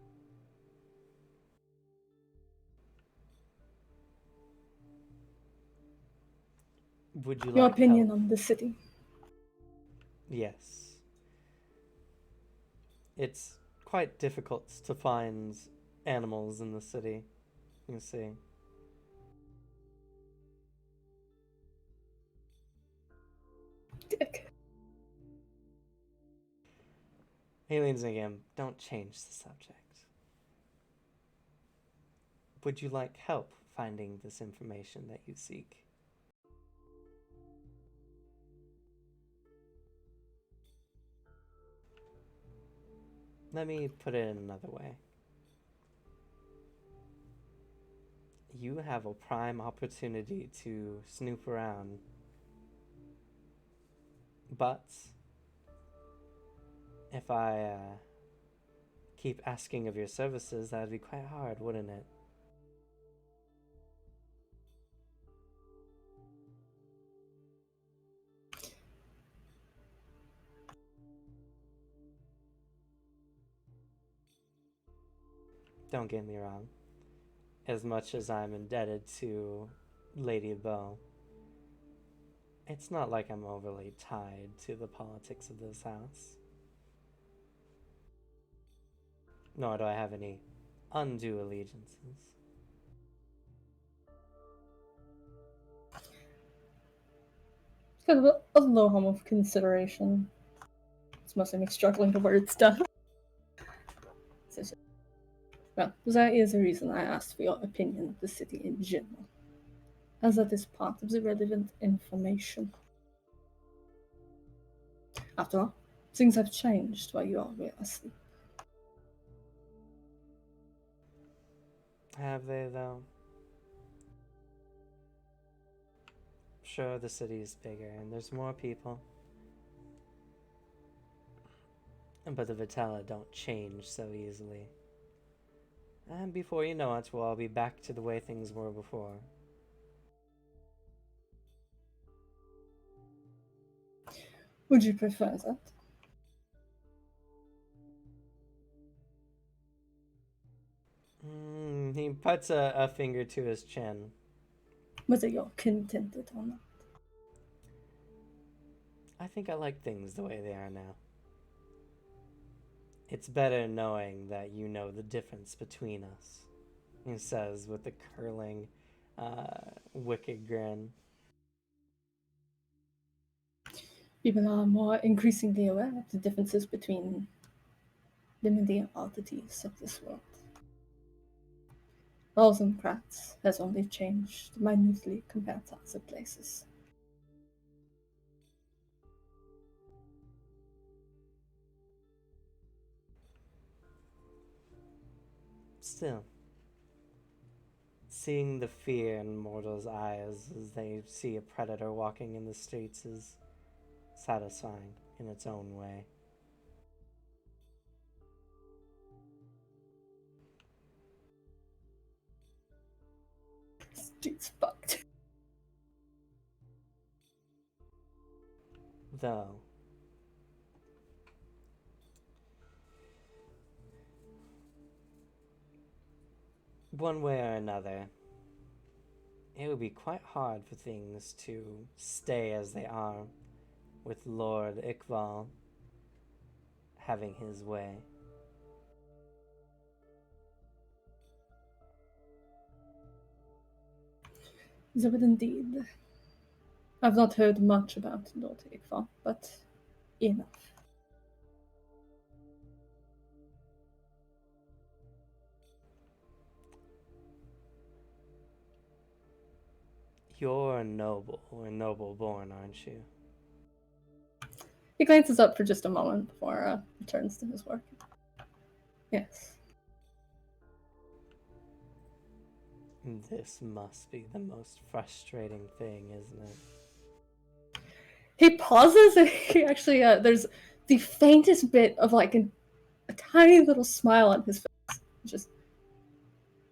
Would you Your like opinion help? on the city? Yes. It's quite difficult to find animals in the city, you see. Dick. He leans in again. Don't change the subject. Would you like help finding this information that you seek? Let me put it in another way. You have a prime opportunity to snoop around. But if I keep asking of your services, that would be quite hard, wouldn't it? Don't get me wrong. As much as I'm indebted to Lady Bow, it's not like I'm overly tied to the politics of this house. Nor do I have any undue allegiances. It's kind of a low hum of consideration. It's mostly me struggling to word stuff. Well, that is the reason I asked for your opinion of the city in general, as that is part of the relevant information. After all, things have changed while you all were asleep. Have they, though? Sure, the city is bigger and there's more people. But the Vitella don't change so easily. And before you know it, we'll all be back to the way things were before. Would you prefer that? He puts a finger to his chin. Whether you're contented or not. I think I like things the way they are now. It's better knowing that you know the difference between us, he says with a curling, wicked grin. People are more increasingly aware of the differences between them and the oddities of this world. Rosencratz has only changed minutely compared to other places. Still, seeing the fear in mortals' eyes as they see a predator walking in the streets is satisfying in its own way. Streets fucked. Though, one way or another, it would be quite hard for things to stay as they are, with Lord Iqbal having his way. They would indeed. I've not heard much about Lord Iqbal, but enough. You're a noble, or noble born, aren't you? He glances up for just a moment before returns to his work. Yes. This must be the most frustrating thing, isn't it? He pauses and he actually, there's the faintest bit of like a tiny little smile on his face. Just,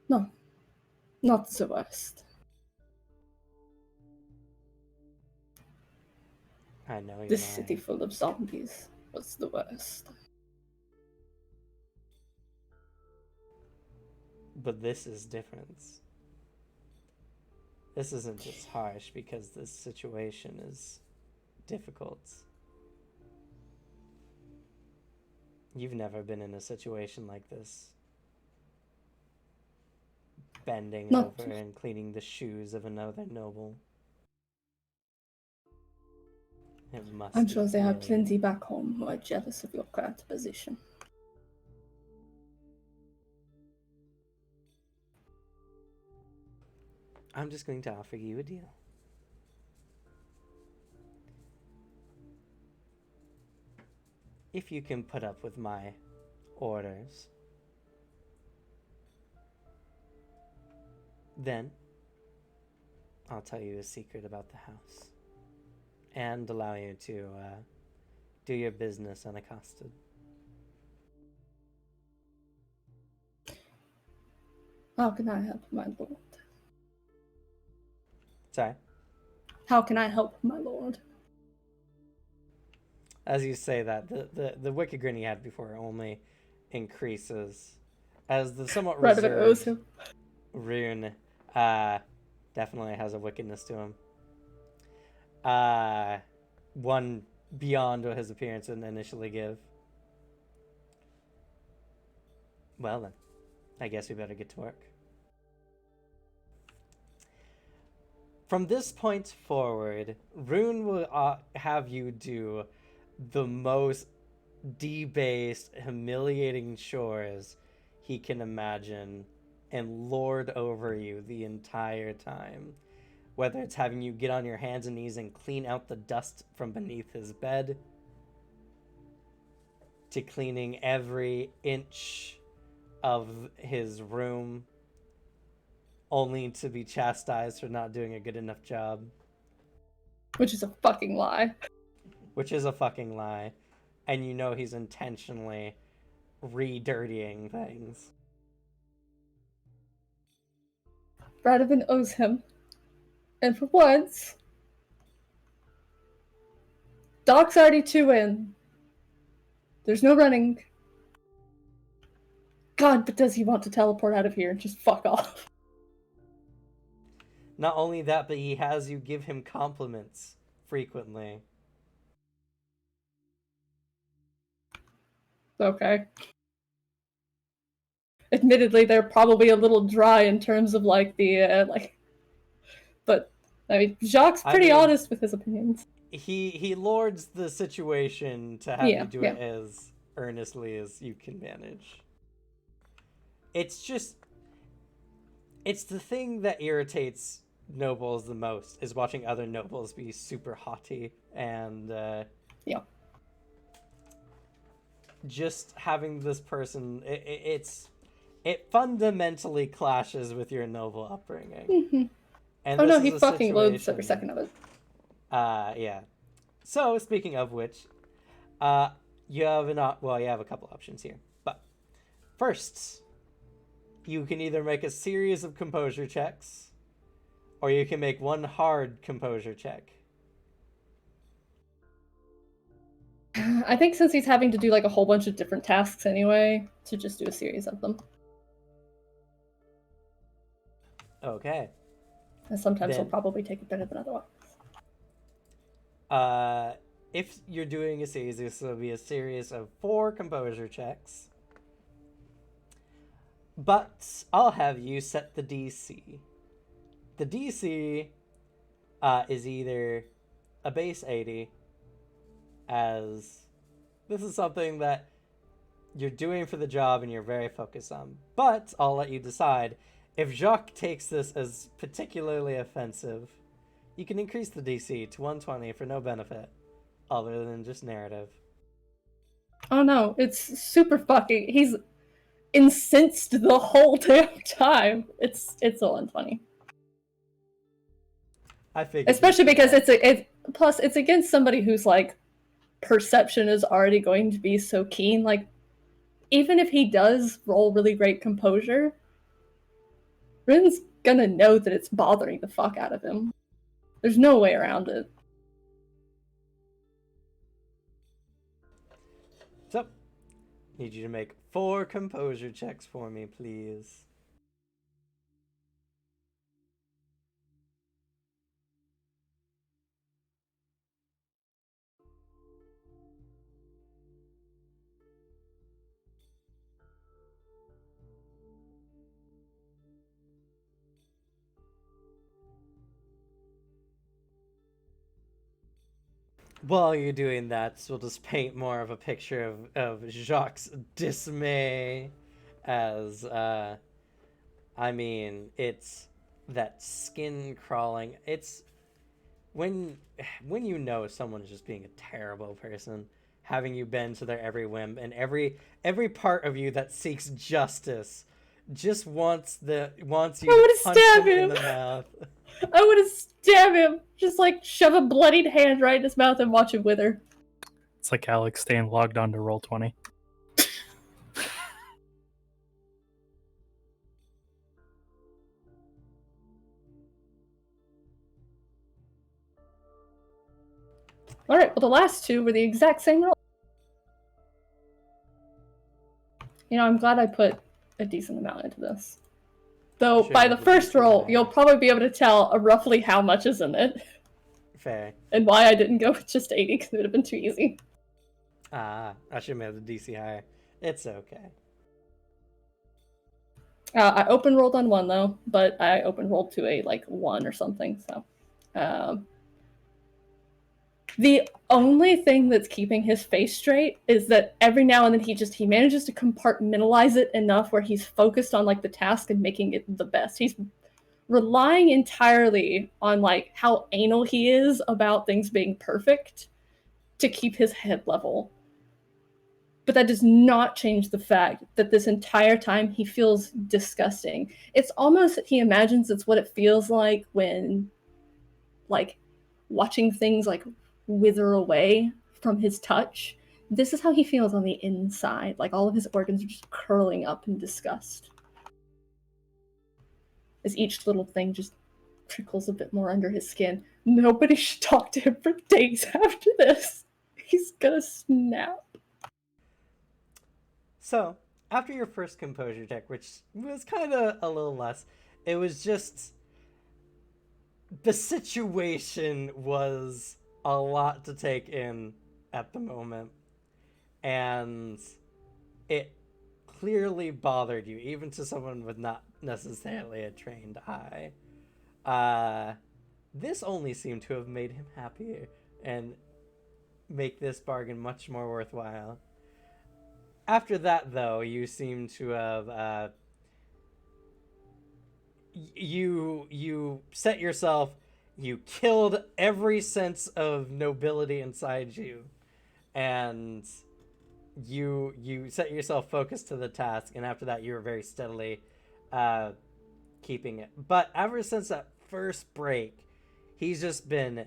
no, not the worst. I know you're This lying. city full of zombies was the worst. But this is different. This isn't just harsh because this situation is difficult. You've never been in a situation like this. Bending Not- over and cleaning the shoes of another noble. It must I'm be sure there are really- plenty back home who are jealous of your current position. I'm just going to offer you a deal. If you can put up with my orders, then I'll tell you a secret about the house and allow you to do your business unaccosted. How can I help, my lord? Sorry. How can I help, my lord? As you say that, the wicked grin he had before only increases as the somewhat Right of it owes reserved him. Rune definitely has a wickedness to him. One beyond what his appearance would initially give. Well then, I guess we better get to work. From this point forward, Rune will have you do the most debased, humiliating chores he can imagine and lord over you the entire time. Whether it's having you get on your hands and knees and clean out the dust from beneath his bed, to cleaning every inch of his room, only to be chastised for not doing a good enough job. Which is a fucking lie. Which is a fucking lie. And you know he's intentionally re-dirtying things. Radovan owes him. And for once, Doc's already 2 in. There's no running. God, but does he want to teleport out of here and just fuck off? Not only that, but he has you give him compliments frequently. Okay. Admittedly, they're probably a little dry in terms of like the but I mean, Jacques pretty honest with his opinions. He lords the situation to have you do it as earnestly as you can manage. It's the thing that irritates nobles the most is watching other nobles be super haughty and just having this person it fundamentally clashes with your noble upbringing. Mm-hmm. And oh no, he fucking loathes every second of it. Yeah. So speaking of which, you have a couple options here. But first, you can either make a series of composure checks, or you can make one hard composure check. I think since he's having to do like a whole bunch of different tasks anyway, to just do a series of them. Okay. And sometimes he'll probably take it better than otherwise. If you're doing a series, this will be a series of 4 composure checks. But I'll have you set the DC. The DC is either a base 80, as this is something that you're doing for the job and you're very focused on. But I'll let you decide. If Jacques takes this as particularly offensive, you can increase the DC to 120 for no benefit, other than just narrative. Oh no, it's super fucking... He's incensed the whole damn time. It's a 120. I figured. Especially because plus it's against somebody whose like perception is already going to be so keen. Like, even if he does roll really great composure, Rin's gonna know that it's bothering the fuck out of him. There's no way around it. So, need you to make 4 composure checks for me, please. While you're doing that, we'll just paint more of a picture of Jacques' dismay as, I mean, it's that skin crawling. It's when you know someone's just being a terrible person, having you bend to their every whim, and every part of you that seeks justice just wants you to punch him in the mouth. I would have stabbed him. Just like shove a bloodied hand right in his mouth and watch him wither. It's like Alex staying logged on to Roll20. Alright, well the last 2 were the exact same roll. You know, I'm glad I put a decent amount into this. Though, by the first roll, you'll probably be able to tell roughly how much is in it. Fair. And why I didn't go with just 80, because it would have been too easy. I should have made the DC higher. It's okay. I open rolled on 1, though, but I open rolled to a, 1 or something, so... The only thing that's keeping his face straight is that every now and then he manages to compartmentalize it enough where he's focused on the task and making it the best. He's relying entirely on how anal he is about things being perfect to keep his head level. But that does not change the fact that this entire time he feels disgusting. It's almost that he imagines it's what it feels like when watching things like wither away from his touch. This is how he feels on the inside. Like all of his organs are just curling up in disgust. As each little thing just trickles a bit more under his skin. Nobody should talk to him for days after this. He's gonna snap. So, after your first composure check, which was kind of a little less, it was just the situation was a lot to take in at the moment, and it clearly bothered you, even to someone with not necessarily a trained eye. This only seemed to have made him happier and make this bargain much more worthwhile. After that, though, you seem to have you set yourself, you killed every sense of nobility inside you, and you set yourself focused to the task, and after that you were very steadily keeping it. But ever since that first break, he's just been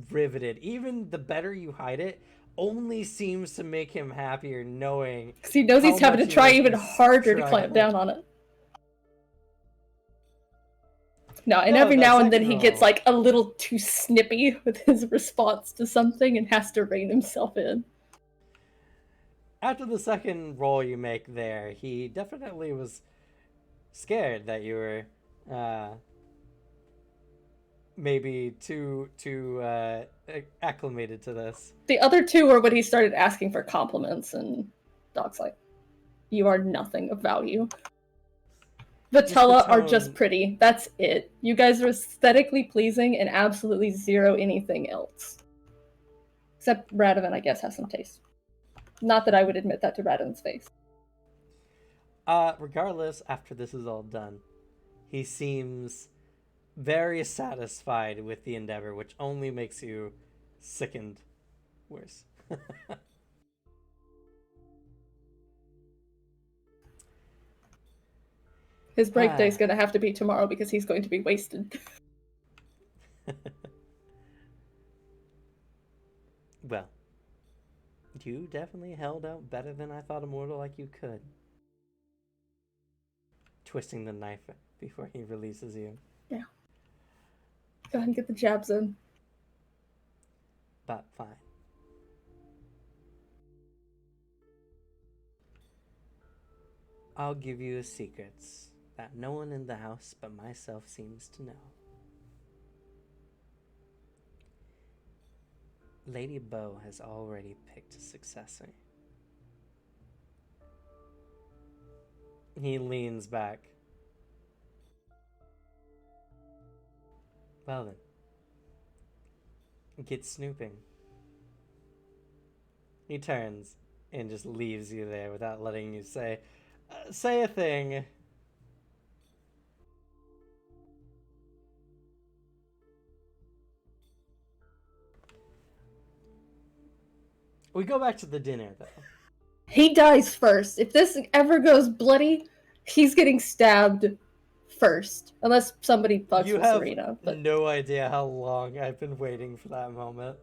riveted. Even the better you hide it only seems to make him happier, knowing Because he knows he's having to try even harder to clamp down on it. No, and every now and then he gets like a little too snippy with his response to something and has to rein himself in. After the second roll you make there, he definitely was scared that you were maybe too acclimated to this. The other two were when he started asking for compliments, and Doc's like, "You are nothing of value. Vitella are just pretty. That's it. You guys are aesthetically pleasing and absolutely zero anything else. Except Radovan, I guess, has some taste. Not that I would admit that to Radovan's face." Regardless, after this is all done, he seems very satisfied with the endeavor, which only makes you sickened worse. His break day's gonna have to be tomorrow because he's going to be wasted. Well, you definitely held out better than I thought a mortal like you could. Twisting the knife before he releases you. Yeah. Go ahead and get the jabs in. But fine. I'll give you secrets that no one in the house but myself seems to know. Lady Bow has already picked a successor. He leans back. Well then. Get snooping. He turns and just leaves you there without letting you say a thing. We go back to the dinner, though. He dies first. If this ever goes bloody, he's getting stabbed first. Unless somebody fucks with Serena. You have no idea how long I've been waiting for that moment.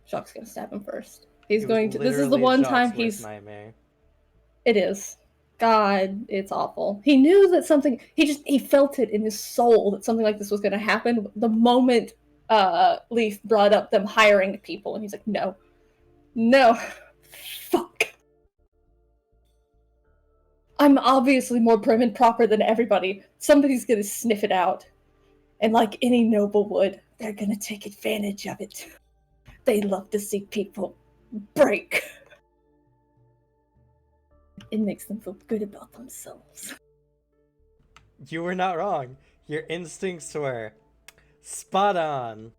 Jacques' gonna stab him first. He's going to. This is the one time he's. Nightmare. It is. God, it's awful. He knew that something. He felt it in his soul that something like this was going to happen. The moment Leaf brought up them hiring people, and he's like, no, fuck. I'm obviously more prim and proper than everybody. Somebody's gonna sniff it out, and like any noble would, they're gonna take advantage of it. They love to see people break. It makes them feel good about themselves. You were not wrong. Your instincts were spot on.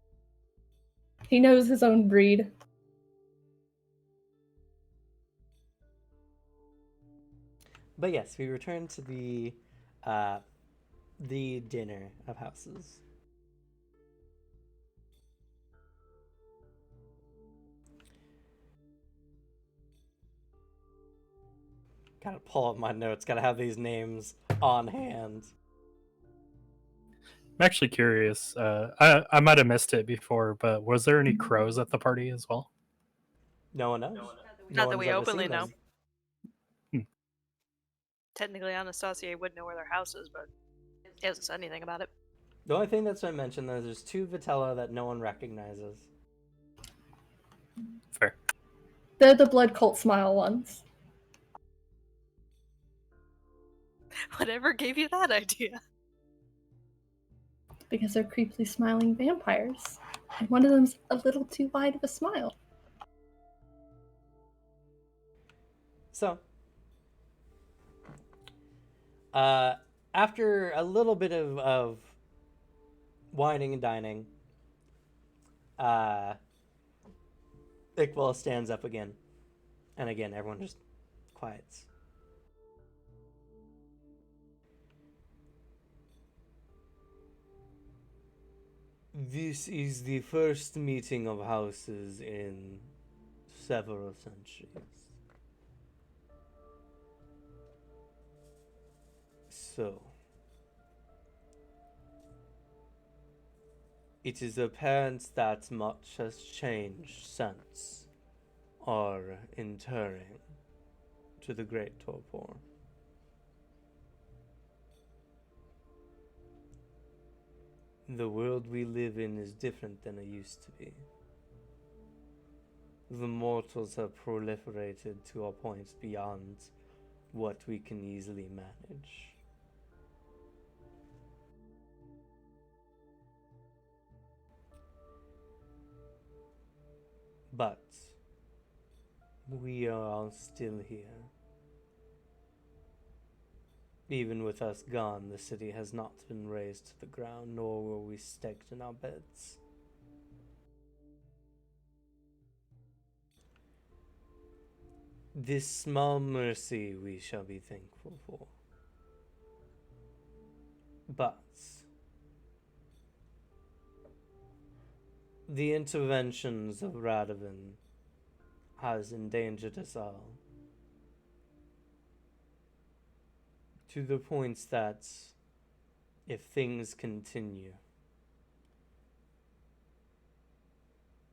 He knows his own breed. But yes, we return to the dinner of houses. Gotta pull up my notes, gotta have these names on hand. I'm actually curious. I might have missed it before, but was there any crows at the party as well? No one knows. Not that one's we ever openly seen know. them. Technically, Anastasia would know where their house is, but he hasn't said anything about it. The only thing that's been mentioned is there's 2 Vitella that no one recognizes. Fair. They're the blood cult smile ones. Whatever gave you that idea? Because they're creepily smiling vampires. And one of them's a little too wide of a smile. So, after a little bit of whining and dining, Iqbal stands up again. And again, everyone just quiets. This is the first meeting of houses in several centuries. So, it is apparent that much has changed since our interring to the Great Torpor. The world we live in is different than it used to be. The mortals have proliferated to a point beyond what we can easily manage. But we are all still here. Even with us gone, the city has not been razed to the ground, nor were we staked in our beds. This small mercy we shall be thankful for. But the interventions of Radovan has endangered us all. To the point that if things continue,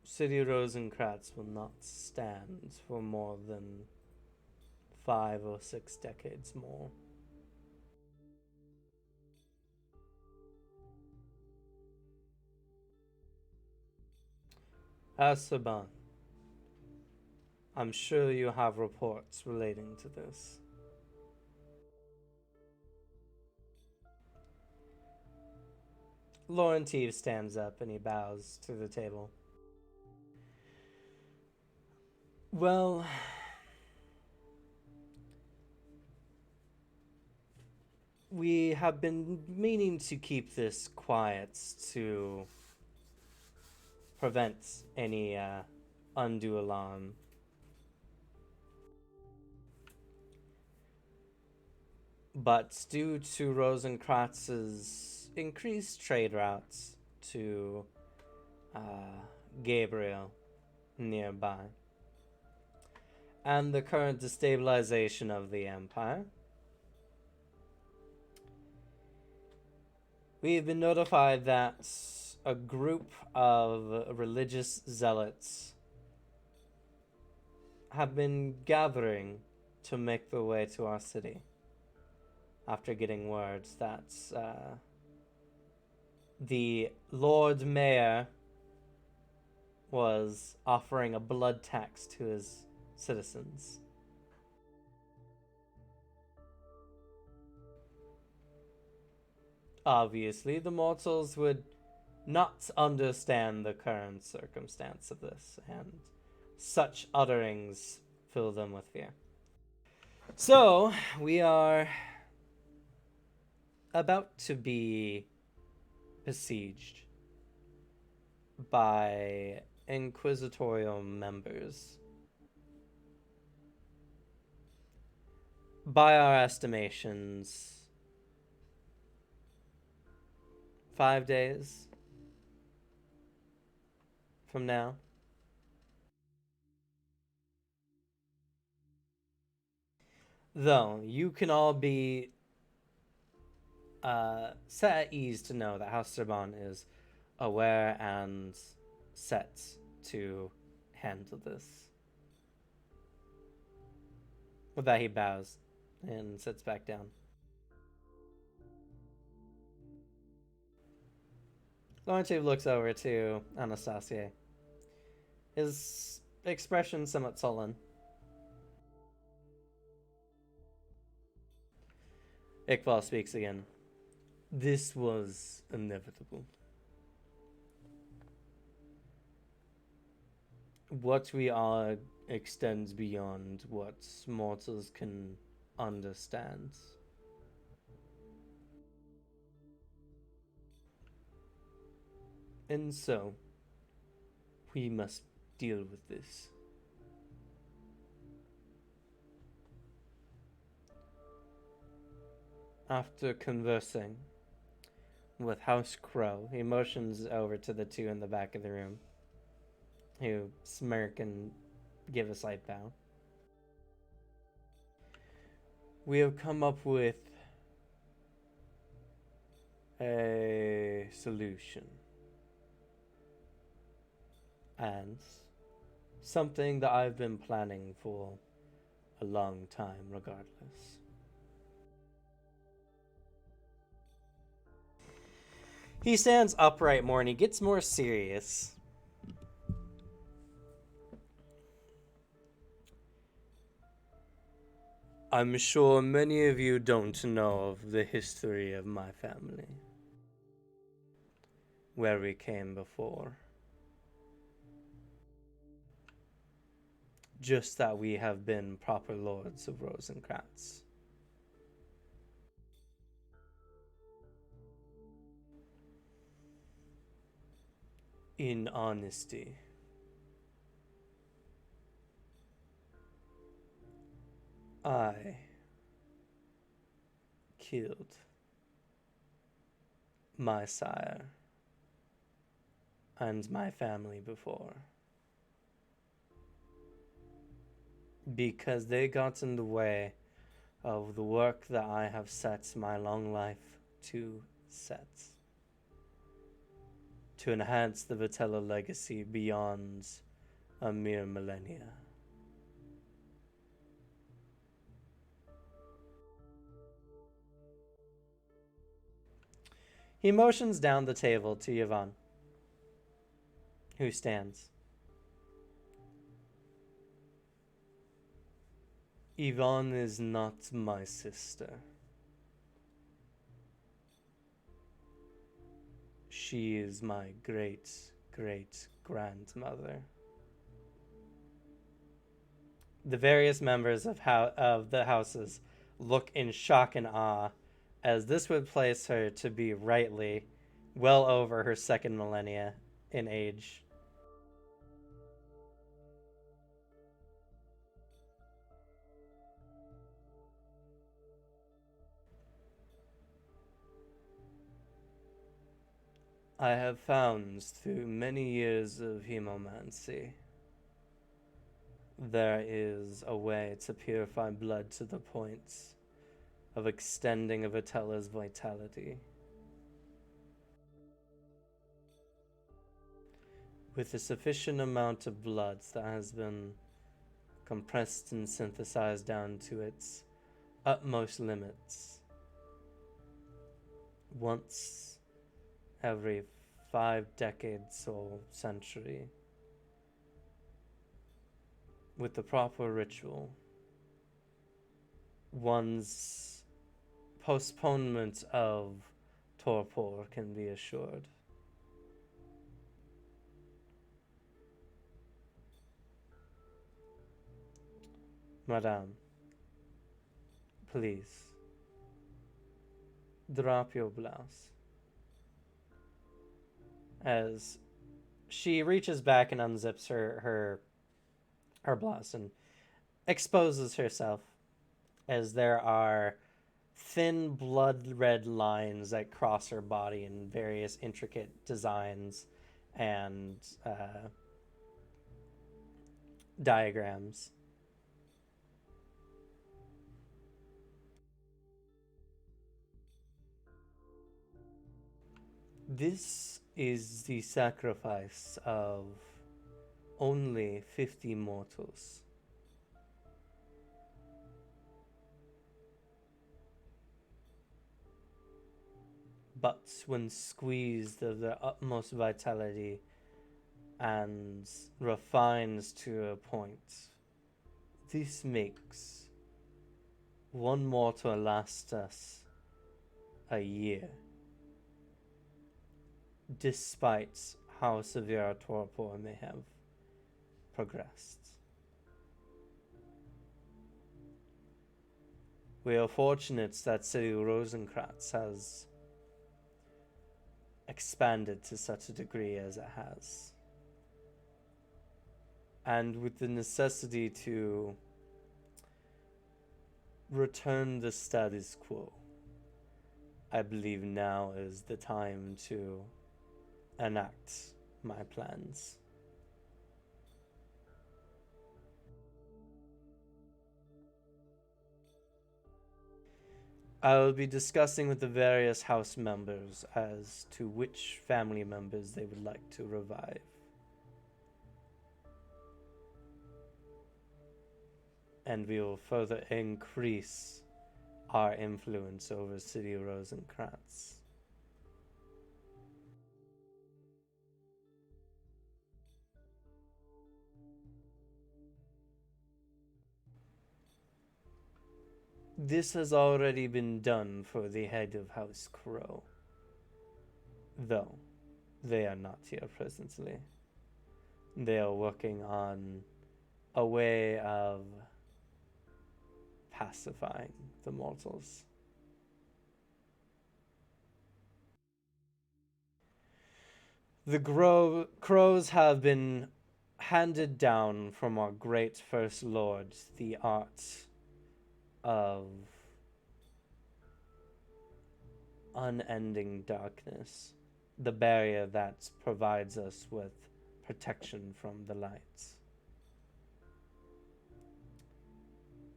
City Rosencratz will not stand for more than 5 or 6 decades more. Asaban, I'm sure you have reports relating to this. Laurentiev stands up and he bows to the table. Well, we have been meaning to keep this quiet to prevent any undue alarm. But due to Rosenkratz's increased trade routes to Gabriel nearby, and the current destabilization of the Empire, we've been notified that a group of religious zealots have been gathering to make their way to our city after getting word that the Lord Mayor was offering a blood tax to his citizens. Obviously, the mortals would not understand the current circumstance of this, and such utterings fill them with fear. So, we are about to be besieged by inquisitorial members. By our estimations, 5 days from now. Though, you can all be set at ease to know that House Serban is aware and set to handle this. With that, he bows and sits back down. Laurentiev looks over to Anastasia. His expression somewhat sullen. Iqbal speaks again. This was inevitable. What we are extends beyond what mortals can understand. And so, we must deal with this. After conversing with House Crow, he motions over to the two in the back of the room, who smirk and give a slight bow. We have come up with a solution. And something that I've been planning for a long time, regardless. He stands upright more and he gets more serious. I'm sure many of you don't know of the history of my family. Where we came before. Just that we have been proper lords of Rosencratz. In honesty, I killed my sire and my family before. Because they got in the way of the work that I have set my long life to set. To enhance the Vitello legacy beyond a mere millennia. He motions down the table to Yvonne, who stands. Yvonne is not my sister. She is my great-great-grandmother. The various members of the houses look in shock and awe, as this would place her to be rightly well over her second millennia in age. I have found through many years of hemomancy there is a way to purify blood to the point of extending a Vitella's vitality. With a sufficient amount of blood that has been compressed and synthesized down to its utmost limits, once every 5 decades or century, with the proper ritual, one's postponement of torpor can be assured. Madame, please, drop your blouse. As she reaches back and unzips her blouse and exposes herself, as there are thin blood red lines that cross her body in various intricate designs and diagrams. This is the sacrifice of only 50 mortals. But when squeezed of their utmost vitality and refined to a point, this makes one mortal last us a year, despite how severe our torpor may have progressed. We are fortunate that City Rosencratz has expanded to such a degree as it has. And with the necessity to return the status quo, I believe now is the time to enact my plans. I will be discussing with the various house members as to which family members they would like to revive. And we will further increase our influence over City Rosencratz. This has already been done for the head of House Crow, though they are not here presently. They are working on a way of pacifying the mortals. The crows have been handed down from our great First Lord the art of unending darkness, the barrier that provides us with protection from the lights.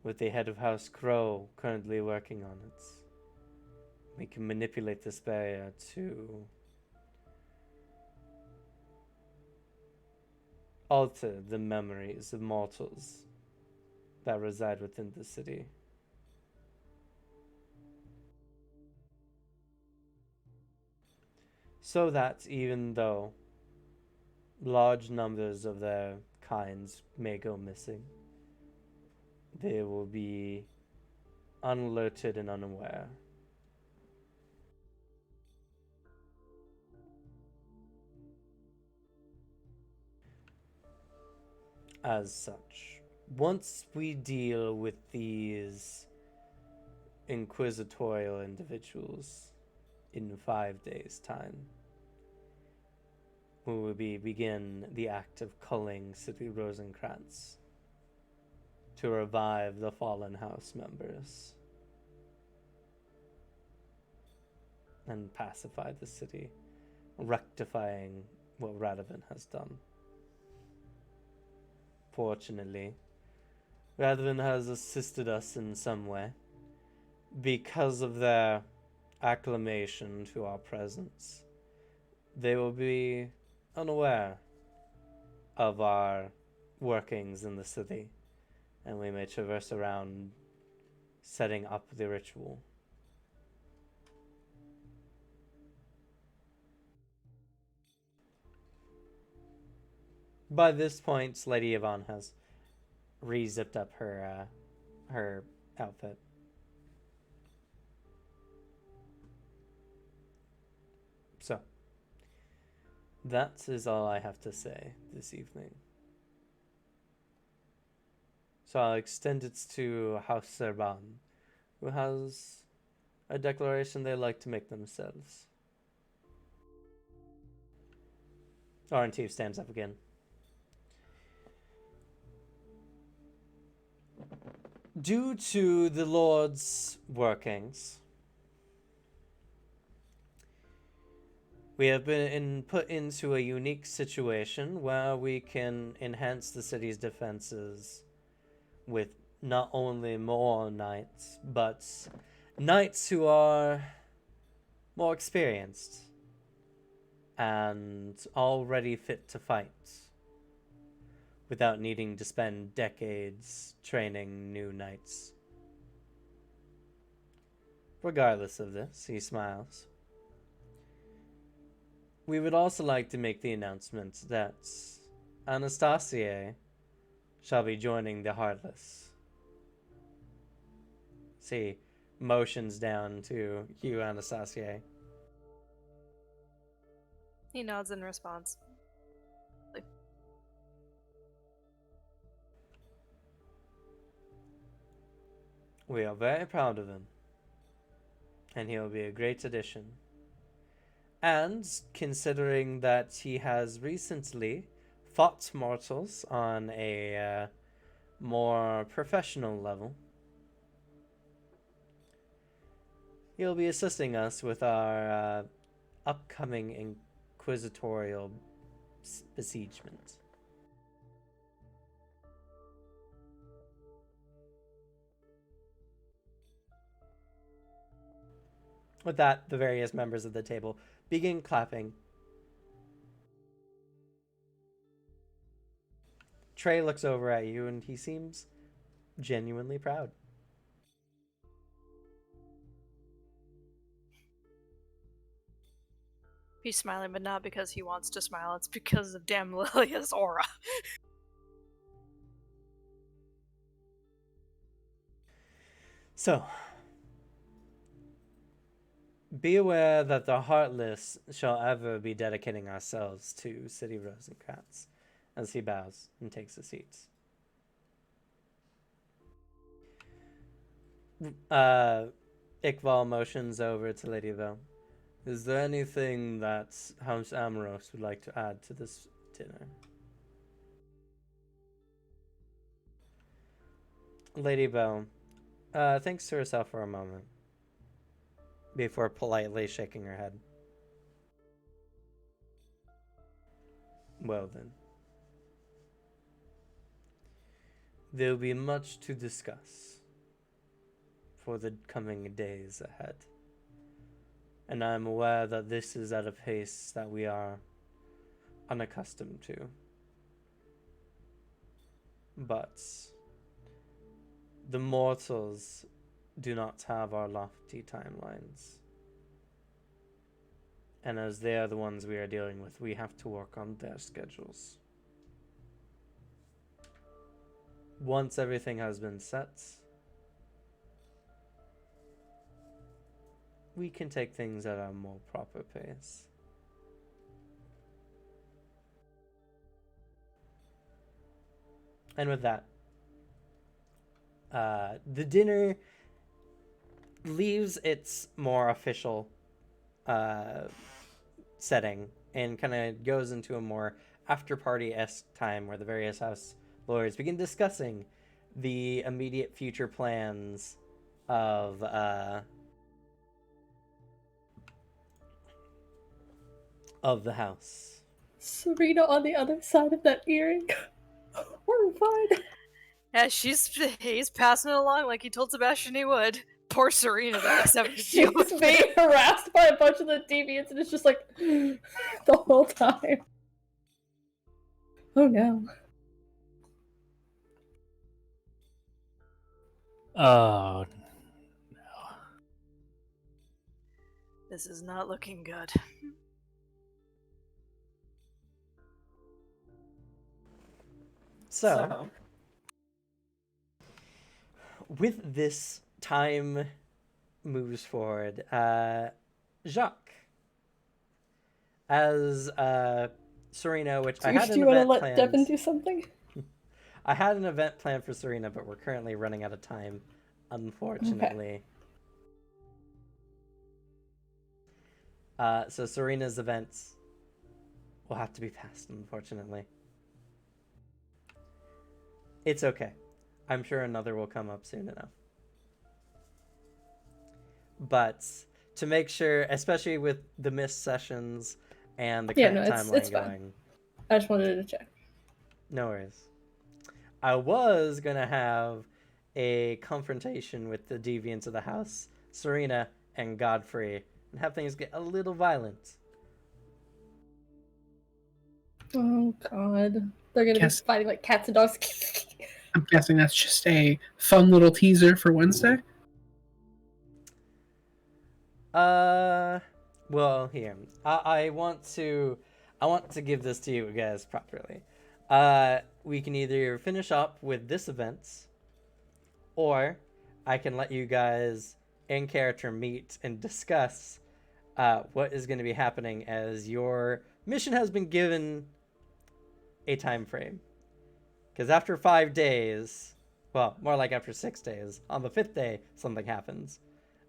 With the head of House Crow currently working on it, we can manipulate this barrier to alter the memories of mortals that reside within the city. So that even though large numbers of their kinds may go missing, they will be unalerted and unaware. As such, once we deal with these inquisitorial individuals in 5 days' time, we will begin the act of culling City Rosencratz to revive the fallen house members and pacify the city, rectifying what Radovan has done. Fortunately, Radovan has assisted us in some way because of their acclamation to our presence. They will be unaware of our workings in the city, and we may traverse around setting up the ritual. By this point, Lady Yvonne has re-zipped up her outfit. So, that is all I have to say this evening. So I'll extend it to House Serban, who has a declaration they'd like to make themselves. Orentive stands up again. Due to the Lord's workings, we have been put into a unique situation where we can enhance the city's defenses with not only more knights, but knights who are more experienced and already fit to fight without needing to spend decades training new knights. Regardless of this, he smiles. We would also like to make the announcement that Anastasia shall be joining the Heartless. See, motions down to you, Anastasia. He nods in response. We are very proud of him, and he will be a great addition. And considering that he has recently fought mortals on a more professional level, he'll be assisting us with our upcoming inquisitorial besiegement. With that, the various members of the table begin clapping. Trey looks over at you and he seems genuinely proud. He's smiling, but not because he wants to smile. It's because of damn Lilia's aura. So, be aware that the Heartless shall ever be dedicating ourselves to City Rosencratz, as he bows and takes a seat. Iqbal motions over to Lady Bell. Is there anything that House Amoros would like to add to this dinner? Lady Bell thinks to herself for a moment before politely shaking her head. Well then. There'll be much to discuss for the coming days ahead. And I'm aware that this is at a pace that we are unaccustomed to. But the mortals do not have our lofty timelines. And as they are the ones we are dealing with, we have to work on their schedules. Once everything has been set, we can take things at a more proper pace. And with that, the dinner leaves its more official setting and kind of goes into a more after-party-esque time where the various house lords begin discussing the immediate future plans of the house. Serena on the other side of that earring. Horrified. Yeah, he's passing it along like he told Sebastian he would. Poor Serena, though, except She's being harassed by a bunch of the deviants, and it's just like the whole time. Oh no. Oh, This is not looking good. So, with this, time moves forward. Jacques, as Serena, which I had Do an you want to event let planned. Devin do something? I had an event planned for Serena, but we're currently running out of time, unfortunately. So Serena's events will have to be passed, unfortunately. It's okay. I'm sure another will come up soon enough. But to make sure, especially with the missed sessions and the current timeline it's fine. going. I just wanted to check. No worries. I was going to have a confrontation with the deviants of the house, Serena and Godfrey, and have things get a little violent. Oh god. They're gonna Guess- be fighting like cats and dogs. I'm guessing that's just a fun little teaser for Wednesday. Well, here. I want to give this to you guys properly. We can either finish up with this event, or I can let you guys in character meet and discuss what is going to be happening as your mission has been given a time frame. Because after 5 days, well, more like after 6 days, on the 5th day, something happens.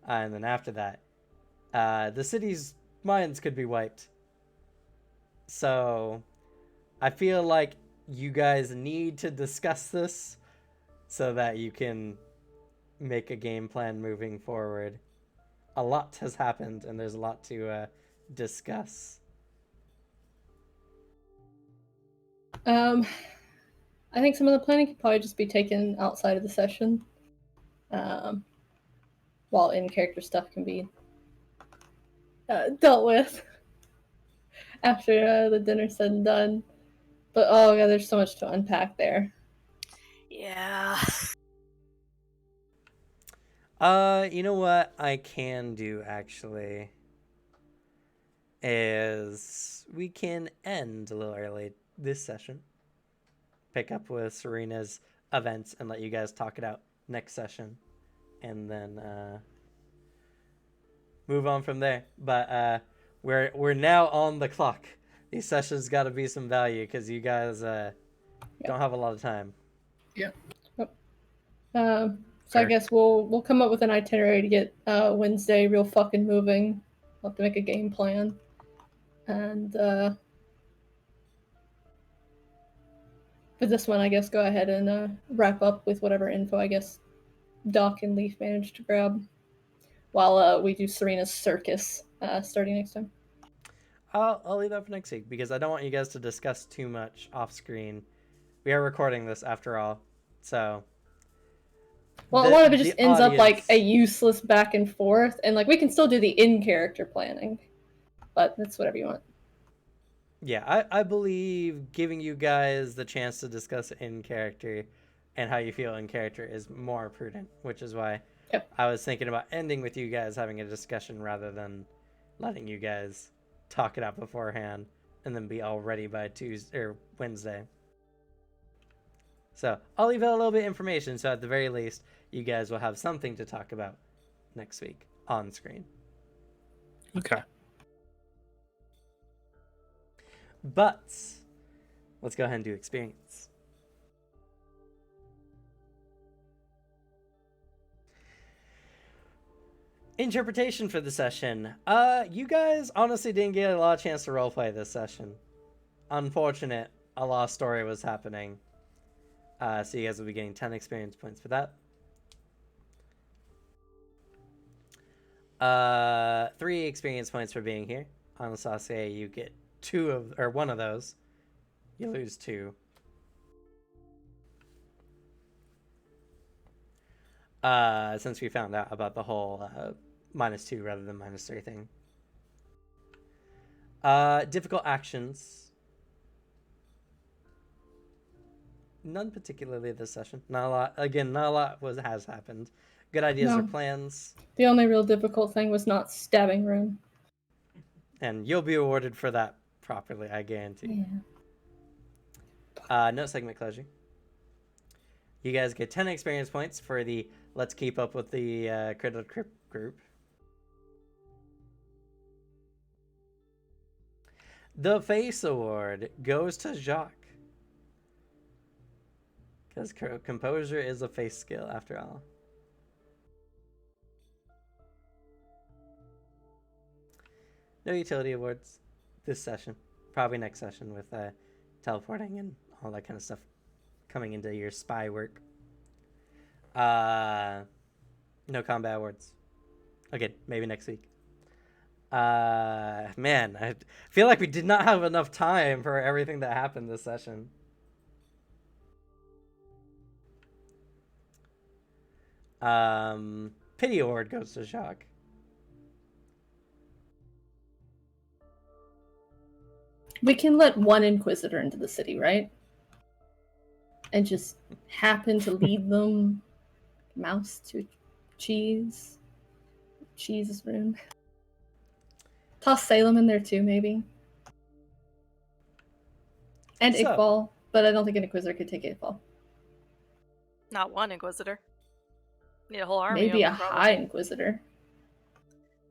And then after that, the city's minds could be wiped. So, I feel like you guys need to discuss this so that you can make a game plan moving forward. A lot has happened, and there's a lot to discuss. I think some of the planning could probably just be taken outside of the session, while in-character stuff can be dealt with after the dinner's said and done. But oh god, there's so much to unpack there. Yeah. You know what I can do actually is we can end a little early this session. Pick up with Serena's events and let you guys talk it out next session, and then move on from there. But we're now on the clock. These sessions got to be some value because you guys don't have a lot of time. So I guess we'll come up with an itinerary to get Wednesday real fucking moving. We'll have to make a game plan. And for this one, I guess go ahead and wrap up with whatever info I guess Doc and Leaf managed to grab while we do Serena's circus starting next time. I'll leave that for next week because I don't want you guys to discuss too much off screen. We are recording this after all, so. Well, a lot of it just ends up like a useless back and forth, and like we can still do the in-character planning, but that's whatever you want. Yeah, I believe giving you guys the chance to discuss in character and how you feel in character is more prudent, which is why I was thinking about ending with you guys having a discussion rather than letting you guys talk it out beforehand and then be all ready by Tuesday or Wednesday. So I'll leave out a little bit of information, so at the very least, you guys will have something to talk about next week on screen. Okay. But let's go ahead and do experience. Interpretation for the session. You guys honestly didn't get a lot of chance to roleplay this session. Unfortunate, a lost story was happening. So you guys will be getting 10 experience points for that. 3 experience points for being here. On Sasuke, you get 1 of those. You lose 2. Since we found out about the whole -2 rather than -3 thing. Difficult actions. None particularly this session. Not a lot. Again, not a lot has happened. Good ideas or plans. The only real difficult thing was not stabbing Rune. And you'll be awarded for that properly, I guarantee. Yeah. No segment closure. You guys get 10 experience points for the Let's Keep Up with the Critical Crypt group. The Face Award goes to Jacques. Because composure is a face skill, after all. No utility awards this session. Probably next session with teleporting and all that kind of stuff coming into your spy work. No combat awards. Okay, maybe next week. Man, I feel like we did not have enough time for everything that happened this session. Pity award goes to Jacques. We can let one Inquisitor into the city, right? And just happen to lead them mouse to cheese. Cheese's room. Toss Salem in there too, maybe. And So- Iqbal, but I don't think an Inquisitor could take Iqbal. Not one Inquisitor. Need a whole army. Maybe of a them, probably. High Inquisitor.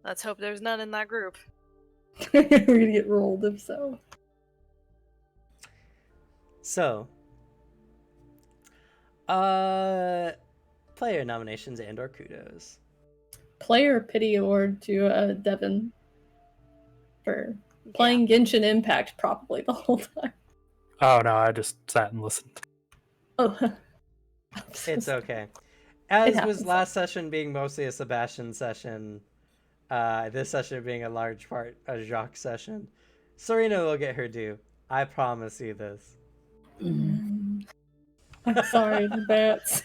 Let's hope there's none in that group. We're gonna get rolled if so. So, player nominations and/or kudos. Player pity award to Devin for playing Genshin Impact probably the whole time. Oh no, I just sat and listened. Oh, It's okay. As was happens. last session being mostly a Sebastian session, this session being a large part a Jacques session, Serena will get her due. I promise you this. I'm sorry in advance.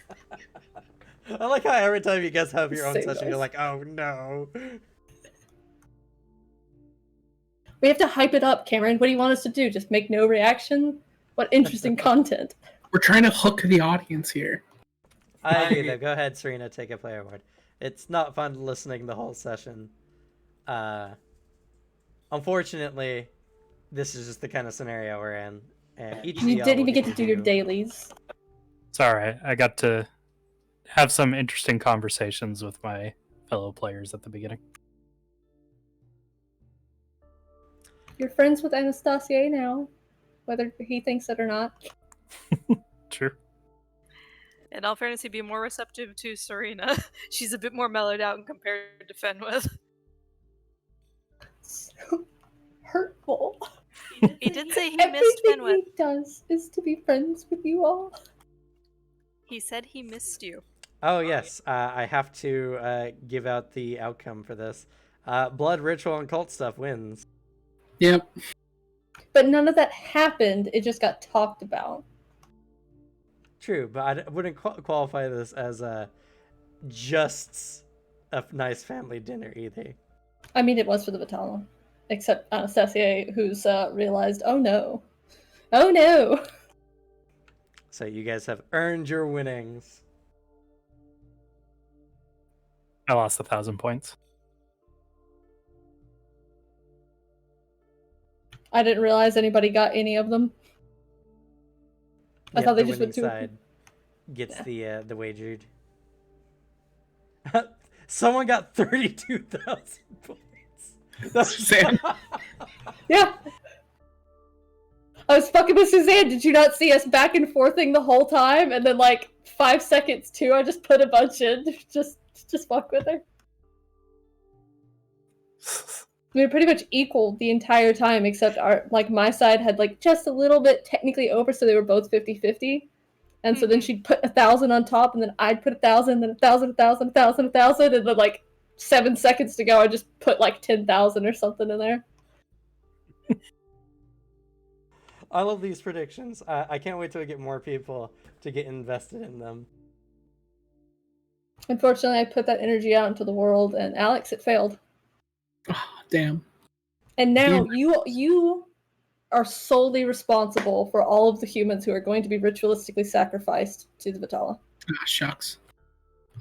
I like how every time you guys have your own Same session, you're guys. like, oh no. We have to hype it up, Cameron. What do you want us to do? Just make no reaction? What interesting content. We're trying to hook the audience here. I agree though. Go ahead, Serena, take a player award. It's not fun listening the whole session. Unfortunately, this is just the kind of scenario we're in. And each of You y'all didn't will even get to do your dailies. It's all right. I got to have some interesting conversations with my fellow players at the beginning. You're friends with Anastasia now, whether he thinks it or not. True. In all fairness, he'd be more receptive to Serena. She's a bit more mellowed out compared to Fenwith. So hurtful. He did say he missed Everything Fenwith. he does is to be friends with you all. He said he missed you. Oh yes, I have to give out the outcome for this. Blood ritual and cult stuff wins. Yep. But none of that happened. It just got talked about. True, but I wouldn't qualify this as just a nice family dinner either. I mean, it was for the Vitala. Except Anastasia, who's realized, oh no. Oh no! So you guys have earned your winnings. I lost 1,000 points. I didn't realize anybody got any of them. I thought they the just winning went to- side gets Yeah. the wagered. Someone got 32,000 points. Sam. Yeah! I was fucking with Suzanne. Did you not see us back and forthing the whole time? And then, like, 5 seconds too, I just put a bunch in. Just fuck with her. We were pretty much equal the entire time, except my side had, like, just a little bit technically over, so they were both 50-50. And so then she'd put 1,000 on top, and then I'd put 1,000, then 1,000, 1,000, 1,000, 1,000, and then, like, 7 seconds to go, I just put, like, 10,000 or something in there. I love these predictions. I can't wait till we get more people to get invested in them. Unfortunately, I put that energy out into the world, and Alex, it failed. Oh, damn. And now you are solely responsible for all of the humans who are going to be ritualistically sacrificed to the Vitala. Ah, shucks.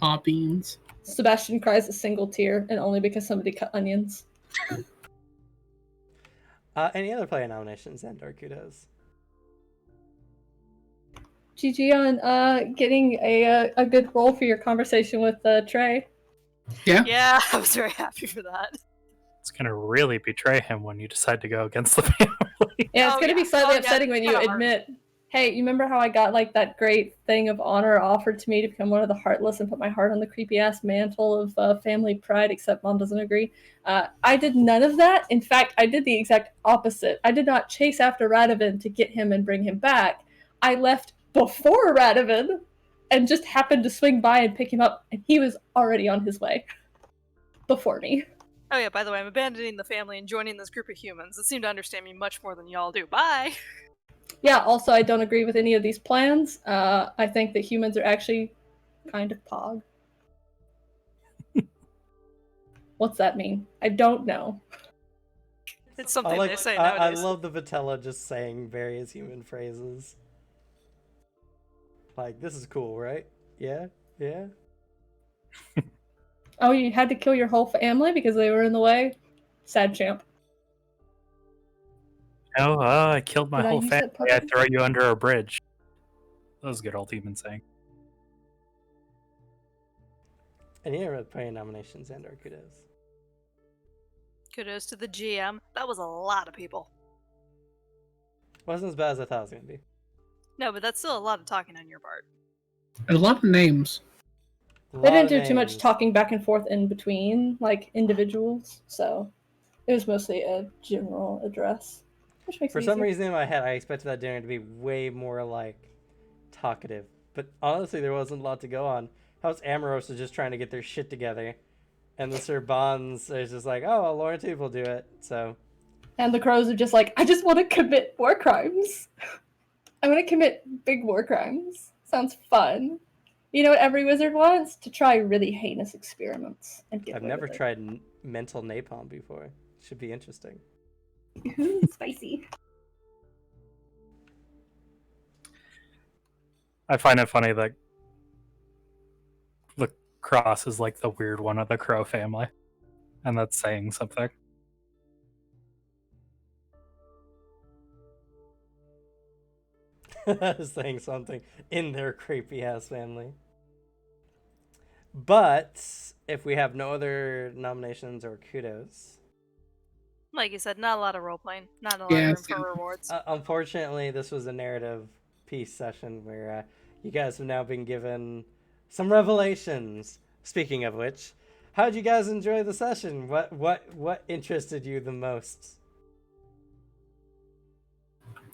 Aw, beans. Sebastian cries a single tear, and only because somebody cut onions. Any other player nominations and/or kudos? GG on getting a good role for your conversation with Trey. Yeah, I was very happy for that. It's going to really betray him when you decide to go against the family. Yeah, it's Oh, gonna yeah. be slightly Oh, yeah, upsetting when you kinda hard. admit, hey, you remember how I got like that great thing of honor offered to me to become one of the Heartless and put my heart on the creepy ass mantle of family pride, except Mom doesn't agree. I did none of that. In fact, I did the exact opposite. I did not chase after Radovan to get him and bring him back. I left before Radovan and just happened to swing by and pick him up, and he was already on his way before me. Oh yeah, by the way, I'm abandoning the family and joining this group of humans that seem to understand me much more than y'all do. Bye! Yeah, also, I don't agree with any of these plans. I think that humans are actually kind of pog. What's that mean? I don't know. It's something they say I nowadays. love the Vitella just saying various human phrases. Like, this is cool, right? Yeah? Yeah? Oh, you had to kill your whole family because they were in the way? Sad champ. Oh, I killed my Did I whole use family. that I puppy? throw you under a bridge. That was a good old demon saying. And you didn't really put any nominations and or kudos. Kudos to the GM. That was a lot of people. Wasn't as bad as I thought it was going to be. No, but that's still a lot of talking on your part. There's a lot of names. A They lot didn't of do too much names. talking back and forth in between, like individuals, so it was mostly a general address, which makes For it some easier. reason in my head, I expected that dinner to be way more, like, talkative. But honestly, there wasn't a lot to go on. House Amorous is just trying to get their shit together. And the Sir Bonds is just like, oh, well, Lauren Tooth will do it. So, And the crows are just like, I just want to commit war crimes. I want to commit big war crimes. Sounds fun. You know what every wizard wants? To try really heinous experiments and get I've away never with it. tried mental napalm before. Should be interesting. Ooh, spicy. I find it funny that the cross is like the weird one of the crow family. And that's saying something. Saying something in their creepy ass family. But if we have no other nominations or kudos, Like you said, not a lot of role playing, not a lot Yeah, of room for rewards. unfortunately, this was a narrative piece session where you guys have now been given some revelations. Speaking of which, how did you guys enjoy the session? What interested you the most?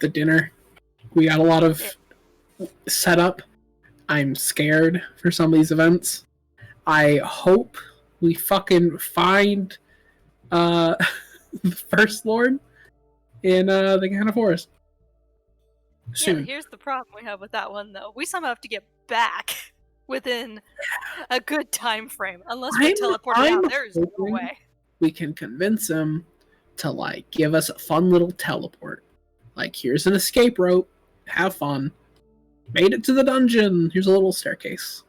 The dinner. We got a lot of setup. I'm scared for some of these events. I hope we fucking find the First Lord in the Ghana Forest. Soon. Yeah, here's the problem we have with that one, though. We somehow have to get back within a good time frame, unless we're teleported out. There's no hoping way. we can convince him to like give us a fun little teleport. Like, here's an escape rope. Have fun. Made it to the dungeon. Here's a little staircase.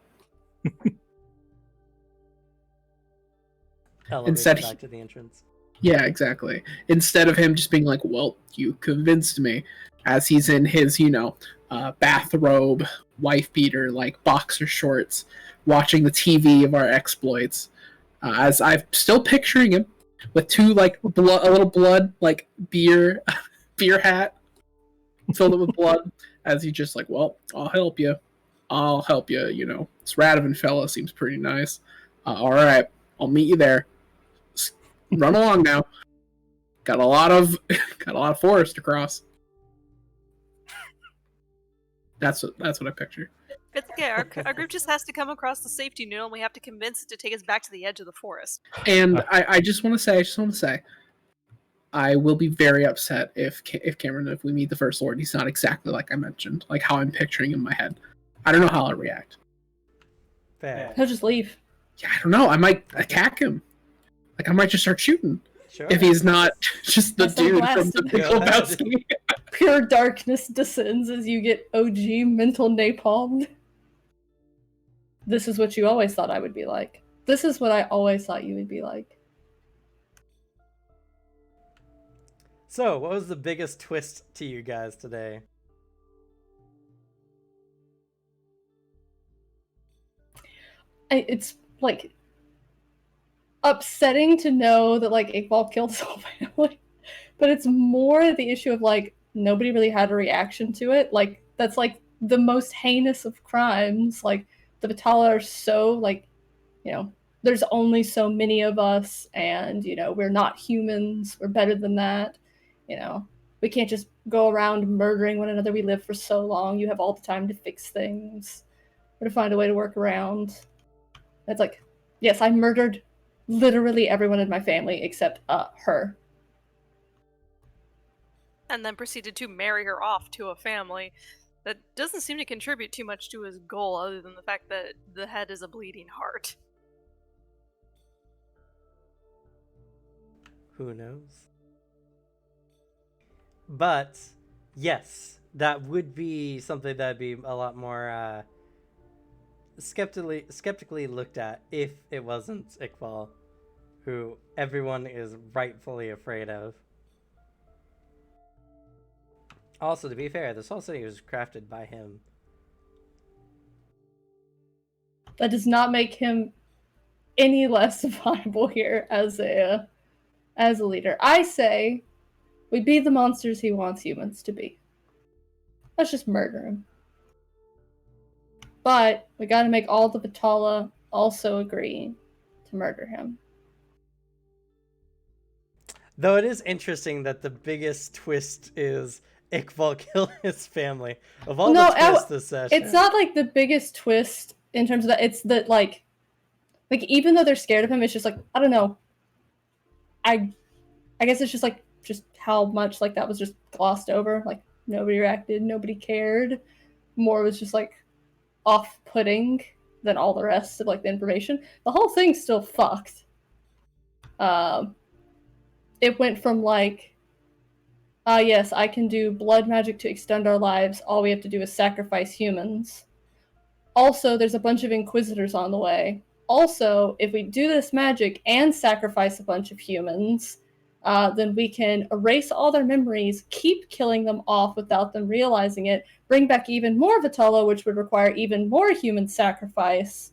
Elevator Instead, back to the entrance. Yeah, exactly. Instead of him just being like, well, you convinced me, as he's in his, bathrobe, wife beater, like boxer shorts, watching the TV of our exploits. As I'm still picturing him with two, like, a little blood, like, beer hat filled it with blood, as he just like, well, I'll help you. This Radovan fella seems pretty nice. All right, I'll meet you there. Run along now. Got a lot of forest to cross. That's what I picture. It's okay. Our group just has to come across the safety noodle, and we have to convince it to take us back to the edge of the forest. And I just want to say, I will be very upset if Cameron, if we meet the First Lord, he's not exactly like I mentioned, like how I'm picturing in my head. I don't know how I'll react. Fair. He'll just leave. Yeah, I don't know. I might attack him. Like, I might just start shooting Sure. if he's not just the That's so dude from blasted. the Big Go ahead. Lebowski. Pure darkness descends as you get OG mental napalmed. This is what you always thought I would be like. This is what I always thought you would be like. So, what was the biggest twist to you guys today? It's like upsetting to know that like Iqbal killed his whole family, but it's more the issue of like nobody really had a reaction to it. Like that's like the most heinous of crimes. Like the Vitala are so like, there's only so many of us, and we're not humans. We're better than that. We can't just go around murdering one another. We live for so long. You have all the time to fix things or to find a way to work around. It's like, yes, I murdered literally everyone in my family except her. And then proceeded to marry her off to a family that doesn't seem to contribute too much to his goal, other than the fact that the head is a bleeding heart. Who knows? But yes, that would be something that'd be a lot more skeptically looked at if it wasn't Iqbal, who everyone is rightfully afraid of. Also, to be fair, this whole city was crafted by him. That does not make him any less viable here as a leader. I say we be the monsters he wants humans to be. Let's just murder him. But we gotta make all the Vitala also agree to murder him. Though it is interesting that the biggest twist is Iqbal killed his family. Of all the twists this session. It's not like the biggest twist in terms of that. It's that like even though they're scared of him, it's just like, I don't know. I guess it's just like just how much like that was just glossed over. Like nobody reacted, nobody cared. More was just like off-putting than all the rest of like the information. The whole thing's still fucked. It went from like, yes, I can do blood magic to extend our lives. All we have to do is sacrifice humans. Also, there's a bunch of Inquisitors on the way. Also, if we do this magic and sacrifice a bunch of humans, then we can erase all their memories, keep killing them off without them realizing it, bring back even more Vitala, which would require even more human sacrifice.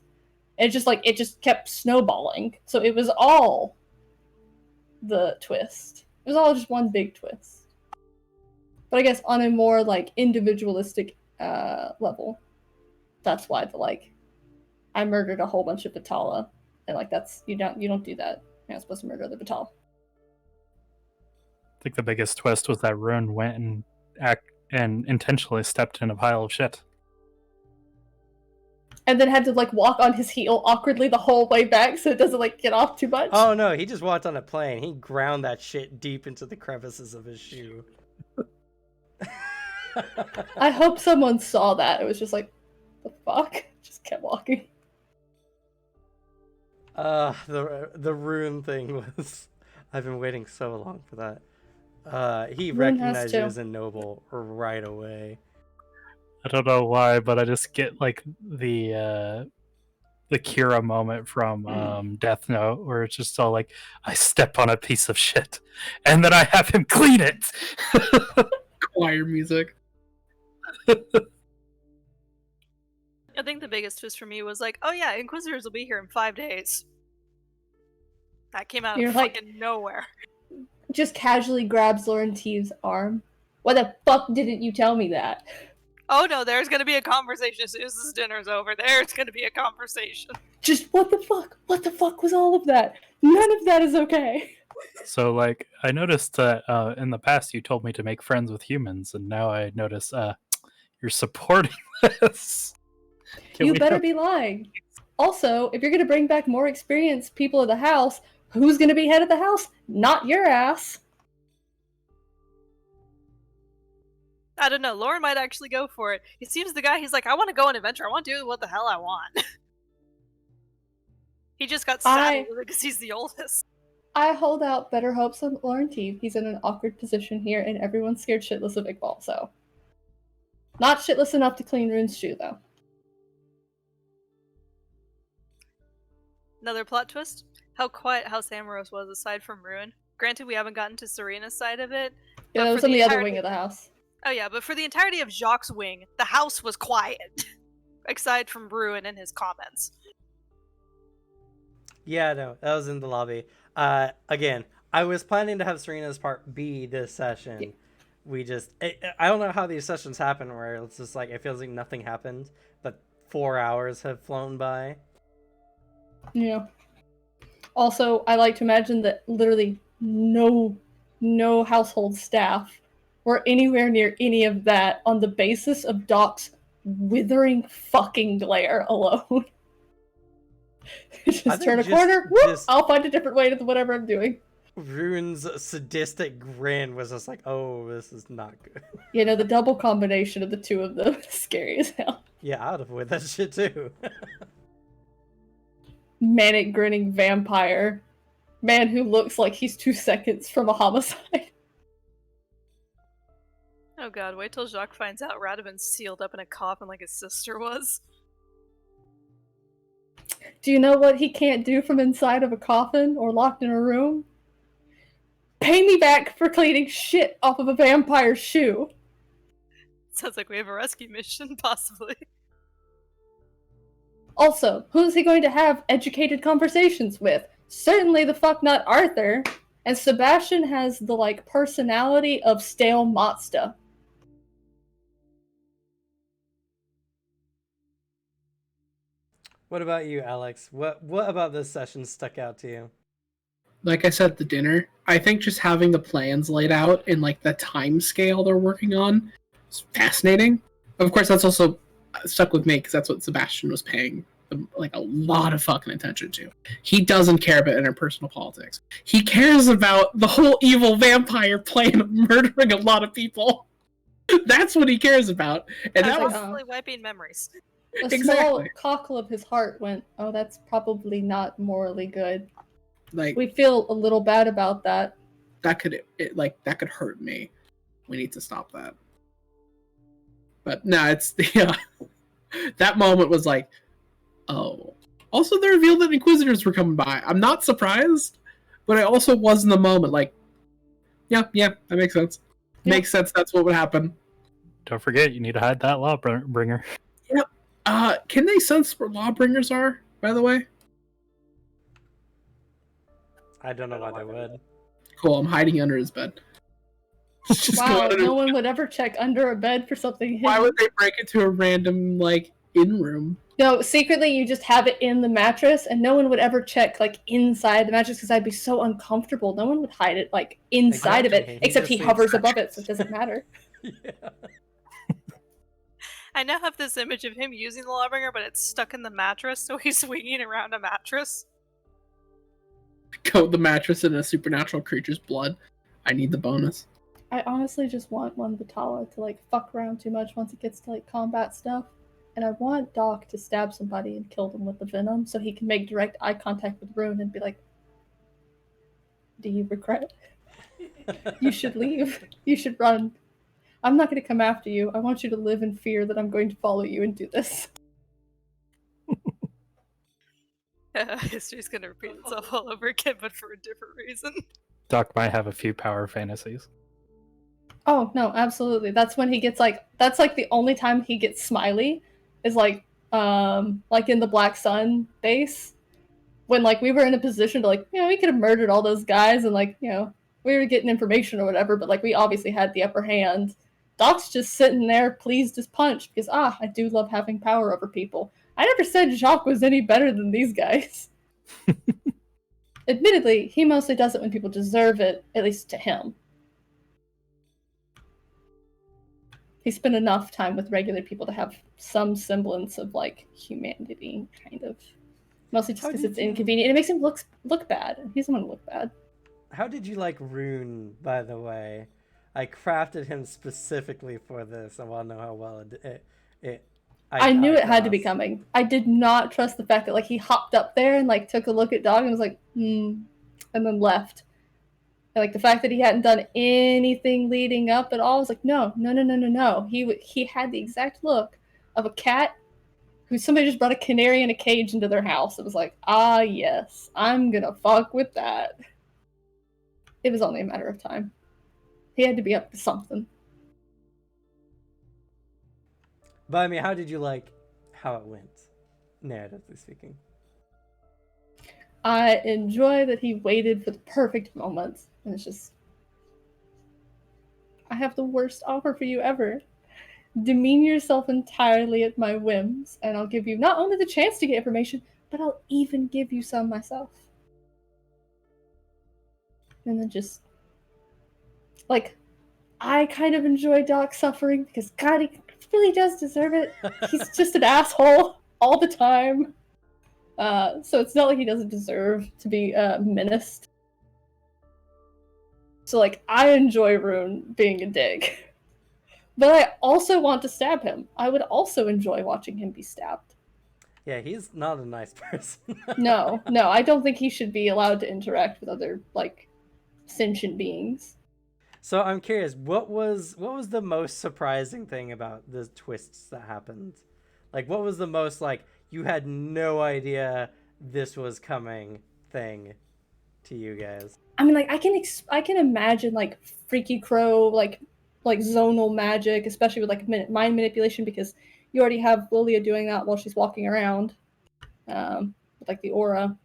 It just kept snowballing. So it was all the twist. It was all just one big twist. But I guess on a more like individualistic level, that's why the like I murdered a whole bunch of Vitala, and like that's you don't do that. You're not supposed to murder the Vitala. I think the biggest twist was that Ruin went and intentionally stepped in a pile of shit. And then had to like walk on his heel awkwardly the whole way back so it doesn't like get off too much. Oh no, he just walked on a plane. He ground that shit deep into the crevices of his shoe. I hope someone saw that. It was just like, the fuck? Just kept walking. The rune thing was... I've been waiting so long for that. He Rune recognized has you to. as a noble right away. I don't know why, but I just get like the Kira moment from Death Note, where it's just all like, I step on a piece of shit, and then I have him clean it. Choir music. I think the biggest twist for me was like, oh yeah, Inquisitors will be here in 5 days. That came out You're of like- fucking nowhere. Just casually grabs Laurentive's arm. Why the fuck didn't you tell me that? Oh no, there's gonna be a conversation as soon as this dinner's over. There's gonna be a conversation. Just what the fuck? What the fuck was all of that? None of that is okay. So, like, I noticed that in the past you told me to make friends with humans, and now I notice you're supporting this. You better be lying. Also, if you're gonna bring back more experienced people of the house, who's gonna be head of the house? Not your ass. I don't know. Lauren might actually go for it. He seems the guy. He's like, I want to go on an adventure. I want to do what the hell I want. He just got saddled with it because he's the oldest. I hold out better hopes on Laurentine. He's in an awkward position here, and everyone's scared shitless of Iqbal, so. Not shitless enough to clean Rune's shoe, though. Another plot twist? How quiet House Amoros was aside from Ruin. Granted, we haven't gotten to Serena's side of it. Yeah, that was on the other wing of the house. Oh yeah, but for the entirety of Jacques' wing, the house was quiet. Aside from Ruin and his comments. Yeah, no, that was in the lobby. Again, I was planning to have Serena's part be this session. Yeah. We just... I don't know how these sessions happen where it's just like, it feels like nothing happened, but 4 hours have flown by. Yeah. Also, I like to imagine that literally no household staff were anywhere near any of that on the basis of Doc's withering fucking glare alone. Just turn a corner, whoop, I'll find a different way to whatever I'm doing. Rune's sadistic grin was just like, oh, this is not good. You know, the double combination of the two of them is scary as hell. Yeah, I'd avoid that shit too. Manic grinning vampire. Man who looks like he's 2 seconds from a homicide. Oh god, wait till Jacques finds out Radovin's sealed up in a coffin like his sister was. Do you know what he can't do from inside of a coffin or locked in a room? Pay me back for cleaning shit off of a vampire's shoe. Sounds like we have a rescue mission, possibly. Also, who's he going to have educated conversations with? Certainly the fuck not Arthur. And Sebastian has the, like, personality of stale Mazda. What about you, Alex? What about this session stuck out to you? Like I said, the dinner. I think just having the plans laid out and like the time scale they're working on is fascinating. Of course, that's also stuck with me because that's what Sebastian was paying like a lot of fucking attention to. He doesn't care about interpersonal politics. He cares about the whole evil vampire plan of murdering a lot of people. That's what he cares about, and that was Constantly wiping memories. A small cockle of his heart went, oh, that's probably not morally good. like We feel a little bad about that. that could hurt me. We need to stop that. But no, it's the that moment was like, oh. Also, they revealed that Inquisitors were coming by. I'm not surprised, but I also was in the moment like, yeah, that makes sense. Yeah. Makes sense. That's what would happen. Don't forget, you need to hide that lawbringer. Can they sense where lawbringers are? By the way, I don't know why they would. cool. I'm hiding under his bed. Just go Wow, under no one would ever check under a bed for something hidden. Why would they break into a random like in room? No, secretly you just have it in the mattress, and no one would ever check like inside the mattress because I'd be so uncomfortable. No one would hide it like inside of Exactly. it, He except just he sleeps- hovers above it, so it doesn't matter. Yeah. I now have this image of him using the lawbringer, but it's stuck in the mattress, so he's swinging around a mattress. Coat the mattress in a supernatural creature's blood. I need the bonus. I honestly just want one Vitala to like fuck around too much once it gets to like combat stuff. And I want Doc to stab somebody and kill them with the venom so he can make direct eye contact with Rune and be like, do you regret? You should leave. You should run. I'm not going to come after you. I want you to live in fear that I'm going to follow you and do this. History's gonna repeat itself all over again, but for a different reason. Doc might have a few power fantasies. Oh, no, absolutely. That's when he gets like, that's like the only time he gets smiley is like in the Black Sun base. When like we were in a position to like, you know, we could have murdered all those guys and like, you know, we were getting information or whatever, but like we obviously had the upper hand. Doc's just sitting there pleased as punch because I do love having power over people. I never said Jacques was any better than these guys. Admittedly, he mostly does it when people deserve it, at least to him. He spent enough time with regular people to have some semblance of like humanity, kind of. Mostly just because it's inconvenient. It makes him look bad. He doesn't want to look bad. How did you like Rune, by the way? I crafted him specifically for this. I want to know how well I knew it had to be coming. I did not trust the fact that like he hopped up there and like took a look at Dog and was like, and then left. And, like the fact that he hadn't done anything leading up at all, I was like, no. He had the exact look of a cat who somebody just brought a canary in a cage into their house. It was like, ah yes, I'm gonna fuck with that. It was only a matter of time. He had to be up to something. But I mean, how did you like how it went, narratively speaking? I enjoy that he waited for the perfect moment. And it's just, I have the worst offer for you ever. Demean yourself entirely at my whims, and I'll give you not only the chance to get information, but I'll even give you some myself. And then just, like, I kind of enjoy Doc suffering because, God, he really does deserve it. He's just an asshole all the time. So it's not like he doesn't deserve to be menaced. So, like, I enjoy Rune being a dick. But I also want to stab him. I would also enjoy watching him be stabbed. Yeah, he's not a nice person. No, I don't think he should be allowed to interact with other, like, sentient beings. So I'm curious, what was the most surprising thing about the twists that happened? Like, what was the most like you had no idea this was coming thing to you guys? I mean, like I can imagine like Freaky Crow, like zonal magic, especially with like mind manipulation, because you already have Lilia doing that while she's walking around, with like the aura.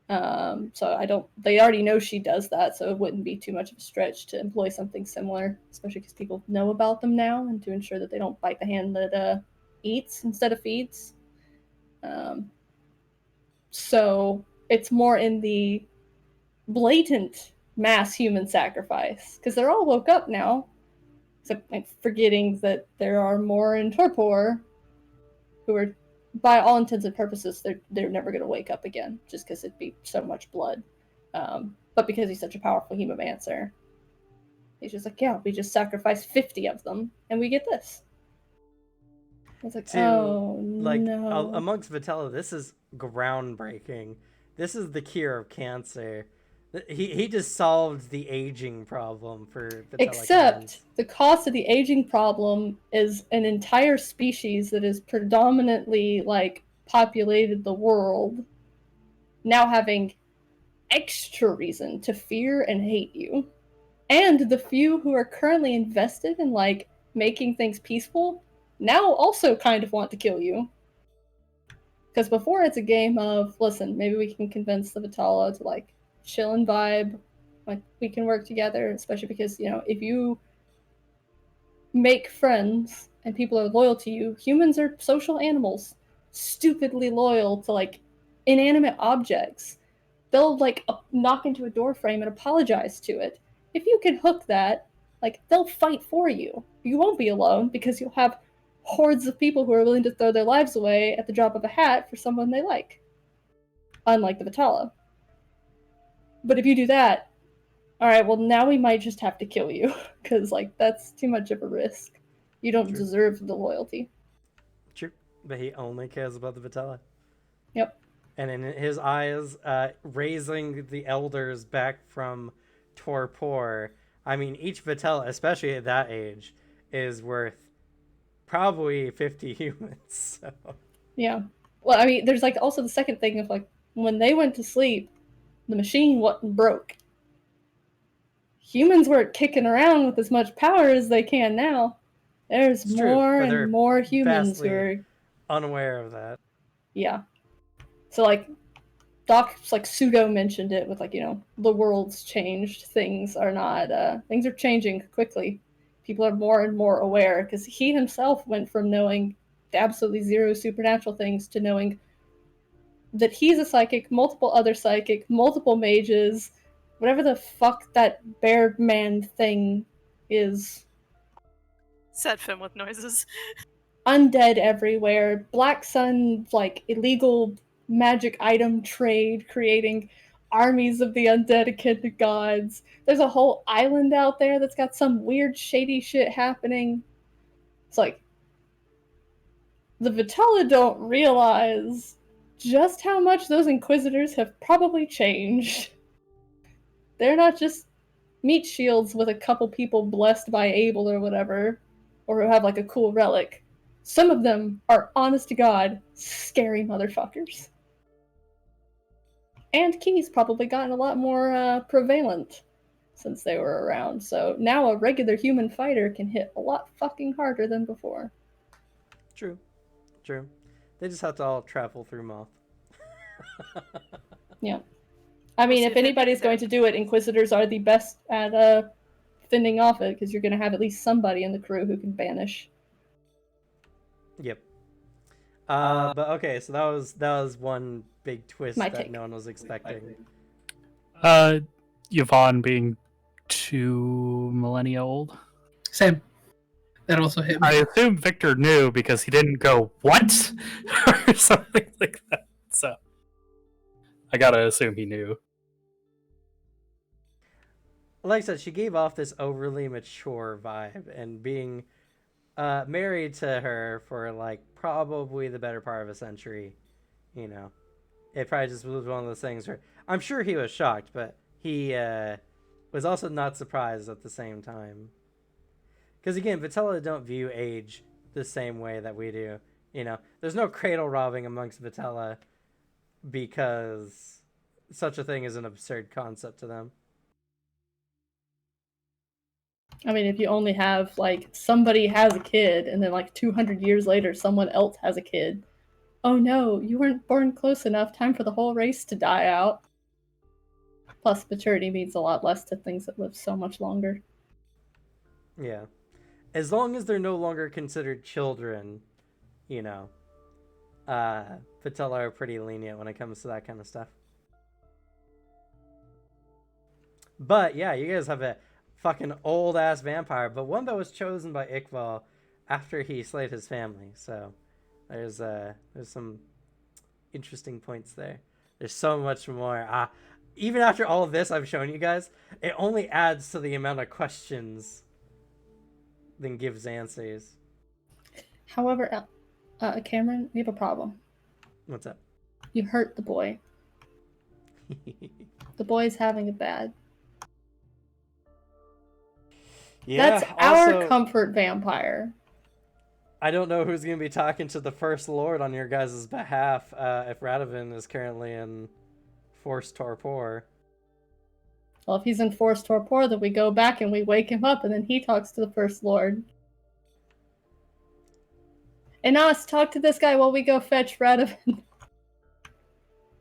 So I don't. They already know she does that, so it wouldn't be too much of a stretch to employ something similar, especially because people know about them now, and to ensure that they don't bite the hand that eats instead of feeds. Um, so it's more in the blatant mass human sacrifice because they're all woke up now, except like, forgetting that there are more in Torpor who are, by all intents and purposes, they're never going to wake up again just because it'd be so much blood. But because he's such a powerful hemomancer, he's just like, yeah, we just sacrificed 50 of them and we get this. It's like, To oh like no. amongst Vitella, this is groundbreaking. This is the cure of cancer. He just solved the aging problem for Vitella. Except the cost of the aging problem is an entire species that is predominantly like populated the world now having extra reason to fear and hate you. And the few who are currently invested in like making things peaceful now also kind of want to kill you. Because before it's a game of, listen, maybe we can convince the Vitala to like chill and vibe, like we can work together, especially because, you know, if you make friends and people are loyal to you, humans are social animals, stupidly loyal to like inanimate objects. They'll like knock into a door frame and apologize to it. If you can hook that, like they'll fight for you. You won't be alone because you'll have hordes of people who are willing to throw their lives away at the drop of a hat for someone they like. Unlike the Vitala. But if you do that, alright, well now we might just have to kill you. Because like that's too much of a risk. You don't True. deserve the loyalty. True, but he only cares about the Vitella. Yep. And in his eyes, raising the elders back from torpor. I mean, each Vitella, especially at that age, is worth probably 50 humans. So. Yeah. Well, I mean, there's like also the second thing of like when they went to sleep, the machine wasn't broke. Humans weren't kicking around with as much power as they can now. There's It's more true, and more humans vastly who are, unaware of that. yeah. So like Doc's like pseudo mentioned it with like, you know, the world's changed. Things are not things are changing quickly. People are more and more aware because he himself went from knowing absolutely zero supernatural things to knowing that he's a psychic, multiple other psychic, multiple mages, whatever the fuck that bear man thing is. Set film with noises. Undead everywhere, Black Sun, like illegal magic item trade, creating armies of the undead akin to gods. There's a whole island out there that's got some weird shady shit happening. It's like the Vitala don't realize just how much those Inquisitors have probably changed. They're not just meat shields with a couple people blessed by Abel or whatever, or who have like a cool relic. Some of them are, honest to God, scary motherfuckers. And Key's probably gotten a lot more prevalent since they were around, so now a regular human fighter can hit a lot fucking harder than before. True. They just have to all travel through Moth. Yeah. I mean, if anybody's going to do it, Inquisitors are the best at fending off it, because you're going to have at least somebody in the crew who can banish. Yep. But okay, so that was one big twist My that take. no one was expecting. Yvonne being 2 millennia old. Same. That also hit me. I assume Victor knew because he didn't go, what? or something like that. So I gotta assume he knew. Like I said, she gave off this overly mature vibe, and being married to her for like probably the better part of a century, you know, it probably just was one of those things where I'm sure he was shocked, but he was also not surprised at the same time. Because again, Vitella don't view age the same way that we do. You know, there's no cradle robbing amongst Vitella because such a thing is an absurd concept to them. I mean, if you only have, like, somebody has a kid, and then, like, 200 years later, someone else has a kid. Oh no, you weren't born close enough. Time for the whole race to die out. Plus, maturity means a lot less to things that live so much longer. Yeah. As long as they're no longer considered children, you know, Patella are pretty lenient when it comes to that kind of stuff. But yeah, you guys have a fucking old ass vampire, but one that was chosen by Iqbal after he slayed his family. So there's some interesting points there. There's so much more. Even after all of this I've shown you guys, it only adds to the amount of questions than gives answers. However, Cameron, we have a problem. What's up? You hurt the boy. The boy's having it bad. Yeah, That's also, our comfort vampire. I don't know who's going to be talking to the First Lord on your guys' behalf if Radovan is currently in forced torpor. Well, if he's in forced torpor, then we go back and we wake him up, and then he talks to the First Lord. And us, talk to this guy while we go fetch Radovan.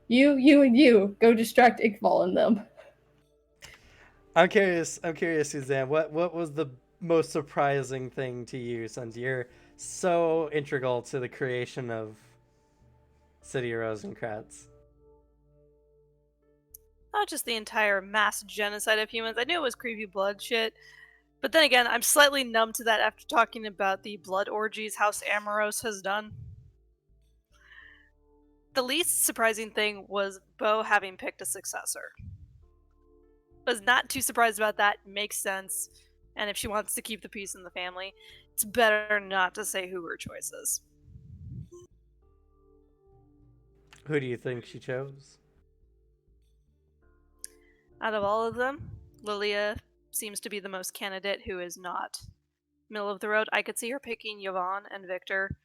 You, and you, go distract Iqbal and them. I'm curious, Suzanne, what was the most surprising thing to you since you're so integral to the creation of City Rosencratz? Not just the entire mass genocide of humans. I knew it was creepy blood shit. But then again, I'm slightly numb to that after talking about the blood orgies House Amoros has done. The least surprising thing was Bo having picked a successor. Was not too surprised about that. Makes sense. And if she wants to keep the peace in the family, it's better not to say who her choice is. Who do you think she chose? Out of all of them, Lilia seems to be the most candidate who is not middle of the road. I could see her picking Yvonne and Victor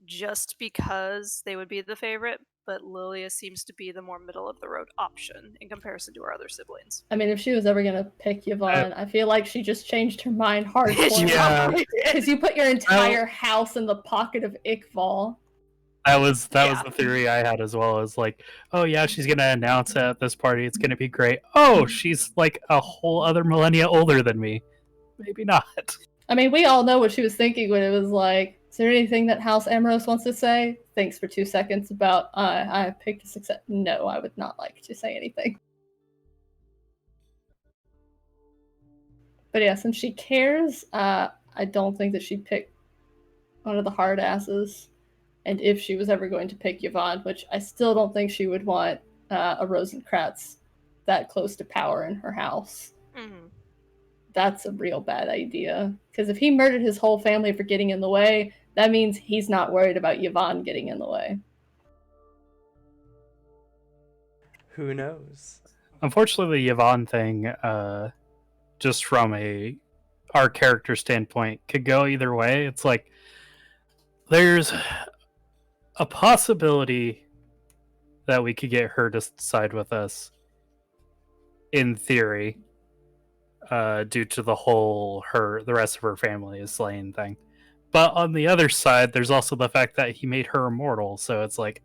just because they would be the favorite, but Lilia seems to be the more middle of the road option in comparison to her other siblings. I mean, if she was ever gonna pick Yvonne, I feel like she just changed her mind hardcore. Yeah. Because you put your entire house in the pocket of Iqbal. That was the theory I had as well. Is like, oh yeah, she's gonna announce it at this party. It's gonna be great. Oh, she's like a whole other millennia older than me. Maybe not. I mean, we all know what she was thinking when it was like, is there anything that House Amoros wants to say? Thanks for 2 seconds about, I picked a success. No, I would not like to say anything. But yeah, since she cares, I don't think that she'd pick one of the hard asses. And if she was ever going to pick Yvonne, which I still don't think she would want a Rosencratz that close to power in her house. Mm-hmm. That's a real bad idea. Because if he murdered his whole family for getting in the way, that means he's not worried about Yvonne getting in the way. Who knows? Unfortunately, the Yvonne thing, just from our character standpoint, could go either way. It's like there's a possibility that we could get her to side with us, in theory, due to the rest of her family is slain thing. But on the other side, there's also the fact that he made her immortal, so it's like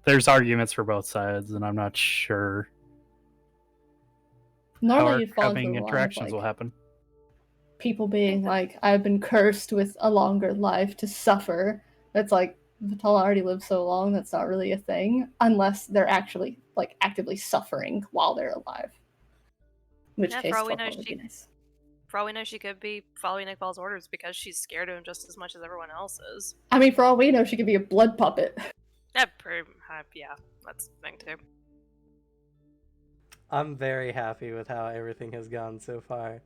there's arguments for both sides, and I'm not sure how our having interactions will happen. People being like, I've been cursed with a longer life to suffer. That's like, Vitala already lived so long, that's not really a thing. Unless they're actually, like, actively suffering while they're alive. In which case, would be nice. For all we know, she could be following Iqbal's orders because she's scared of him just as much as everyone else is. I mean, for all we know, she could be a blood puppet. Yeah, that's the thing too. I'm very happy with how everything has gone so far.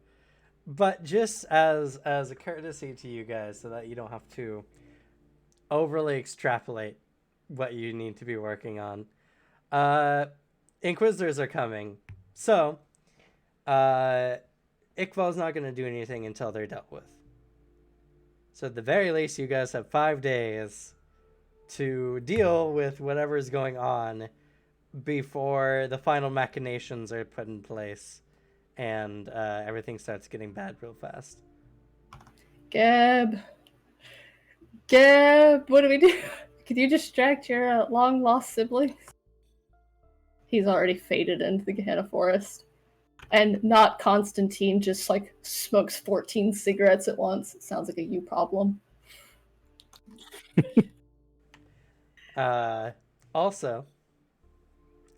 But just as a courtesy to you guys, so that you don't have to overly extrapolate what you need to be working on, Inquisitors are coming So, Iqbal's not going to do anything until they're dealt with. So at the very least, you guys have 5 days to deal with whatever is going on before the final machinations are put in place and everything starts getting bad real fast. Gab, what do we do? Could you distract your long lost sibling? He's already faded into the Gehenna Forest. And not Constantine just like smokes 14 cigarettes at once. It sounds like a you problem. Also,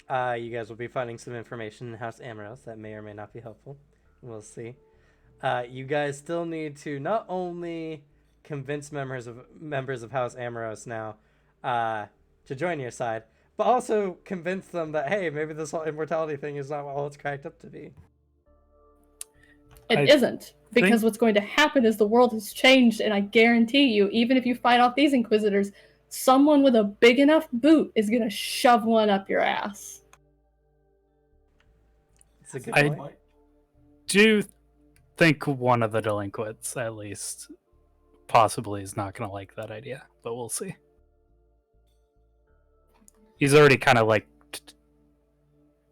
you guys will be finding some information in House Amaros that may or may not be helpful. We'll see. You guys still need to not only convince members of House Amaros now to join your side, but also convince them that, hey, maybe this whole immortality thing is not all it's cracked up to be. It isn't, because what's going to happen is the world has changed, and I guarantee you, even if you fight off these Inquisitors, someone with a big enough boot is going to shove one up your ass. It's a good point. I do think one of the delinquents, at least, possibly is not going to like that idea, but we'll see. He's already kind of like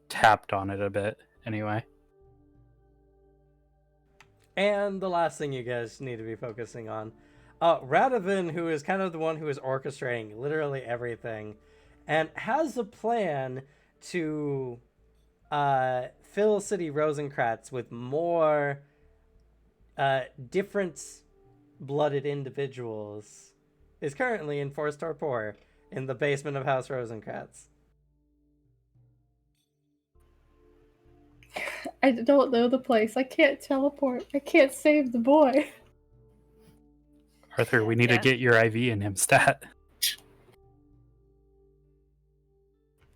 tapped on it a bit, anyway. And the last thing you guys need to be focusing on, Radovan, who is kind of the one who is orchestrating literally everything, and has a plan to fill City Rosencratz with more different-blooded individuals, is currently in Forest Torpor in the basement of House Rosencratz. I don't know the place. I can't teleport. I can't save the boy. Arthur, we need to get your IV in him stat.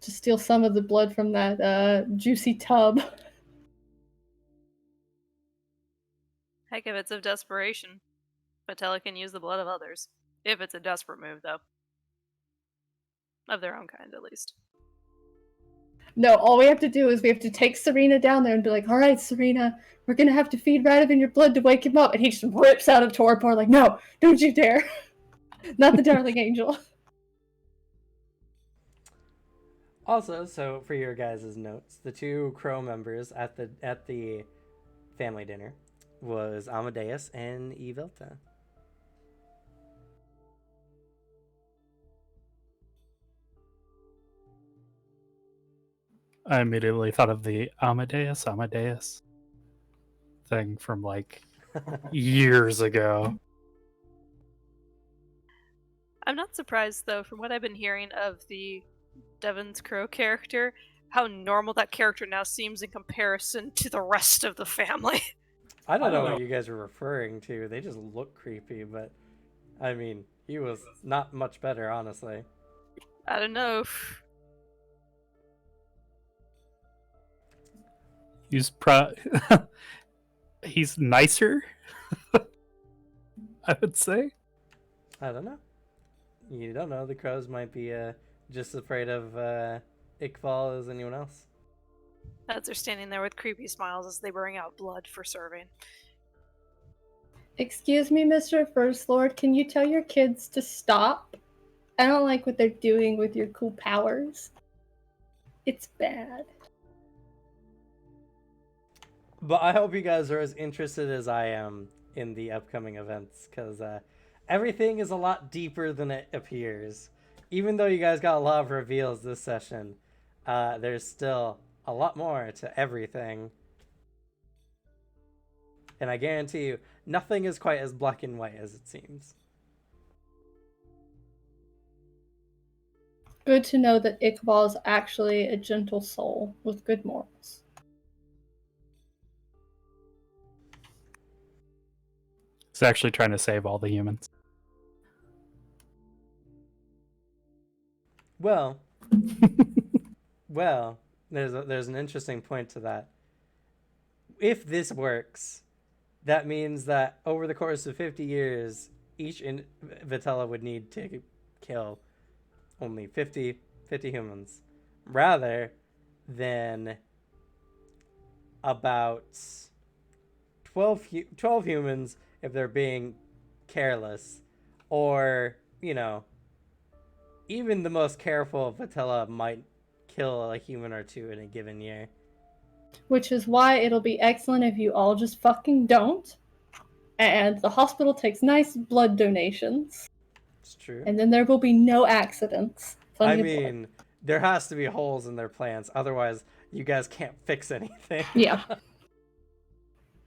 To steal some of the blood from that juicy tub. Heck, if it's of desperation, Patella can use the blood of others. If it's a desperate move, though. Of their own kind, at least. No, all we have to do is we have to take Serena down there and be like, all right, Serena, we're going to have to feed Radovan your blood to wake him up. And he just rips out of Torpor like, no, don't you dare. Not the darling angel. Also, so for your guys' notes, the 2 Crow members at the family dinner was Amadeus and Evilta. I immediately thought of the Amadeus thing from like years ago. I'm not surprised, though, from what I've been hearing of the Devon's Crow character, how normal that character now seems in comparison to the rest of the family. I don't know what you guys are referring to. They just look creepy, but I mean, he was not much better, honestly. I don't know. He's nicer, I would say. I don't know. You don't know. The crows might be just as afraid of Iqbal as anyone else. As they're standing there with creepy smiles as they bring out blood for serving. Excuse me, Mr. First Lord, can you tell your kids to stop? I don't like what they're doing with your cool powers. It's bad. But I hope you guys are as interested as I am in the upcoming events, because everything is a lot deeper than it appears. Even though you guys got a lot of reveals this session, there's still a lot more to everything. And I guarantee you, nothing is quite as black and white as it seems. Good to know that Iqbal is actually a gentle soul with good morals. He's actually trying to save all the humans. Well, there's an interesting point to that. If this works, that means that over the course of 50 years, each Vitella would need to kill only 50 humans, rather than about 12 humans if they're being careless, or, you know, even the most careful Vatilla might kill a human or two in a given year. Which is why it'll be excellent if you all just fucking don't. And the hospital takes nice blood donations. It's true. And then there will be no accidents. I Plenty of blood. mean, there has to be holes in their plans, otherwise you guys can't fix anything. Yeah.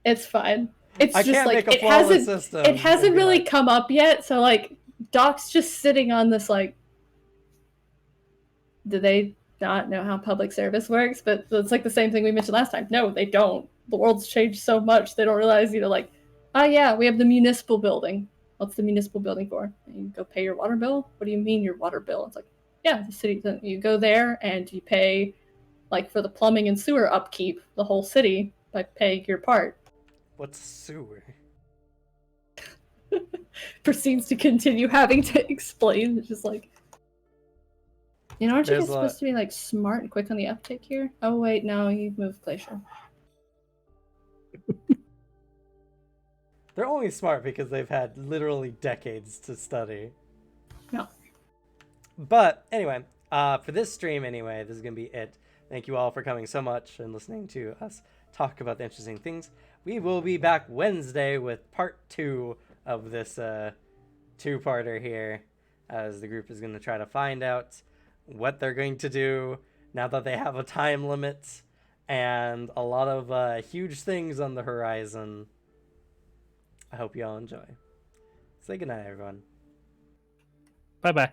It's fine. It's I just can't like make a flawless system. it hasn't and be really like, come up yet, so like Doc's just sitting on this like, do they not know how public service works? But it's like the same thing we mentioned last time. No, they don't. The world's changed so much they don't realize, you know, like, oh yeah, we have the municipal building. What's the municipal building for? You go pay your water bill? What do you mean your water bill? It's like, yeah, the city, you go there and you pay like for the plumbing and sewer upkeep, the whole city, by paying your part. What's sewer? Proceeds to continue having to explain. It's just like, you know, aren't you There's guys supposed to be like smart and quick on the uptake here? Oh wait, no, you've moved Glacier. They're only smart because they've had literally decades to study. No. But anyway, for this stream anyway, this is going to be it. Thank you all for coming so much and listening to us talk about the interesting things. We will be back Wednesday with part 2 of this two-parter here, as the group is going to try to find out what they're going to do now that they have a time limit and a lot of huge things on the horizon. I hope you all enjoy. Say goodnight, everyone. Bye bye.